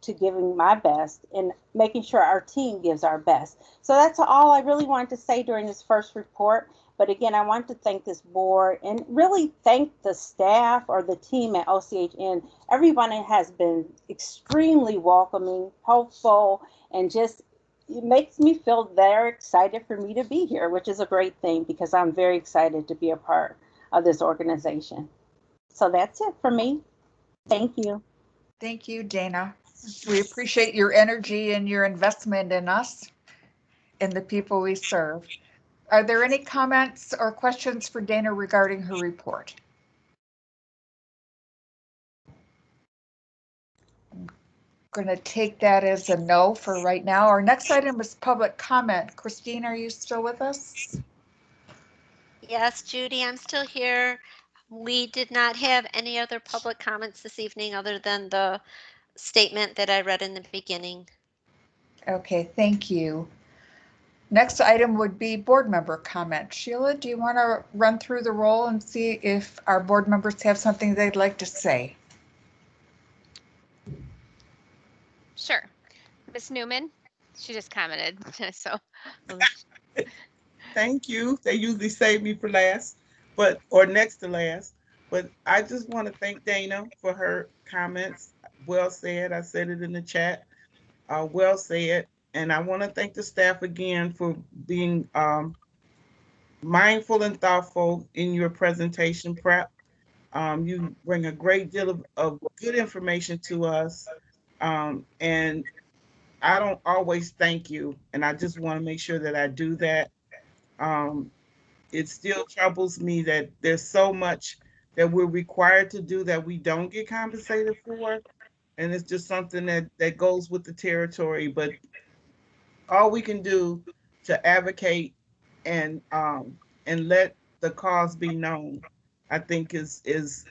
Speaker 9: to giving my best and making sure our team gives our best. So that's all I really wanted to say during this first report. But again, I want to thank this board and really thank the staff or the team at OCHN. Everyone has been extremely welcoming, helpful, and just it makes me feel very excited for me to be here, which is a great thing because I'm very excited to be a part of this organization. So that's it for me. Thank you.
Speaker 1: Thank you, Dana. We appreciate your energy and your investment in us and the people we serve. Are there any comments or questions for Dana regarding her report? I'm going to take that as a no for right now. Our next item is public comment. Christine, are you still with us?
Speaker 18: Yes, Judy, I'm still here. We did not have any other public comments this evening other than the statement that I read in the beginning.
Speaker 1: Okay, thank you. Next item would be board member comment. Sheila, do you want to run through the roll and see if our board members have something they'd like to say?
Speaker 2: Sure. Ms. Newman? She just commented, so.
Speaker 11: Thank you. They usually save me for last, or next to last. But I just want to thank Dana for her comments. Well said. I said it in the chat. Well said. And I want to thank the staff again for being mindful and thoughtful in your presentation prep. You bring a great deal of good information to us. And I don't always thank you. And I just want to make sure that I do that. It still troubles me that there's so much that we're required to do that we don't get compensated for. And it's just something that goes with the territory. But all we can do to advocate and let the cause be known, I think is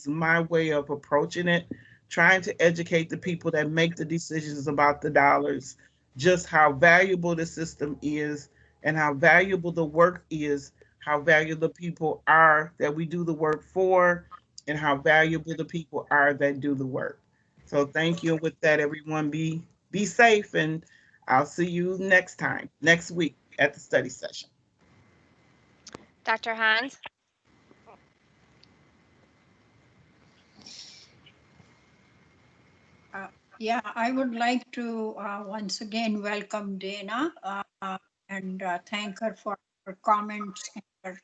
Speaker 11: my way of approaching it, trying to educate the people that make the decisions about the dollars, just how valuable the system is and how valuable the work is, how valuable the people are that we do the work for, and how valuable the people are that do the work. So thank you. And with that, everyone, be safe, and I'll see you next week at the study session.
Speaker 2: Dr. Hans?
Speaker 17: Yeah, I would like to once again welcome Dana and thank her for her comments and her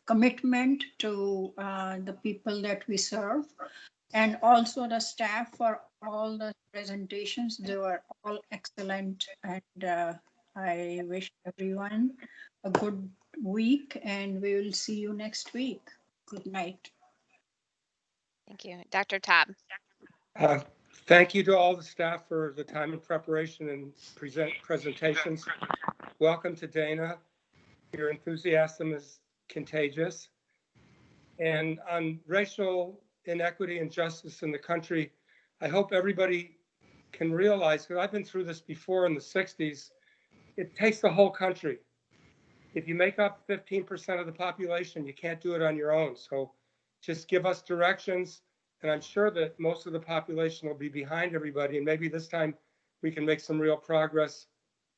Speaker 17: commitment to the people that we serve, and also the staff for all the presentations. They were all excellent, and I wish everyone a good week, and we will see you next week. Good night.
Speaker 2: Thank you. Dr. Taub?
Speaker 3: Thank you to all the staff for the time and preparation and presentations. Welcome to Dana. Your enthusiasm is contagious. And on racial inequity and justice in the country, I hope everybody can realize, because I've been through this before in the 60s, it takes the whole country. If you make up 15% of the population, you can't do it on your own. So just give us directions. And I'm sure that most of the population will be behind everybody. And maybe this time we can make some real progress,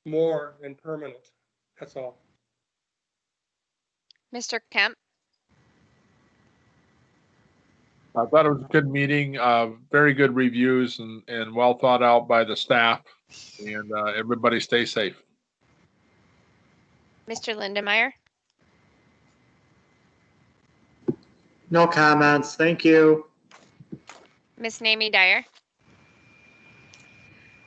Speaker 3: more and permanent. That's all.
Speaker 2: Mr. Kemp?
Speaker 15: I thought it was a good meeting, very good reviews and well thought out by the staff, and everybody stay safe.
Speaker 2: Mr. Lindemeyer?
Speaker 12: No comments. Thank you.
Speaker 2: Ms. Namie Dyer?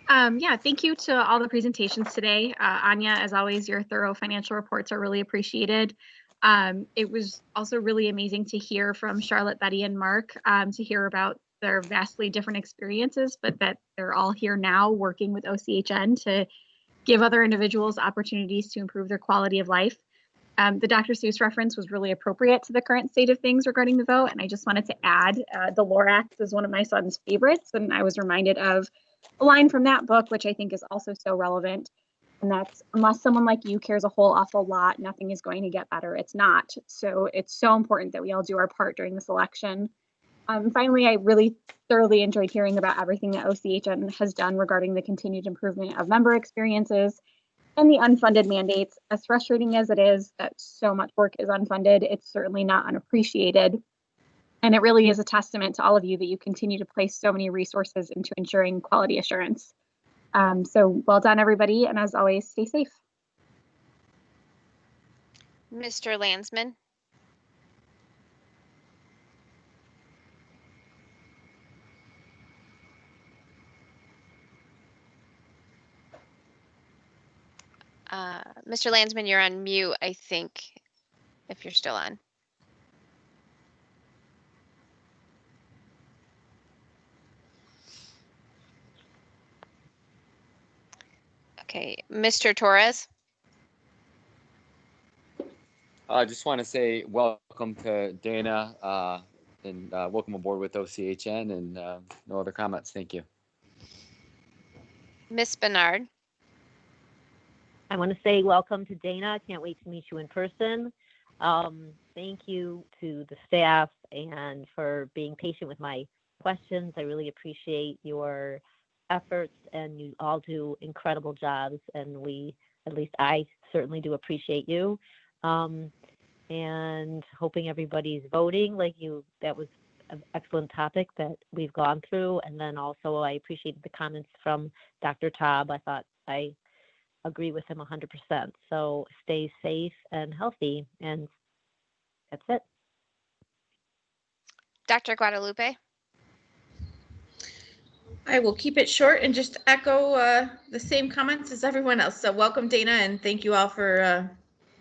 Speaker 19: Yeah, thank you to all the presentations today. Anya, as always, your thorough financial reports are really appreciated. It was also really amazing to hear from Charlotte, Betty, and Mark, to hear about their vastly different experiences, but that they're all here now working with OCHN to give other individuals opportunities to improve their quality of life. The Dr. Seuss reference was really appropriate to the current state of things regarding the vote. And I just wanted to add, the Lorax is one of my son's favorites. And I was reminded of a line from that book, which I think is also so relevant. And that's, unless someone like you cares a whole awful lot, nothing is going to get better. It's not. So it's so important that we all do our part during this election. Finally, I really thoroughly enjoyed hearing about everything that OCHN has done regarding the continued improvement of member experiences and the unfunded mandates. As frustrating as it is that so much work is unfunded, it's certainly not unappreciated. And it really is a testament to all of you that you continue to place so many resources into ensuring quality assurance. So well done, everybody. And as always, stay safe.
Speaker 2: Mr. Landsman? Mr. Landsman, you're on mute, I think, if you're still on. Okay, Mr. Torres?
Speaker 14: I just want to say welcome to Dana and welcome aboard with OCHN, and no other comments. Thank you.
Speaker 2: Miss Bernard?
Speaker 13: I want to say welcome to Dana. Can't wait to meet you in person. Thank you to the staff and for being patient with my questions. I really appreciate your efforts, and you all do incredible jobs. And at least I certainly do appreciate you. And hoping everybody's voting like you. That was an excellent topic that we've gone through. And then also I appreciated the comments from Dr. Taub. I thought I agree with him 100%. So stay safe and healthy. And that's it.
Speaker 2: Dr. Guadalupe?
Speaker 4: I will keep it short and just echo the same comments as everyone else. So welcome, Dana, and thank you all for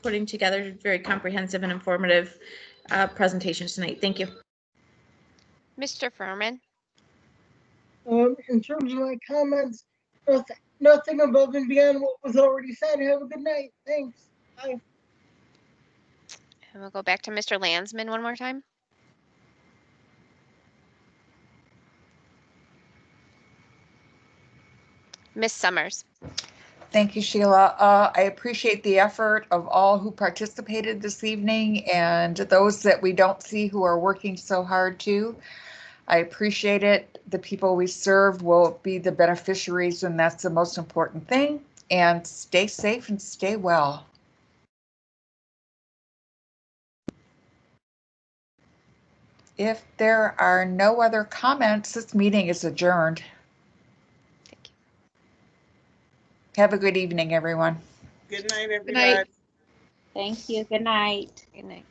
Speaker 4: putting together very comprehensive and informative presentations tonight. Thank you.
Speaker 2: Mr. Furman?
Speaker 22: In terms of my comments, nothing above and beyond what was already said. Have a good night. Thanks. Bye.
Speaker 2: And we'll go back to Mr. Landsman one more time. Miss Summers?
Speaker 1: Thank you, Sheila. I appreciate the effort of all who participated this evening and those that we don't see who are working so hard too. I appreciate it. The people we serve will be the beneficiaries, and that's the most important thing. And stay safe and stay well. If there are no other comments, this meeting is adjourned.
Speaker 2: Thank you.
Speaker 1: Have a good evening, everyone.
Speaker 11: Good night, everybody.
Speaker 4: Good night.
Speaker 9: Thank you. Good night.
Speaker 2: Good night.